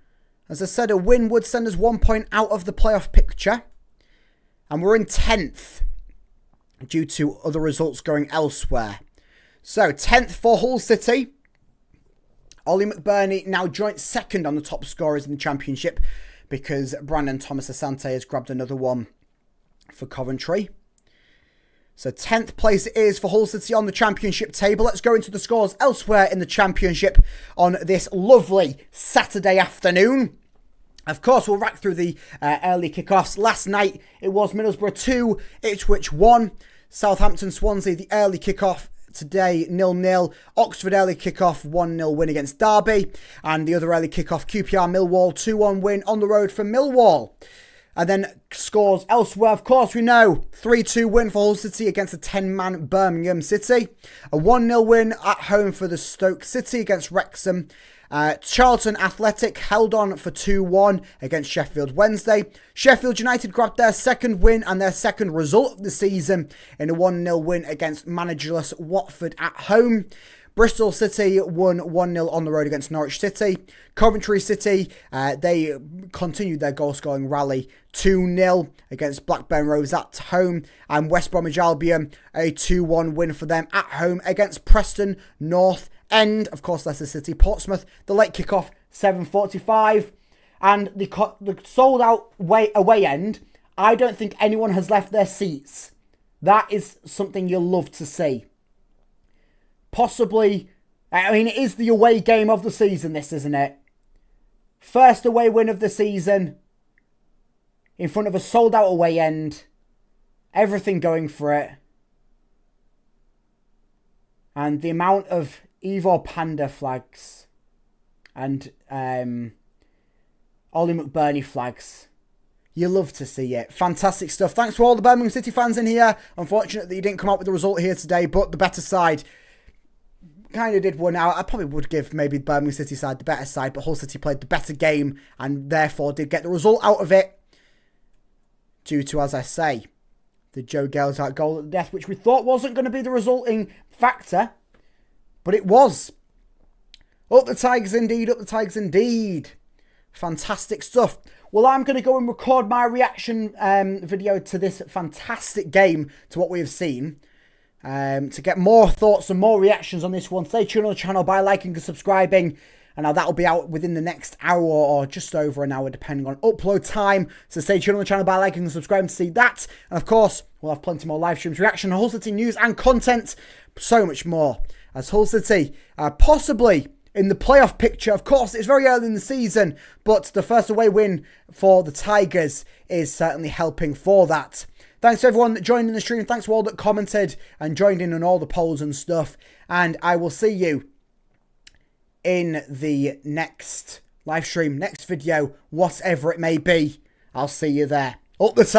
As I said, a win would send us 1 point out of the playoff picture, and we're in 10th due to other results going elsewhere. So 10th for Hull City. Ollie McBurney now joint second on the top scorers in the Championship, because Brandon Thomas Asante has grabbed another one for Coventry. So 10th place it is for Hull City on the Championship table. Let's go into the scores elsewhere in the Championship on this lovely Saturday afternoon. Of course, we'll rack through the early kickoffs. Last night, it was Middlesbrough 2, Ipswich 1. Southampton Swansea, the early kickoff. Today, 0-0. Oxford early kickoff, 1-0 win against Derby. And the other early kickoff, QPR Millwall, 2-1 win on the road for Millwall. And then scores elsewhere, of course, we know. 3-2 win for Hull City against a 10-man Birmingham City. A 1-0 win at home for the Stoke City against Wrexham. Charlton Athletic held on for 2-1 against Sheffield Wednesday. Sheffield United grabbed their second win and their second result of the season in a 1-0 win against managerless Watford at home. Bristol City won 1-0 on the road against Norwich City. Coventry City, they continued their goal-scoring rally, 2-0 against Blackburn Rovers at home. And West Bromwich Albion, a 2-1 win for them at home against Preston North End. Of course, Leicester City, Portsmouth, the late kickoff, 7:45. And the sold-out away end, I don't think anyone has left their seats. That is something you'll love to see. Possibly, I mean, it is the away game of the season, this, isn't it? First away win of the season in front of a sold-out away end. Everything going for it. And the amount of Ivor Panda flags and Ollie McBurney flags. You love to see it. Fantastic stuff. Thanks to all the Birmingham City fans in here. Unfortunately, you didn't come up with the result here today, but the better side kind of did win out. I probably would give maybe the Birmingham City side the better side, but Hull City played the better game and therefore did get the result out of it due to, as I say, the Joe Geldhart goal at the death, which we thought wasn't going to be the resulting factor, but it was. Up the Tigers indeed, up the Tigers indeed. Fantastic stuff. Well, I'm going to go and record my reaction video to this fantastic game, to what we have seen. To get more thoughts and more reactions on this one, stay tuned on the channel by liking and subscribing. And now that'll be out within the next hour or just over an hour, depending on upload time. So stay tuned on the channel by liking and subscribing to see that. And of course, we'll have plenty more live streams, reaction, Hull City news and content. So much more. As Hull City possibly in the playoff picture. Of course, it's very early in the season, but the first away win for the Tigers is certainly helping for that. Thanks to everyone that joined in the stream. Thanks to all that commented and joined in on all the polls and stuff. And I will see you in the next live stream, next video, whatever it may be. I'll see you there. Up the top.